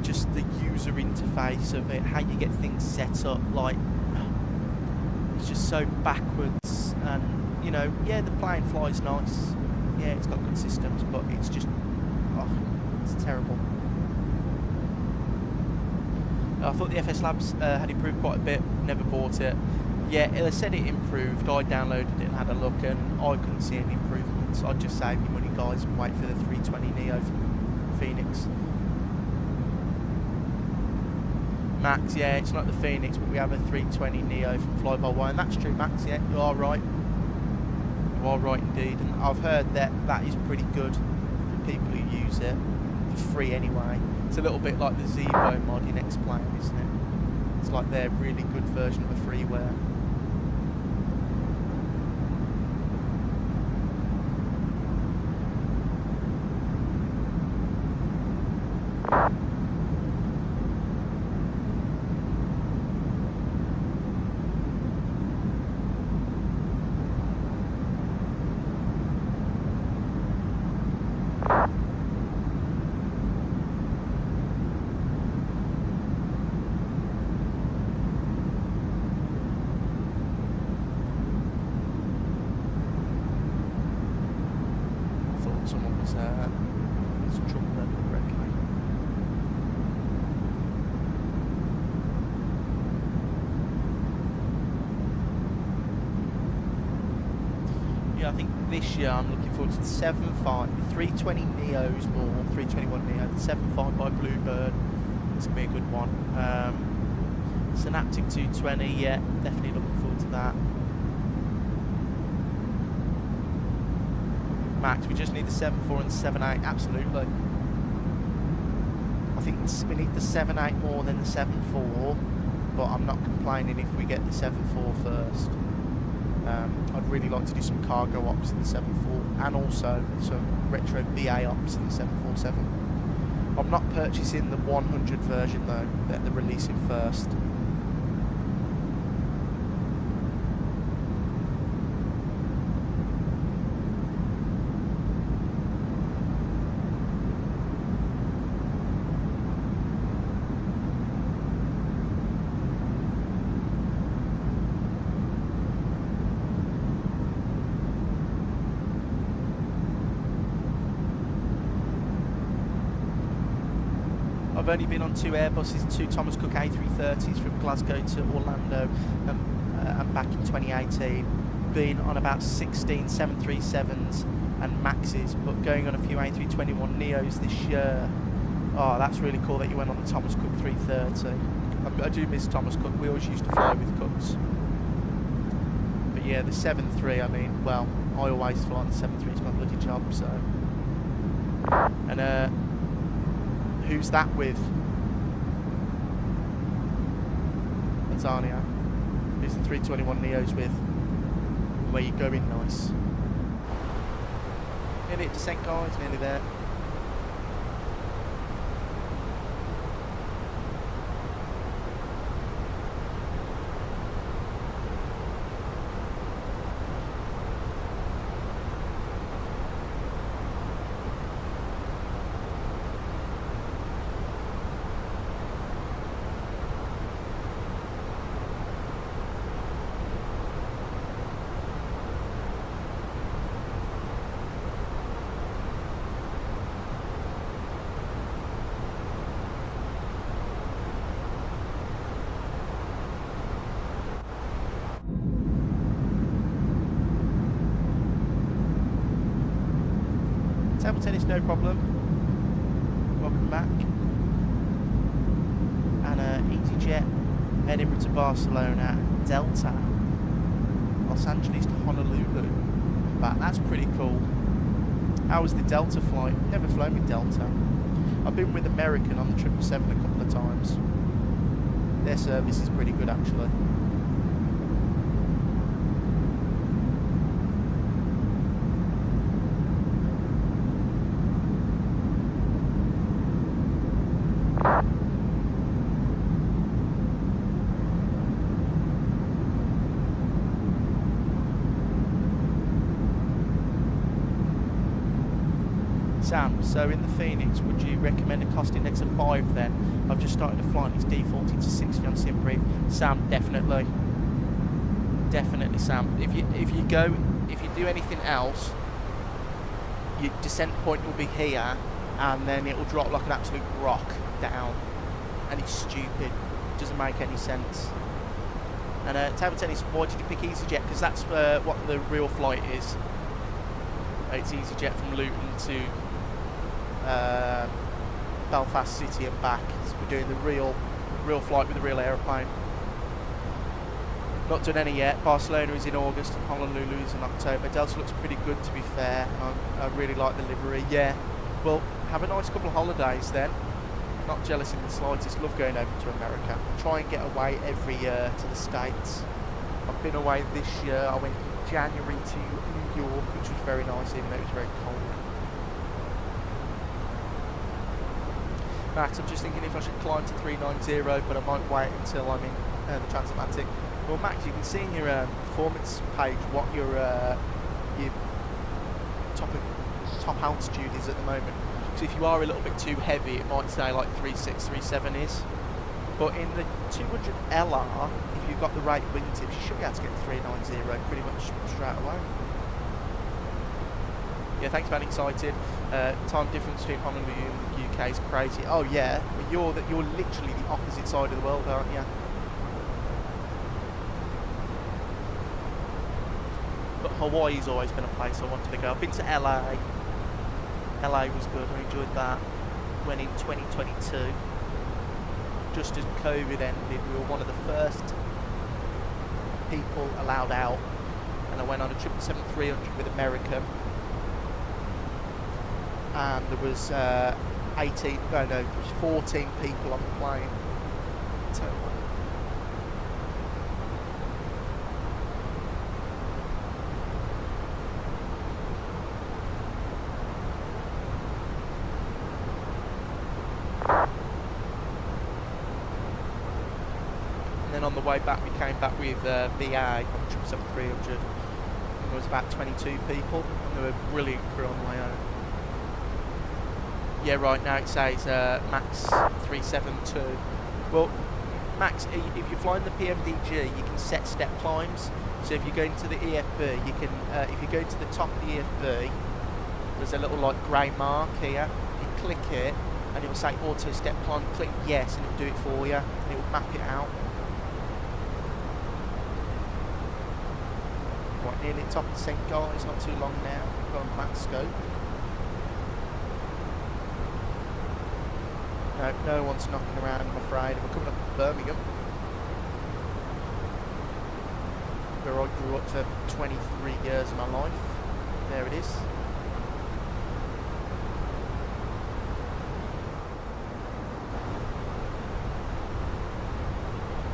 Just the user interface of it, how you get things set up, like, it's just so backwards. And, you know, yeah, the plane flies nice, yeah, it's got good systems, but it's just, oh, it's terrible. I thought the FS Labs had improved quite a bit, never bought it. Yeah, they said it improved, I downloaded it and had a look, and I couldn't see any improvements. I'd just save your money, guys, and wait for the 320neo from Phoenix. Max, yeah, it's not the Phoenix, but we have a 320neo from Fly-by-Wire, and that's true, Max, yeah, you are right. You are right indeed, and I've heard that that is pretty good for people who use it, for free anyway. It's a little bit like the Zebo mod in X-Plane, isn't it? It's like their really good version of a freeware. this year I'm looking forward to the 7.5, the 320 Neos more, 321 Neo, the 7.5 by Bluebird. It's going to be a good one. Synaptic 220, yeah, definitely looking forward to that. Max, we just need the 7.4 and the 7.8, absolutely. I think we need the 7.8 more than the 7.4, but I'm not complaining if we get the 7.4 first. I'd really like to do some cargo ops in the 7.4 and also some retro BA ops in the 747. I'm not purchasing the 100 version though, that they're releasing first. I've only been on 2 Airbuses, 2 Thomas Cook A330s from Glasgow to Orlando and back in 2018. Been on about 16 737s and Maxes, but going on a few A321neos this year. Oh, that's really cool that you went on the Thomas Cook 330. I do miss Thomas Cook, we always used to fly with Cooks. But yeah, the 7.3, I mean, well, I always fly on the 7.3, it's my bloody job, so. And who's that with? Tanzania. Who's the 321neos with? Where you going, nice. Nearly at descent, guys, nearly there. Table tennis, no problem. Welcome back. And EasyJet, Edinburgh to Barcelona, Delta, Los Angeles to Honolulu. Back. That's pretty cool. How was the Delta flight? Never flown with Delta. I've been with American on the 777 a couple of times. Their service is pretty good actually. Sam, so in the Phoenix, would you recommend a cost index of 5 then? I've just started a flight and it's defaulting to 60 on sim brief. Sam, definitely. Definitely, Sam. If you do anything else, your descent point will be here and then it will drop like an absolute rock down. And it's stupid. Doesn't make any sense. And table tennis, why did you pick EasyJet? Because that's what the real flight is. It's EasyJet from Luton to Belfast City and back. So we're doing the real flight with the real aeroplane. Not done any yet. Barcelona is in August and Honolulu is in October. Delta looks pretty good to be fair. I really like the livery. Yeah. Well, have a nice couple of holidays then. Not jealous in the slightest. Love going over to America. Try and get away every year to the States. I've been away this year. I went in January to New York, which was very nice even though it was very cold. Max, I'm just thinking if I should climb to 390, but I might wait until I'm in the transatlantic. Well, Max, you can see in your performance page what your top altitude is at the moment. So if you are a little bit too heavy, it might say like 36, 37 is. But in the 200 LR, if you've got the right wingtip, you should be able to get 390 pretty much straight away. Yeah, thanks man, excited. Time difference between Honolulu and the UK is crazy. Oh yeah, but you're literally the opposite side of the world, aren't you? but Hawaii's always been a place I wanted to go. I've been to LA. LA was good, I enjoyed that. Went in 2022. Just as COVID ended, we were one of the first people allowed out. And I went on a 777-300 with American. And there was 14 people on the plane. Total. And then on the way back, we came back with VA on the 777-300. There was about 22 people, and they were brilliant crew on the way home. Yeah, right now it says max 372. Well, max, if you're flying the PMDG, you can set step climbs. So if you go into the EFB, you can, if you go to the top of the EFB, there's a little like grey mark here. You click it, and it will say auto step climb. Click yes, and it will do it for you. And it will map it out. Right, nearly top of the sink, guys. Not too long now. Got a flat scope. No, no one's knocking around, I'm afraid. We're coming up to Birmingham, where I grew up for 23 years of my life. There it is.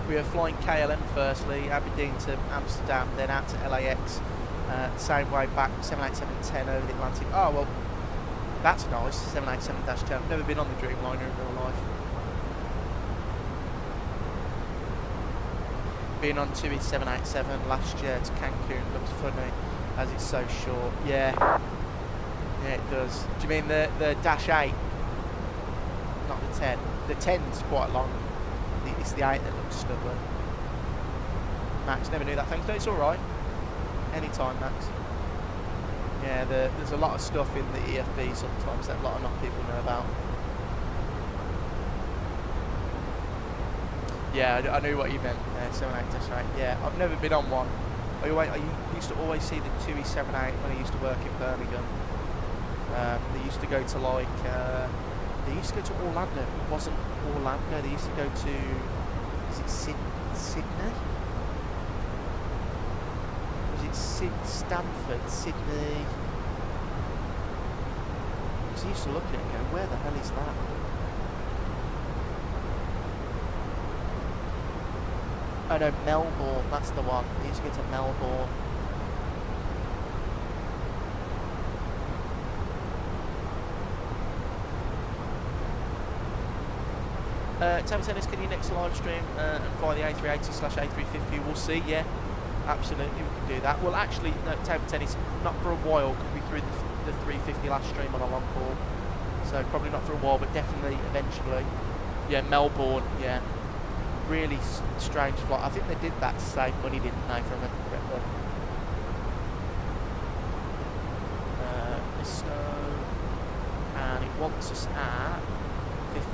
We are flying KLM firstly, Aberdeen to Amsterdam, then out to LAX. Same way back, 787-10 over the Atlantic. Oh, well, that's nice, 787-10. I've never been on the Dreamliner in real life. Been on TUI 787 last year to Cancun, looks funny as it's so short. Yeah, yeah it does. Do you mean the Dash 8? Not the 10. The 10's quite long. It's the 8 that looks stubborn. Max, never knew that. Thanks, no, it's alright. Anytime, Max. Yeah, there's a lot of stuff in the EFB sometimes that a lot of not people know about. Yeah, I knew what you meant. 78-8. Yeah, I've never been on one. I used to always see the TUI 78 when I used to work in Birmingham. They used to go to like, they used to go to Orlando. It wasn't Orlando. They used to go to, is it Sydney? Stanford, Sydney. Because I used to look at it and go, where the hell is that? Oh no, Melbourne, that's the one. I used to go to Melbourne. Table Tennis, can you next live stream and fly the A380/A350? We'll see, yeah. Absolutely, we can do that. Well, actually, no, Table Tennis, not for a while, because we threw the 350 last stream on a long haul. So probably not for a while, but definitely eventually. Yeah, Melbourne, yeah. Really strange flight. I think they did that to save money, didn't they, from a correctly. And it wants us at 50.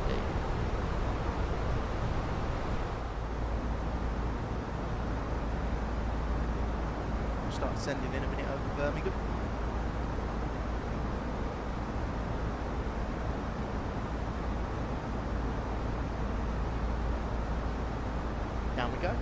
Start sending in a minute over Birmingham. Down we go.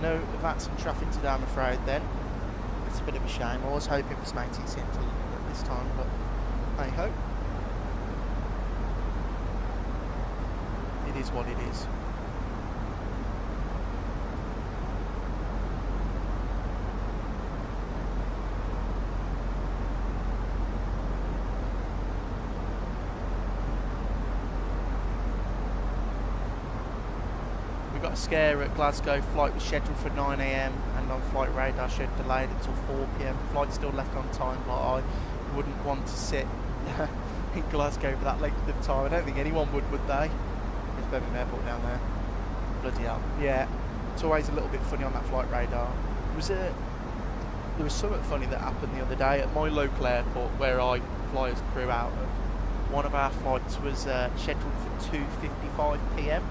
no VATSIM traffic today, I'm afraid. Then it's a bit of a shame. I was hoping for some ATC at this time, but hey ho. It is what it is. We got a scare at Glasgow. Flight was scheduled for 9 AM and on flight radar showed delayed until 4 PM. Flight still left on time, but I wouldn't want to sit in Glasgow for that length of time. I don't think anyone would they? There's Birmingham Airport down there. Bloody hell. Yeah, it's always a little bit funny on that flight radar. There was something funny that happened the other day at my local airport where I fly as crew out of. One of our flights was scheduled for 2:55 PM.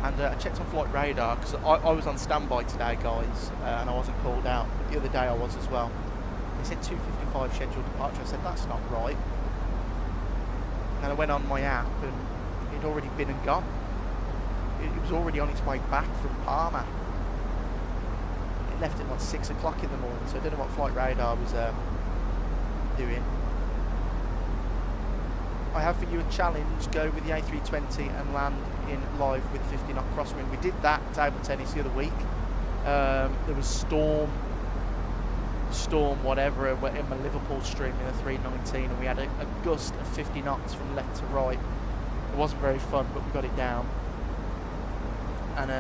And I checked on flight radar because I was on standby today, guys, and I wasn't called out. But the other day I was as well. They said 2:55 scheduled departure. I said, that's not right. And I went on my app and it'd already been and gone. It was already on its way back from Palma. It left at like 6 o'clock in the morning, so I don't know what flight radar was doing. I have for you a challenge. Go with the A320 and land in live with 50 knot crosswind. We did that table tennis the other week. There was storm whatever in my Liverpool stream in the 319, and we had a gust of 50 knots from left to right. It wasn't very fun, but we got it down. And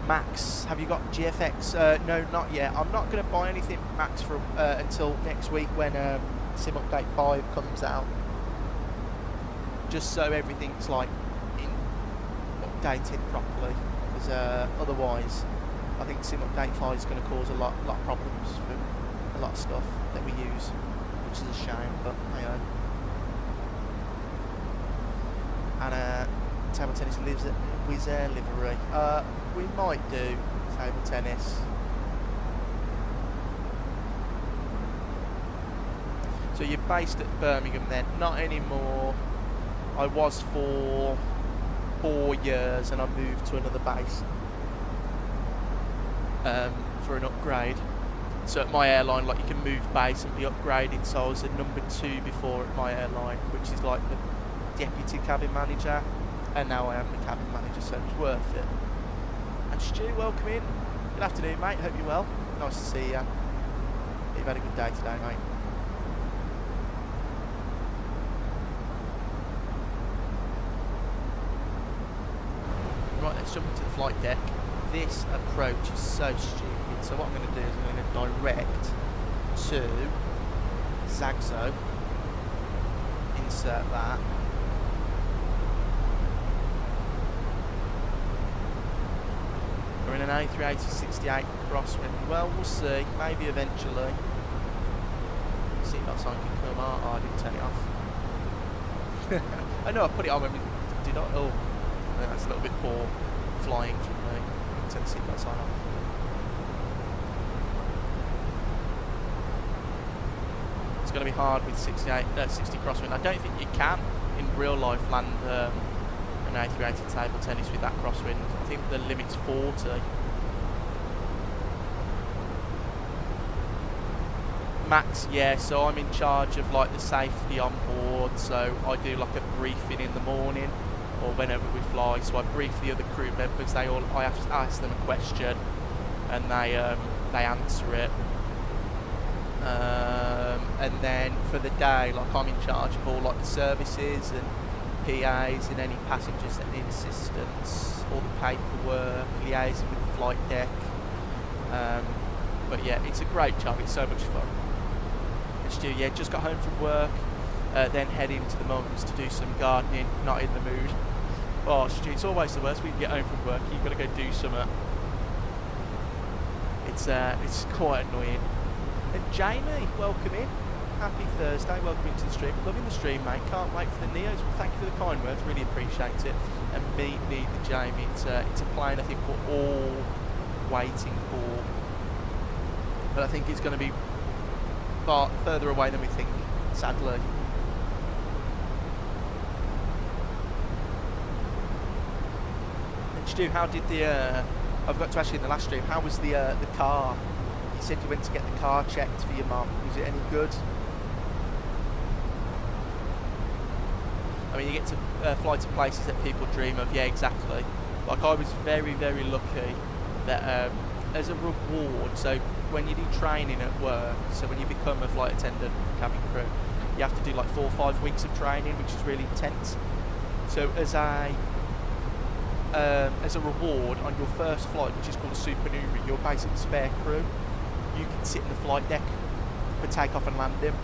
Max, have you got GFX? No, not yet. I'm not going to buy anything, Max, for until next week when Sim Update 5 comes out. Just so everything's like updated properly, because otherwise I think Sim Update 5 is going to cause a lot of problems for a lot of stuff that we use, which is a shame, but hey ho. And table tennis lives at Wizz Air livery. We might do table tennis. So you're based at Birmingham then? Not anymore. I was for 4 years and I moved to another base for an upgrade. So at my airline, like, you can move base and be upgraded, so I was a number 2 before at my airline, which is like the deputy cabin manager, and now I am the cabin manager, so it's worth it. And Stu, welcome in. Good afternoon, mate. Hope you're well. Nice to see you. You've had a good day today, mate. Right, let's jump into the flight deck. This approach is so stupid. So what I'm going to do is I'm going to direct to Zagzo. Insert that. We're in an A380-68 crosswind. Well, we'll see. Maybe eventually. Seatbelt sign can come out. Oh, I didn't turn it off. I know I put it on when we did not. Oh, that's a little bit poor flying from me. Turn the seatbelt sign off. It's going to be hard with 60 crosswind. I don't think you can in real life land an A380 table tennis with that crosswind. I think the limit's 40. Max, yeah, so I'm in charge of like the safety on board, so I do like a briefing in the morning or whenever we fly, so I brief the other crew members. I have to ask them a question and they answer it. And then for the day, like, I'm in charge of all like the services and PAs and any passengers that need assistance, all the paperwork, liaising with the flight deck. But yeah, it's a great job, it's so much fun. And Stu, yeah, just got home from work, then heading to the mums to do some gardening, not in the mood. Oh Stu, it's always the worst when you get home from work, you've got to go do something. It's quite annoying. And Jamie, welcome in. Happy Thursday, welcome into the stream. Loving the stream, mate. Can't wait for the Neos. Well, thank you for the kind words, really appreciate it. And me, the Jamie, it's a plane I think we're all waiting for. But I think it's going to be far further away than we think, sadly. And Stu, how did the I've got to ask you in the last stream, how was the car? You said you went to get the car checked for your mum. Was it any good? I mean, you get to fly to places that people dream of. Yeah, exactly. Like, I was very, very lucky that as a reward, so when you do training at work, so when you become a flight attendant, cabin crew, you have to do like 4 or 5 weeks of training, which is really intense. So as a reward on your first flight, which is called a supernumerary, you're basically spare crew. You can sit in the flight deck for takeoff and landing.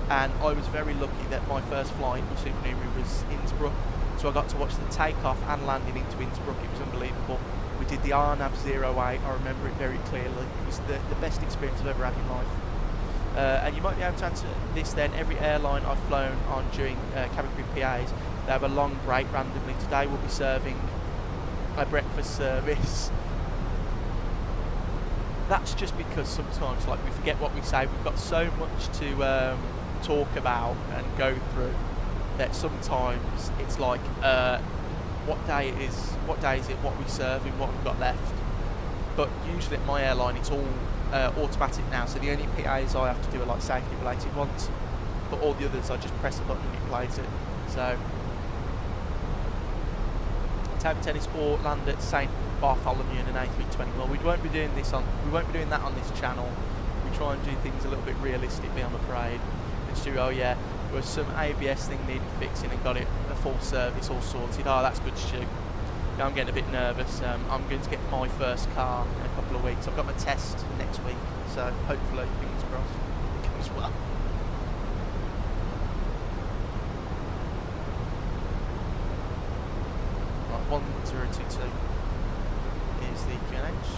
And I was very lucky that my first flight with supernumerary was Innsbruck, so I got to watch the takeoff and landing into Innsbruck. It was unbelievable. We did the RNAV 08, I remember it very clearly. It was the best experience I've ever had in life. And you might be able to answer this then. Every airline I've flown on during cabin crew PAs, they have a long break randomly. Today we'll be serving a breakfast service. That's just because sometimes, like, we forget what we say. We've got so much to talk about and go through that sometimes it's like, what day is it, what we serving, what we've got left. But usually at my airline it's all automatic now, so the only PAs I have to do are like safety related ones, but all the others I just press a button and it plays it. So table tennis or land at St Bartholomew in an A320. Well, we won't be doing that on this channel. We try and do things a little bit realistically, I'm afraid. And Stu, oh yeah, there was some ABS thing needed fixing and got it a full service all sorted. Oh, that's good, Stu. Now I'm getting a bit nervous. I'm going to get my first car in a couple of weeks. I've got my test next week, so hopefully, fingers crossed, it goes well. Right, 1022 is the QNH.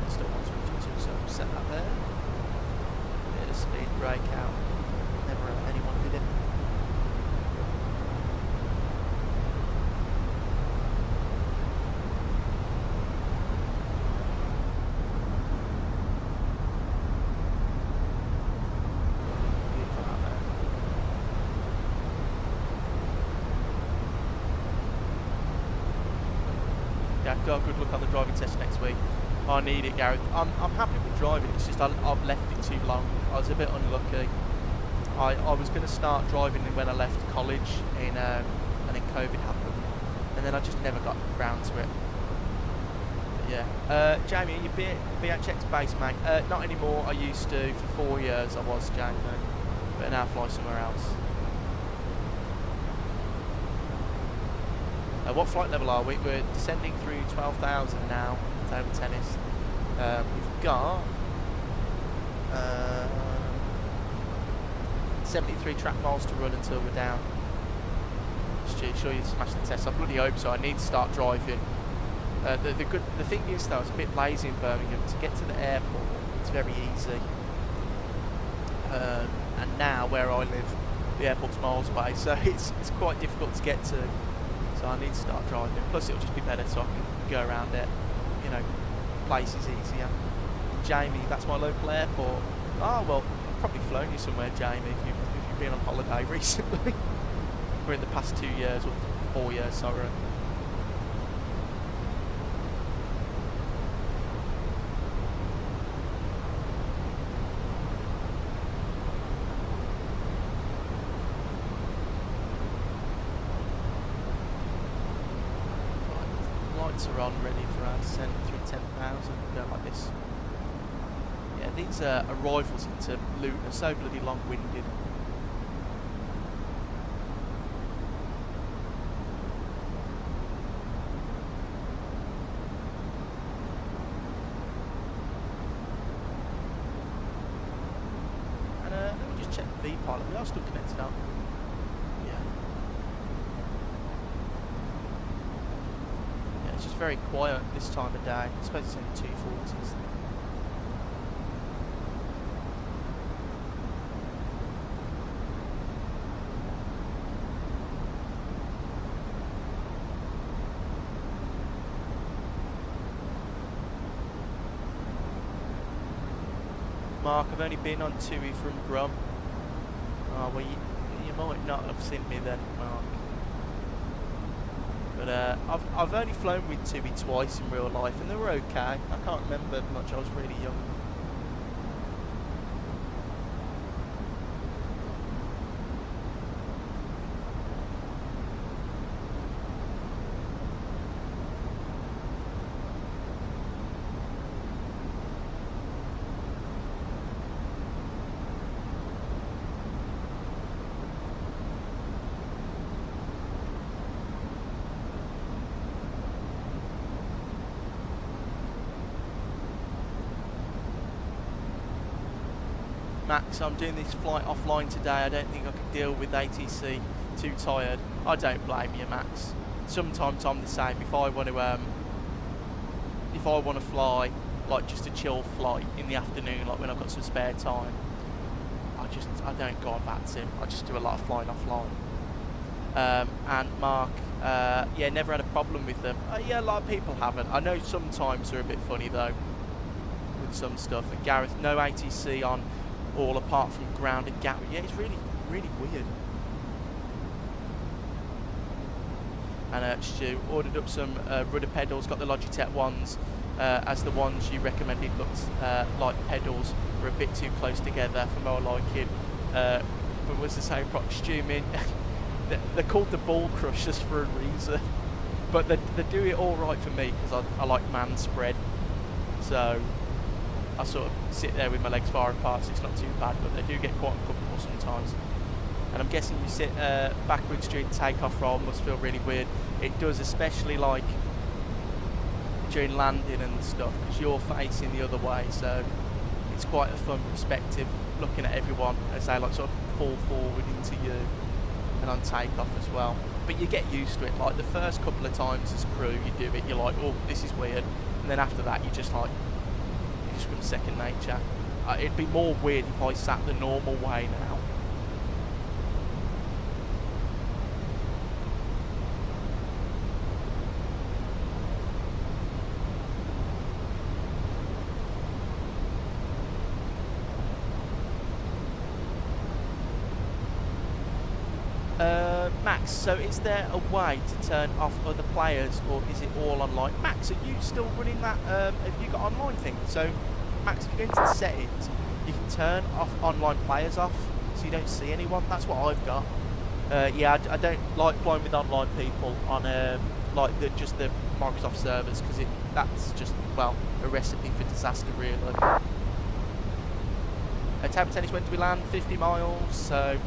Still 1022, so set that there. Bit of speed brake out. Never anyone did it. Yeah, got a good look on the driving test next week. I need it, Gareth. I'm happy with driving. It's just I've left it too long. I was a bit unlucky. I was going to start driving when I left college, and then COVID happened, and then I just never got round to it. But yeah, Jamie, are you BHX based, mate? Not anymore. I used to for 4 years. I was, Jamie, but now I fly somewhere else. What flight level are we? We're descending through 12,000 now. Table tennis. We've got 73 track miles to run until we're down. Sure you smashed the test. I bloody hope so. I need to start driving. The thing is though, I was a bit lazy in Birmingham. To get to the airport, it's very easy. And now where I live, the airport's miles away, so it's quite difficult to get to. So I need to start driving. Plus it'll just be better so I can go around it. You know, places easier. Jamie, that's my local airport. Oh well, I've probably flown you somewhere, Jamie, if you've been on holiday recently. Or in the past 2 years, or 4 years, sorry. Lights are on, ready for our descent through 10,000. Go like this. Yeah, these arrivals into Luton are so bloody long-winded. And let me just check the pilot. We are still connected up. Yeah. Yeah, it's just very quiet this time of day. I suppose it's only 240s. Mark, I've only been on TUI from Brum. Oh, well, you might not have seen me then, Mark. But I've only flown with Tui twice in real life, and they were okay. I can't remember much. I was really young. Max, I'm doing this flight offline today. I don't think I could deal with ATC. Too tired. I don't blame you, Max. Sometimes I'm the same. If I want to fly like just a chill flight in the afternoon, like when I've got some spare time, I don't go on VATSIM. I just do a lot of flying offline. And Mark, yeah, never had a problem with them. Yeah, a lot of people haven't. I know sometimes they're a bit funny though with some stuff. And Gareth, no ATC on all apart from ground and Gatwick. Yeah, it's really, really weird. And Stu ordered up some rudder pedals, got the Logitech ones, as the ones you recommended looked like pedals were a bit too close together for my liking, but was the same price. Stu, mean, they're called the ball crushers for a reason, but they do it all right for me because I like man spread, so I sort of sit there with my legs far apart, so it's not too bad, but they do get quite uncomfortable sometimes. And I'm guessing you sit backwards during takeoff roll, must feel really weird. It does, especially like during landing and stuff, because you're facing the other way, so it's quite a fun perspective looking at everyone as they like sort of fall forward into you and on takeoff as well. But you get used to it. Like the first couple of times as crew you do it, you're like, oh, this is weird, and then after that you just like, it just becomes second nature. It'd be more weird if I sat the normal way now. Max, so is there a way to turn off other players, or is it all online? Max, are you still running that, have you got online thing? So, Max, if you go into the settings, you can turn off online players off, so you don't see anyone. That's what I've got. Yeah, I don't like flying with online people on, like, just the Microsoft servers, because that's just, well, a recipe for disaster, really. Table tennis, when do we land? 50 miles, so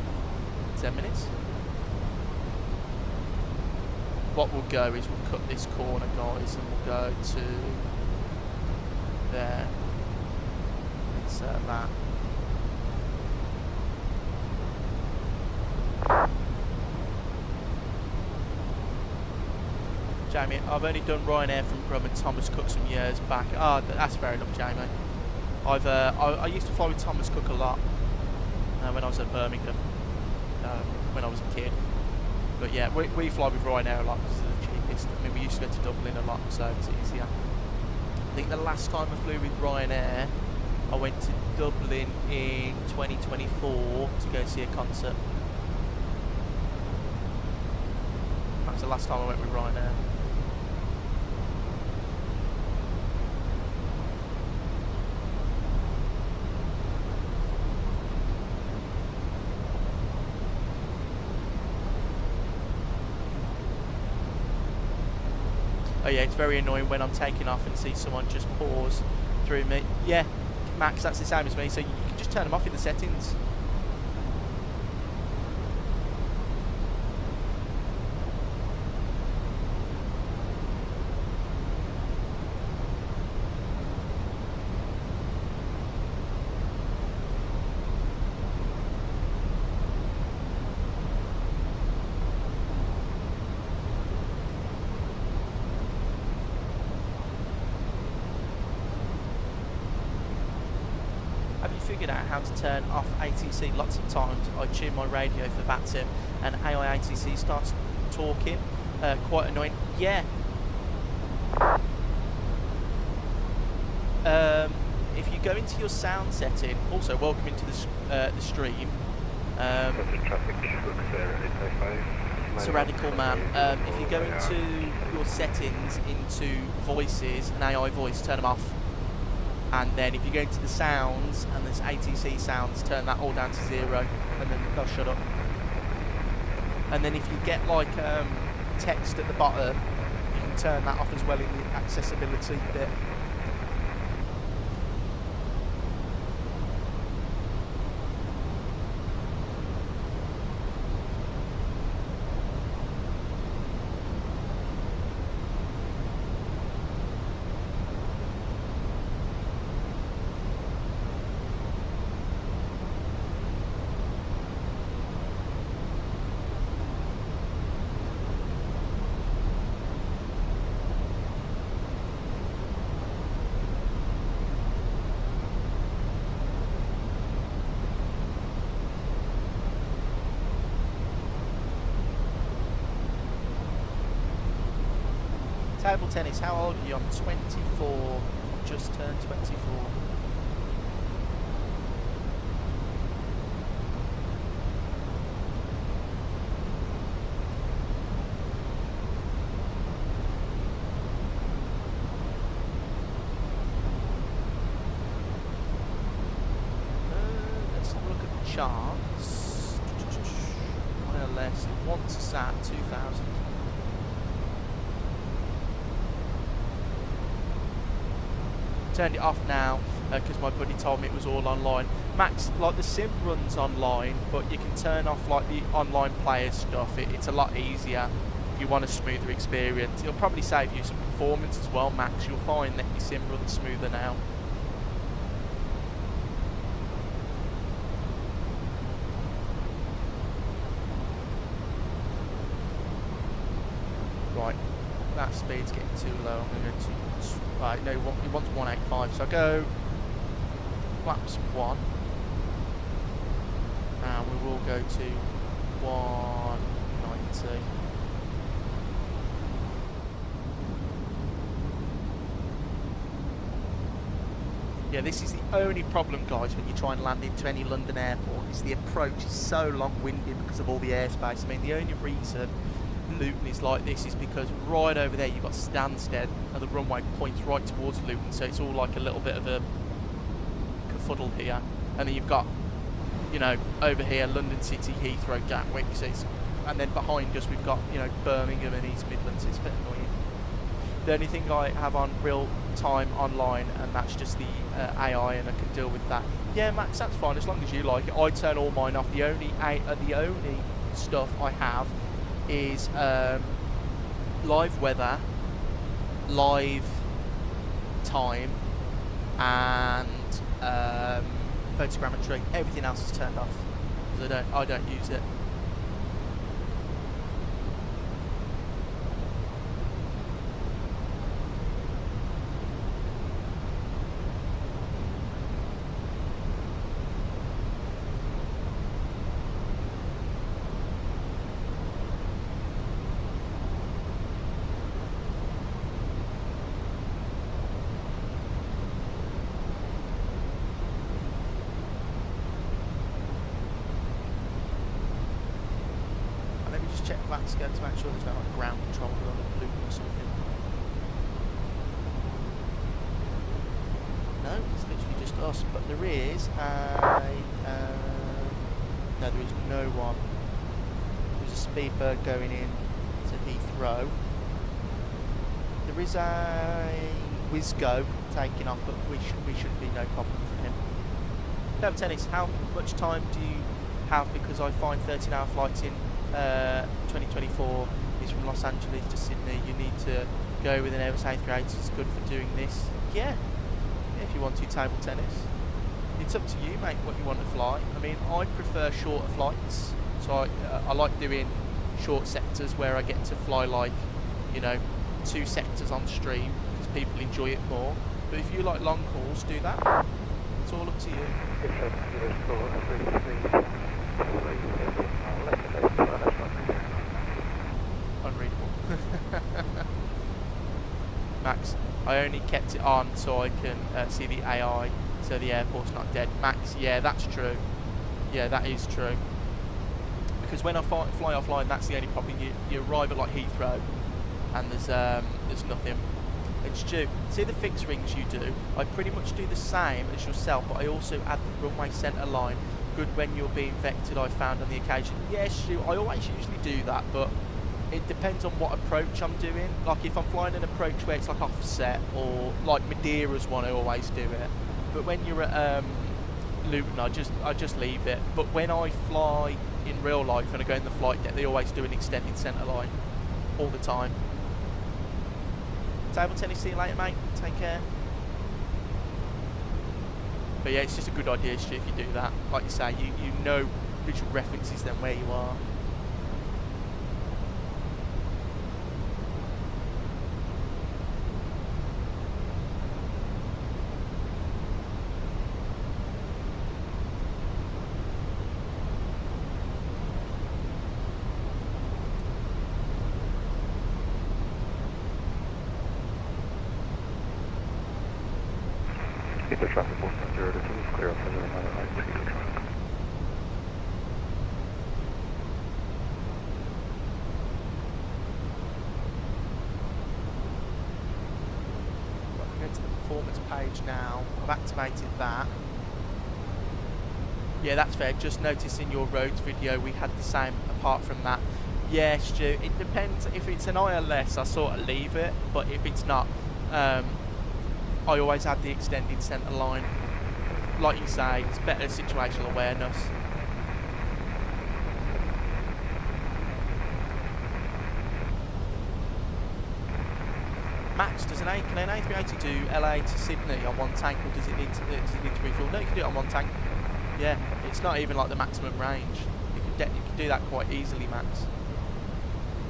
10 minutes. What we'll go is we'll cut this corner, guys, and we'll go to there. Insert that. Jamie, I've only done Ryanair from Brum and Thomas Cook some years back. Ah, oh, that's fair enough, Jamie. I used to fly with Thomas Cook a lot when I was at Birmingham, when I was a kid. But yeah, we fly with Ryanair a lot because it's the cheapest. I mean, we used to go to Dublin a lot, so it's easier. I think the last time I flew with Ryanair, I went to Dublin in 2024 to go see a concert. That was the last time I went with Ryanair. Oh yeah, it's very annoying when I'm taking off and see someone just pause through me. Yeah, Max, that's the same as me, so you can just turn them off in the settings. How to turn off ATC. Lots of times I tune my radio for VATSIM and AI ATC starts talking. Quite annoying. Yeah. If you go into your sound setting, also welcome into the stream. Traffic, looks there at 805. It's a radical man. If you go into your settings, into voices, and AI voice, turn them off. And then if you go into the sounds, and there's ATC sounds, turn that all down to 0, and then they'll shut up. And then if you get like text at the bottom, you can turn that off as well in the accessibility bit. Table tennis, how old are you? I'm 24. I've just turned 24. Let's have a look at the charts. ILS, it wants us at 2000. Turned it off now because my buddy told me it was all online. Max, like the sim runs online, but you can turn off like the online player stuff. It's a lot easier if you want a smoother experience. It'll probably save you some performance as well, Max. You'll find that your sim runs smoother now. Right, that speed's getting too low. I'm going to go to right, no, he wants 185, so I go flaps 1, and we will go to 190. Yeah, this is the only problem, guys, when you try and land into any London airport, is the approach is so long-winded because of all the airspace. I mean, the only reason Luton is like this is because right over there you've got Stansted and the runway points right towards Luton, so it's all like a little bit of a kerfuddle here. And then you've got, you know, over here London City, Heathrow, Gatwick, so it's, and then behind us we've got, you know, Birmingham and East Midlands. It's a bit annoying. The only thing I have on real time online, and that's just the AI, and I can deal with that. Yeah, Max, that's fine as long as you like it. I turn all mine off. The only stuff I have is live weather, live time, and photogrammetry. Everything else is turned off because I don't use it. Check VATSIM to make sure there's no like ground control on a loop or something. No, it's literally just us, but there is a no, there is no one. There's a speedbird going in to Heathrow. There is a Wizgo taking off, but we should be no problem for him. Table tennis, how much time do you have? Because I find 13-hour flights in 2024 is from Los Angeles to Sydney. You need to go with an Airbus A319. It's good for doing this. Yeah, if you want to table tennis. It's up to you, mate, what you want to fly. I mean, I prefer shorter flights. So I like doing short sectors where I get to fly like, you know, 2 sectors on stream because people enjoy it more. But if you like long hauls, do that. It's all up to you. Unreadable. Max, I only kept it on so I can see the AI, so the airport's not dead. Max, yeah, that's true. Yeah, that is true. because when I fly offline, that's the only problem. You arrive at like Heathrow, and there's nothing. And Stu, see the fixed rings you do? I pretty much do the same as yourself, but I also add the runway centre line. Good when you're being vectored, I found on the occasion. Yes, Stu, I always usually do that, but it depends on what approach I'm doing. Like if I'm flying an approach where it's like offset, or like Madeira's one, I always do it. But when you're at Luton, I just leave it. But when I fly in real life and I go in the flight deck, they always do an extended centre line all the time. Table tennis, see you later, mate. Take care. But yeah, it's just a good idea, Stu, if you do that. Like you say, you know visual references then where you are. Keep the traffic 4.0 to 2 is clear up for the right to the traffic. Go to the performance page now. I've activated that. Yeah, that's fair. Just noticed in your roads video we had the same apart from that. Yeah, Stu, it depends. If it's an ILS, I sort of leave it, but if it's not, I always add the extended centre line. Like you say, it's better situational awareness. Max, can an A380 do LA to Sydney on one tank, or does it need to refuel? No, you can do it on one tank. Yeah, it's not even like the maximum range. You can do that quite easily, Max.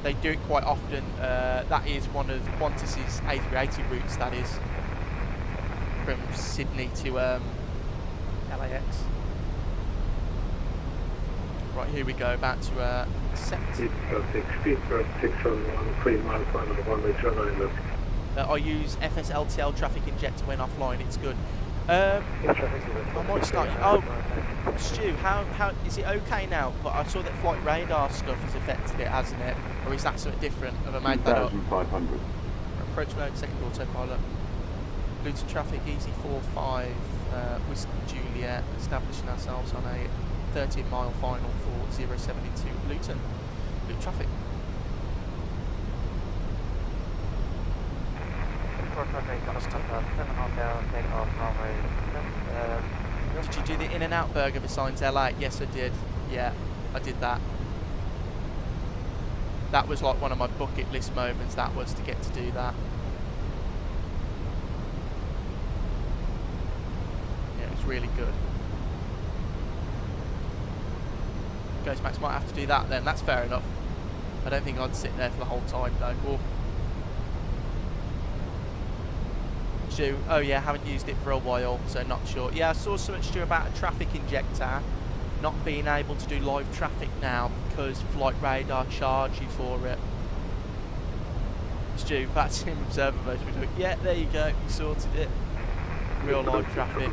They do it quite often. That is one of Qantas's A380 routes, that is. From Sydney to LAX. Right, here we go, about to set. Speed 6 on 3 miles line of the 1-way left. I use FSLTL traffic injector when offline, it's good. I might start. Oh, Stu, how is it okay now? But I saw that flight radar stuff has affected it, hasn't it? Or is that something different? Have I made that up? 2,500. Approach mode, second autopilot. Luton traffic, EZ45, Whiskey Juliet, establishing ourselves on a 13-mile final for 072 Luton. Luton traffic. Did you do the in and out burger besides LA? Yes, I did. Yeah, I did that. That was like one of my bucket list moments, that was to get to do that. Really good. Ghost Max might have to do that then, that's fair enough. I don't think I'd sit there for the whole time though. Oh. Stu, oh yeah, haven't used it for a while, so not sure. Yeah, I saw something, Stu, about a traffic injector not being able to do live traffic now because flight radar charge you for it. Stu, VATSIM observer mode. Yeah, there you go, you sorted it. Real live traffic.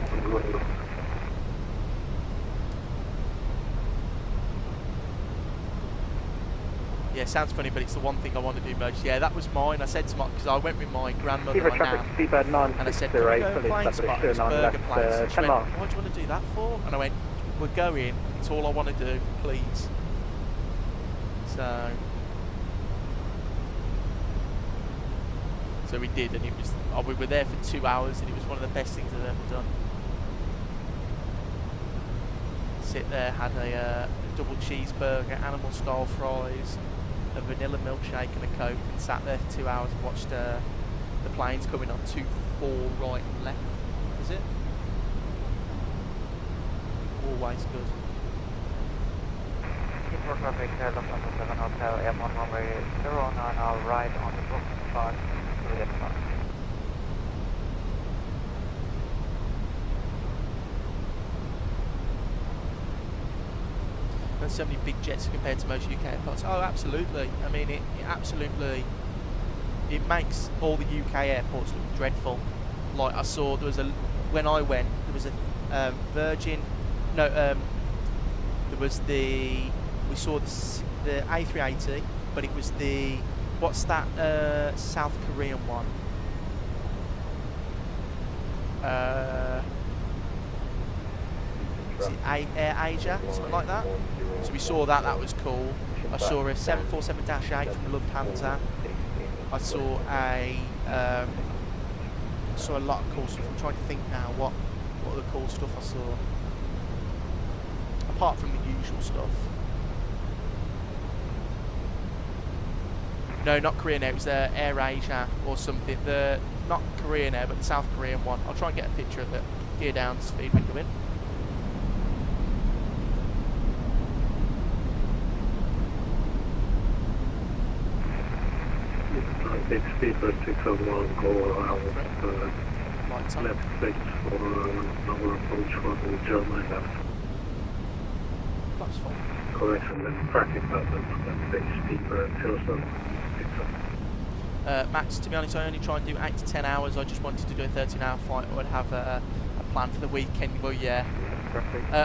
Yeah, sounds funny, but it's the one thing I want to do most. Yeah, that was mine. I said to my, because I went with my grandmother, my nan, and I said, can we go and plane spot this burger place? And she went, what do you want to do that for? And I went, we're going, it's all I want to do, please. So we did, and it was, we were there for 2 hours, and it was one of the best things I've ever done. Sit there, had a double cheeseburger, animal style fries, a vanilla milkshake and a Coke, and sat there for 2 hours and watched the planes coming on 2-4 right and left. Was it? Always good. For traffic, Delta 7 Hotel, M1 runway 09, I'll ride on the booking spot. There's so many big jets compared to most UK airports. Oh, absolutely. I mean, it absolutely, it makes all the UK airports look dreadful. Like I saw, there was a, when I went, there was a Virgin, no, there was the we saw the A380, but it was the, what's that South Korean one? Is it Air Asia, something like that? So we saw that, that was cool. I saw a 747-8 from Lufthansa. I saw a lot of cool stuff. I'm trying to think now what the cool stuff I saw. Apart from the usual stuff. No, not Korean Air, it was Air Asia or something. Not Korean Air, but the South Korean one. I'll try and get a picture of it. Gear down, speed window in. Big speedbird 601, go around Lights on. left 6 for number approach for the German left. That's fine. Correction, then traffic pattern, then big speedbird 07. Max, to be honest, I only try and do 8 to 10 hours. I just wanted to do a 13-hour flight. I would have a plan for the weekend. Well, yeah.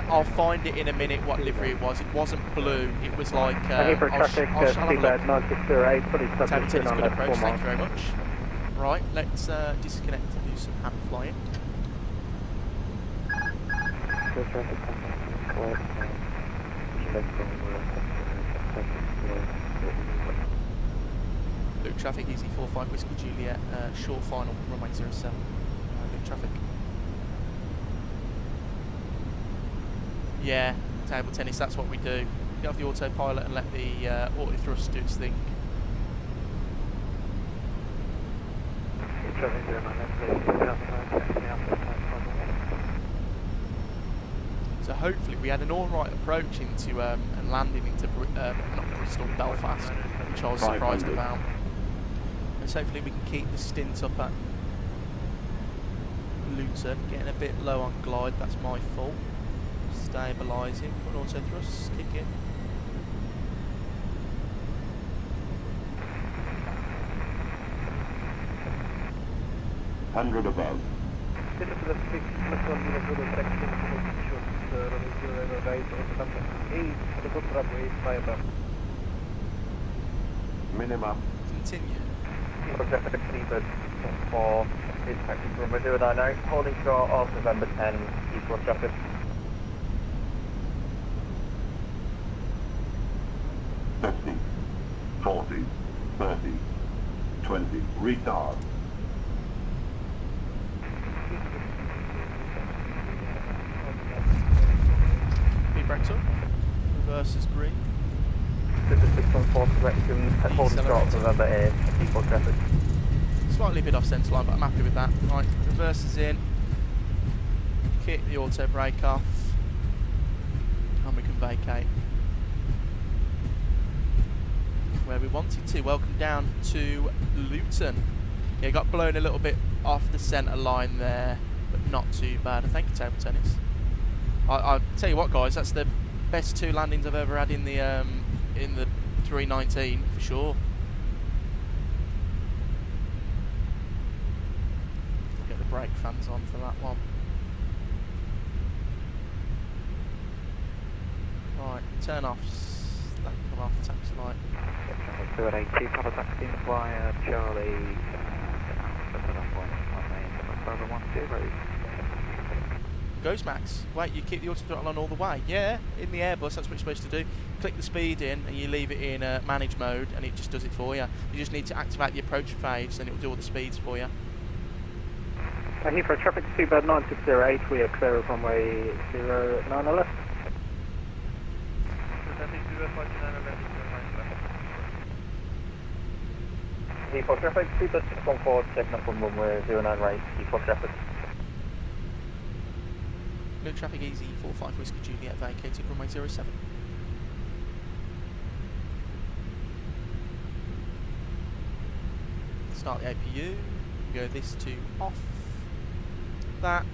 I'll find it in a minute what livery it was. It wasn't blue. It was like. Here for traffic, speedbird 9608, fully Tabby subject said to it's good approach. 4 Thank miles. you very much. Right, let's disconnect and do some hand flying. Luke traffic, easy 45 Whiskey Juliet, short final, runway 07. Luke traffic. Yeah, table tennis, that's what we do. Get off the autopilot and let the auto thrust do its thing. So hopefully we had an alright approach into and landing into not Bristol, Belfast, which I was surprised about. And so hopefully we can keep the stint up at Luton, getting a bit low on glide, that's my fault. Stabilising, put auto thrust, kick in. Hundred above. Minimum. Continue. For is taxi from 090, holding short of November 10, equal traffic. $50, $40, $30, $20, retard. Speed brakes up. Reverse is green. This is 614 correction, holding short of November 8, equal traffic. Slightly a bit off centre line, but I'm happy with that. Right, reverse is in. Kick the auto brake off. And we can vacate. Where we wanted to. Welcome down to Luton. Yeah, got blown a little bit off the centre line there, but not too bad. Thank you, table tennis. I'll tell you what, guys, that's the best 2 landings I've ever had in the 319 for sure. Get the brake fans on for that one. Right, turn offs. That can come off taxi light. 282, cover taxi via Charlie. Goes Max. Wait, you keep the auto throttle on all the way. Yeah, in the Airbus, that's what you're supposed to do. Click the speed in and you leave it in manage mode and it just does it for you. You just need to activate the approach phase and it will do all the speeds for you. Here for traffic, speedbird 9608, we are clear of runway 09 left. Equal traffic, speedbird 614, taking up from runway 09 right, equal traffic. Luke traffic easy, 45 Whiskey Juliet, vacating runway 07. Start the APU, go this to off, that,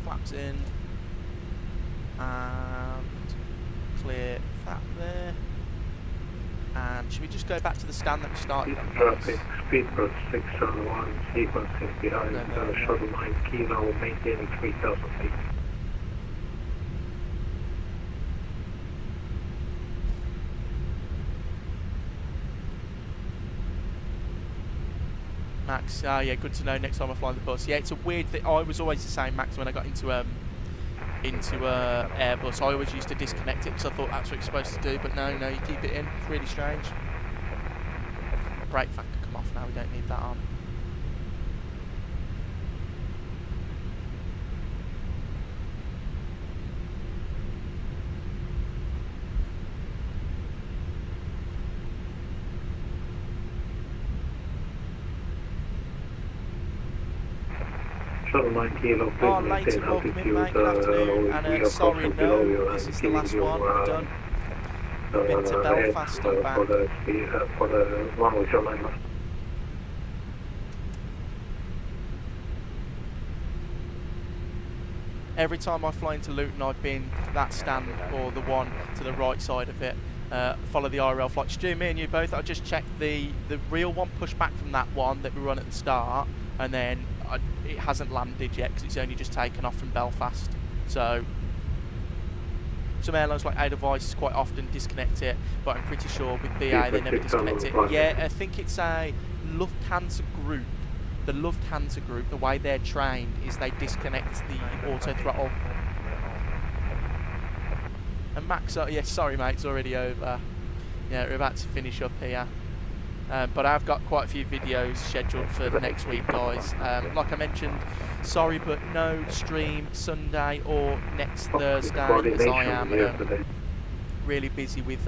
flaps in, and clear that there. And should we just go back to the stand that we started at? Traffic, speedbird 601, sequence behind shuttle line, Kilo, maintaining 3000 feet. Max, yeah, good to know. Next time I fly the bus, yeah, it's a weird thing. I was always the same, Max, when I got into Airbus. I always used to disconnect it because I thought that's what you're supposed to do, but no, you keep it in. It's really strange. Brake fan can come off now. We don't need that on. Shuttle 9 Kilo, please Oh, maintain Leighton, welcome in, altitude. mate. Good afternoon. We And have sorry, caution below you, no, this is the last one. We're done. We've been to Belfast and back. For the runway 09 left. Every time I fly into Luton, I've been to that stand or the one to the right side of it. Follow the IRL flight. Stu, me and you both, I just checked the real one, pushed back from that one that we run at the start, and then it hasn't landed yet because it's only just taken off from Belfast. So some airlines like Edelweiss quite often disconnect it, but I'm pretty sure with BA they never disconnect it. Yeah, I think it's a Lufthansa group. The Lufthansa group, the way they're trained is they disconnect the auto throttle. And Max, yeah, sorry mate, it's already over. Yeah, we're about to finish up here. But I've got quite a few videos scheduled for next week, guys. Like I mentioned, sorry, but no stream Sunday or next Thursday, as I am really busy with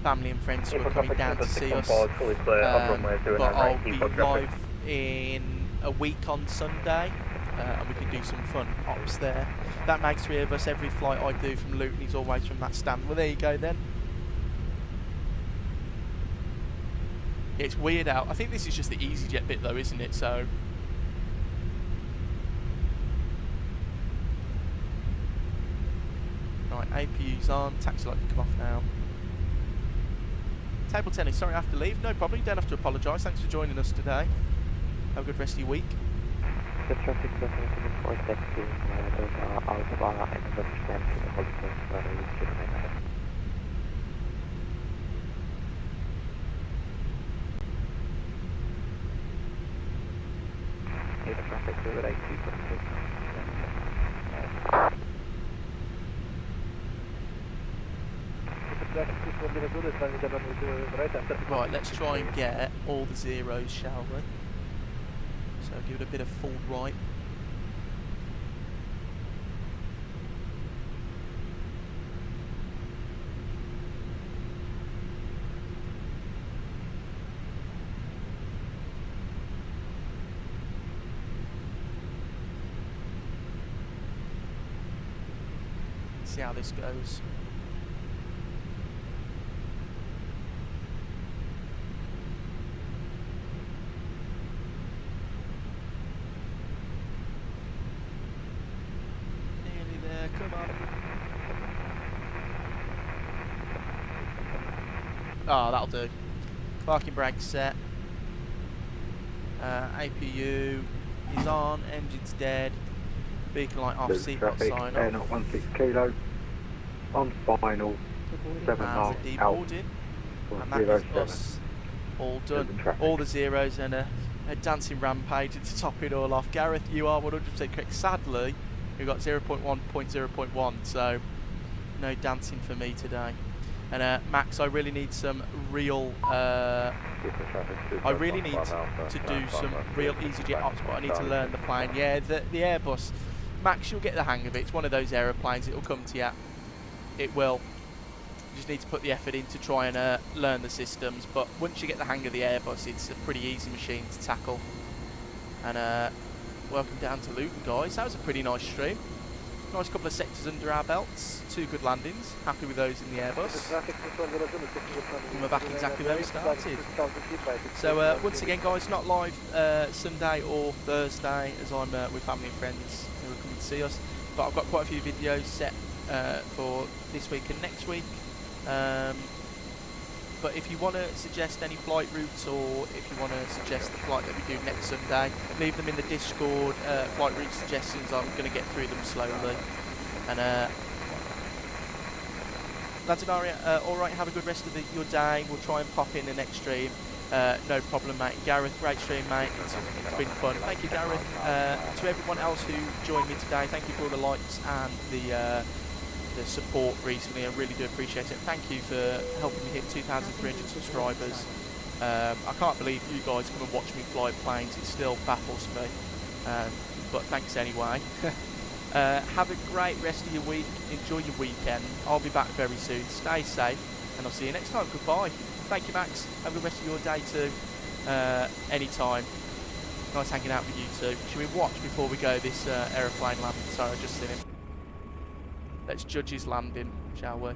family and friends who are coming down to see us. But I'll be live in a week on Sunday, and we can do some fun ops there. That makes 3 of us. Every flight I do from Luton is always from that stand. Well, there you go then. It's weird out. I think this is just the EasyJet bit though, isn't it? So right, APU's on. Taxi light can come off now. Table tennis. Sorry, I have to leave. No problem. You don't have to apologise. Thanks for joining us today. Have a good rest of your week. The traffic for taxi, those are out of our exit stand to the holding where we should remain. The traffic to the 82.6. Right, let's try and get all the zeros, shall we? So give it a bit of full right. See how this goes. Nearly there, come on. Oh, that'll do. Parking brake set. APU is on, engine's dead. Beacon light off, seatbelt sign Air off. 16 Kilo, on final, 7 knots, out, Deboarding. And that is 07. us all done. Open traffic. All the zeros and a dancing rampage to top it all off. Gareth, you are 100% correct. Sadly, we've got 0.1.0.1, so no dancing for me today. And Max, I really need some real I really need to do some real EasyJet ops, but I need to learn the plane. Yeah, the Airbus, Max, you'll get the hang of it. It's one of those aeroplanes, it'll come to you. It will. You just need to put the effort in to try and learn the systems, but once you get the hang of the Airbus, it's a pretty easy machine to tackle. And welcome down to Luton, guys. That was a pretty nice stream. Nice couple of sectors under our belts. 2 good landings. Happy with those in the Airbus. And we're back exactly where we started. So once again, guys, not live Sunday or Thursday, as I'm with family and friends who are coming to see us. But I've got quite a few videos set for this week and next week. But if you want to suggest any flight routes, or if you want to suggest the flight that we do next Sunday, leave them in the Discord. Flight route suggestions, I'm going to get through them slowly. And lads and Aria, alright, have a good rest of your day. We'll try and pop in the next stream. No problem, mate. Gareth, great stream, mate. It's been fun. Thank you, Gareth. To everyone else who joined me today, thank you for all the likes and the support recently. I really do appreciate it. Thank you for helping me hit 2,300 subscribers. I can't believe you guys come and watch me fly planes. It still baffles me. But thanks anyway. Have a great rest of your week. Enjoy your weekend. I'll be back very soon. Stay safe, and I'll see you next time. Goodbye. Thank you, Max. Have a good rest of your day too. Anytime. Nice hanging out with you too. Should we watch before we go this aeroplane landing? Sorry, I just seen him. Let's judge his landing, shall we?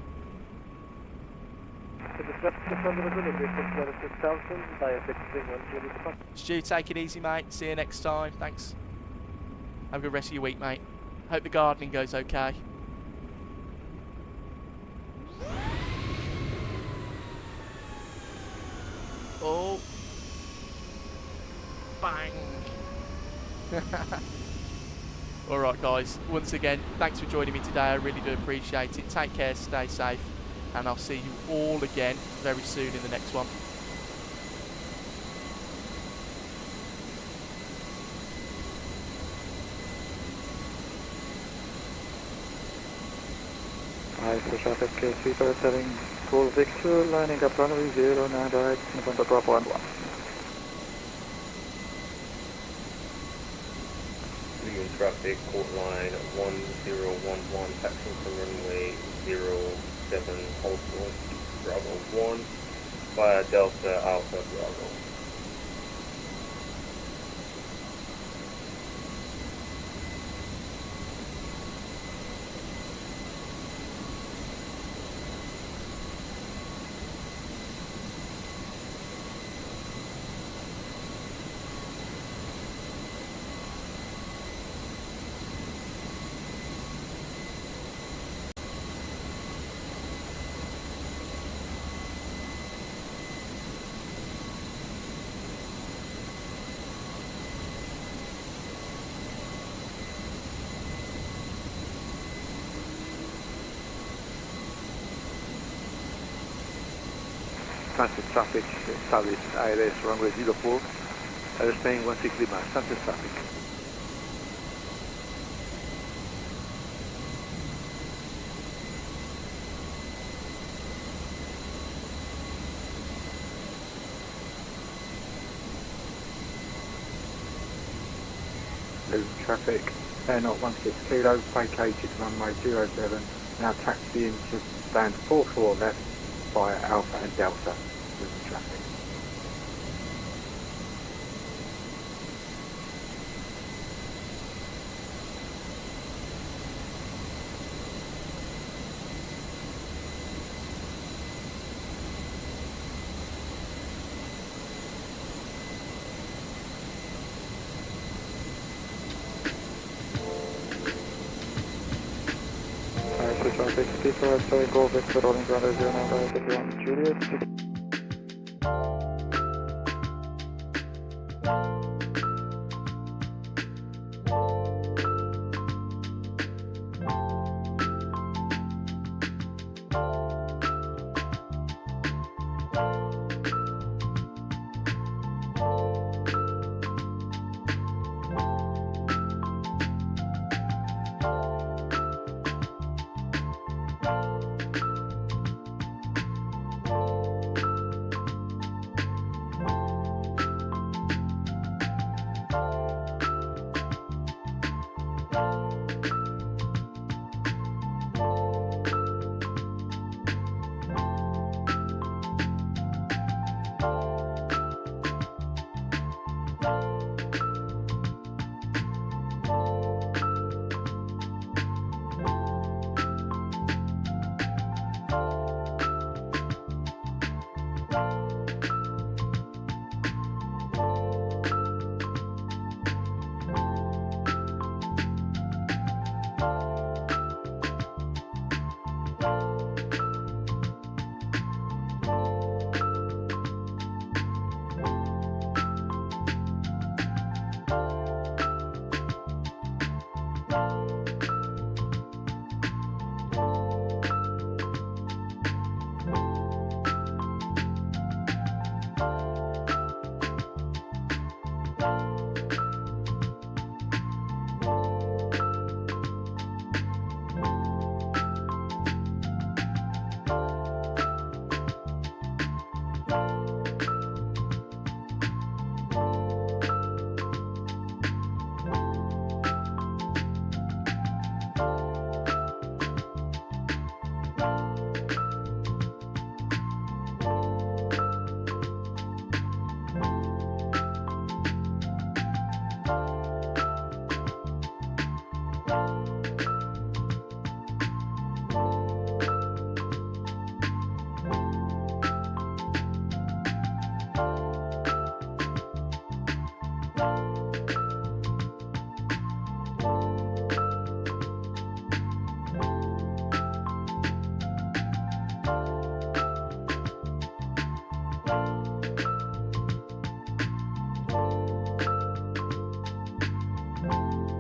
Stu, take it easy, mate. See you next time. Thanks. Have a good rest of your week, mate. Hope the gardening goes okay. Oh. Bang. Alright guys, once again, thanks for joining me today. I really do appreciate it. Take care, stay safe, and I'll see you all again very soon in the next one. Hi, for traffic, Sweeper setting full Victor, lining up runway 09 right, November Bravo 11. Leaving traffic, court line 1011, taxiing from runway 07, hold Bravo 1, via Delta Alpha Bravo. Transit traffic, service ILS runway 04, airspace 16 miles, transit traffic. Traffic, Air 016 Kilo, vacated runway 07, now taxiing to stand 44 left via Alpha and Delta with the traffic. Traffic, Speaker, sorry, go Victor, rolling ground 09 right, everyone, Juliet.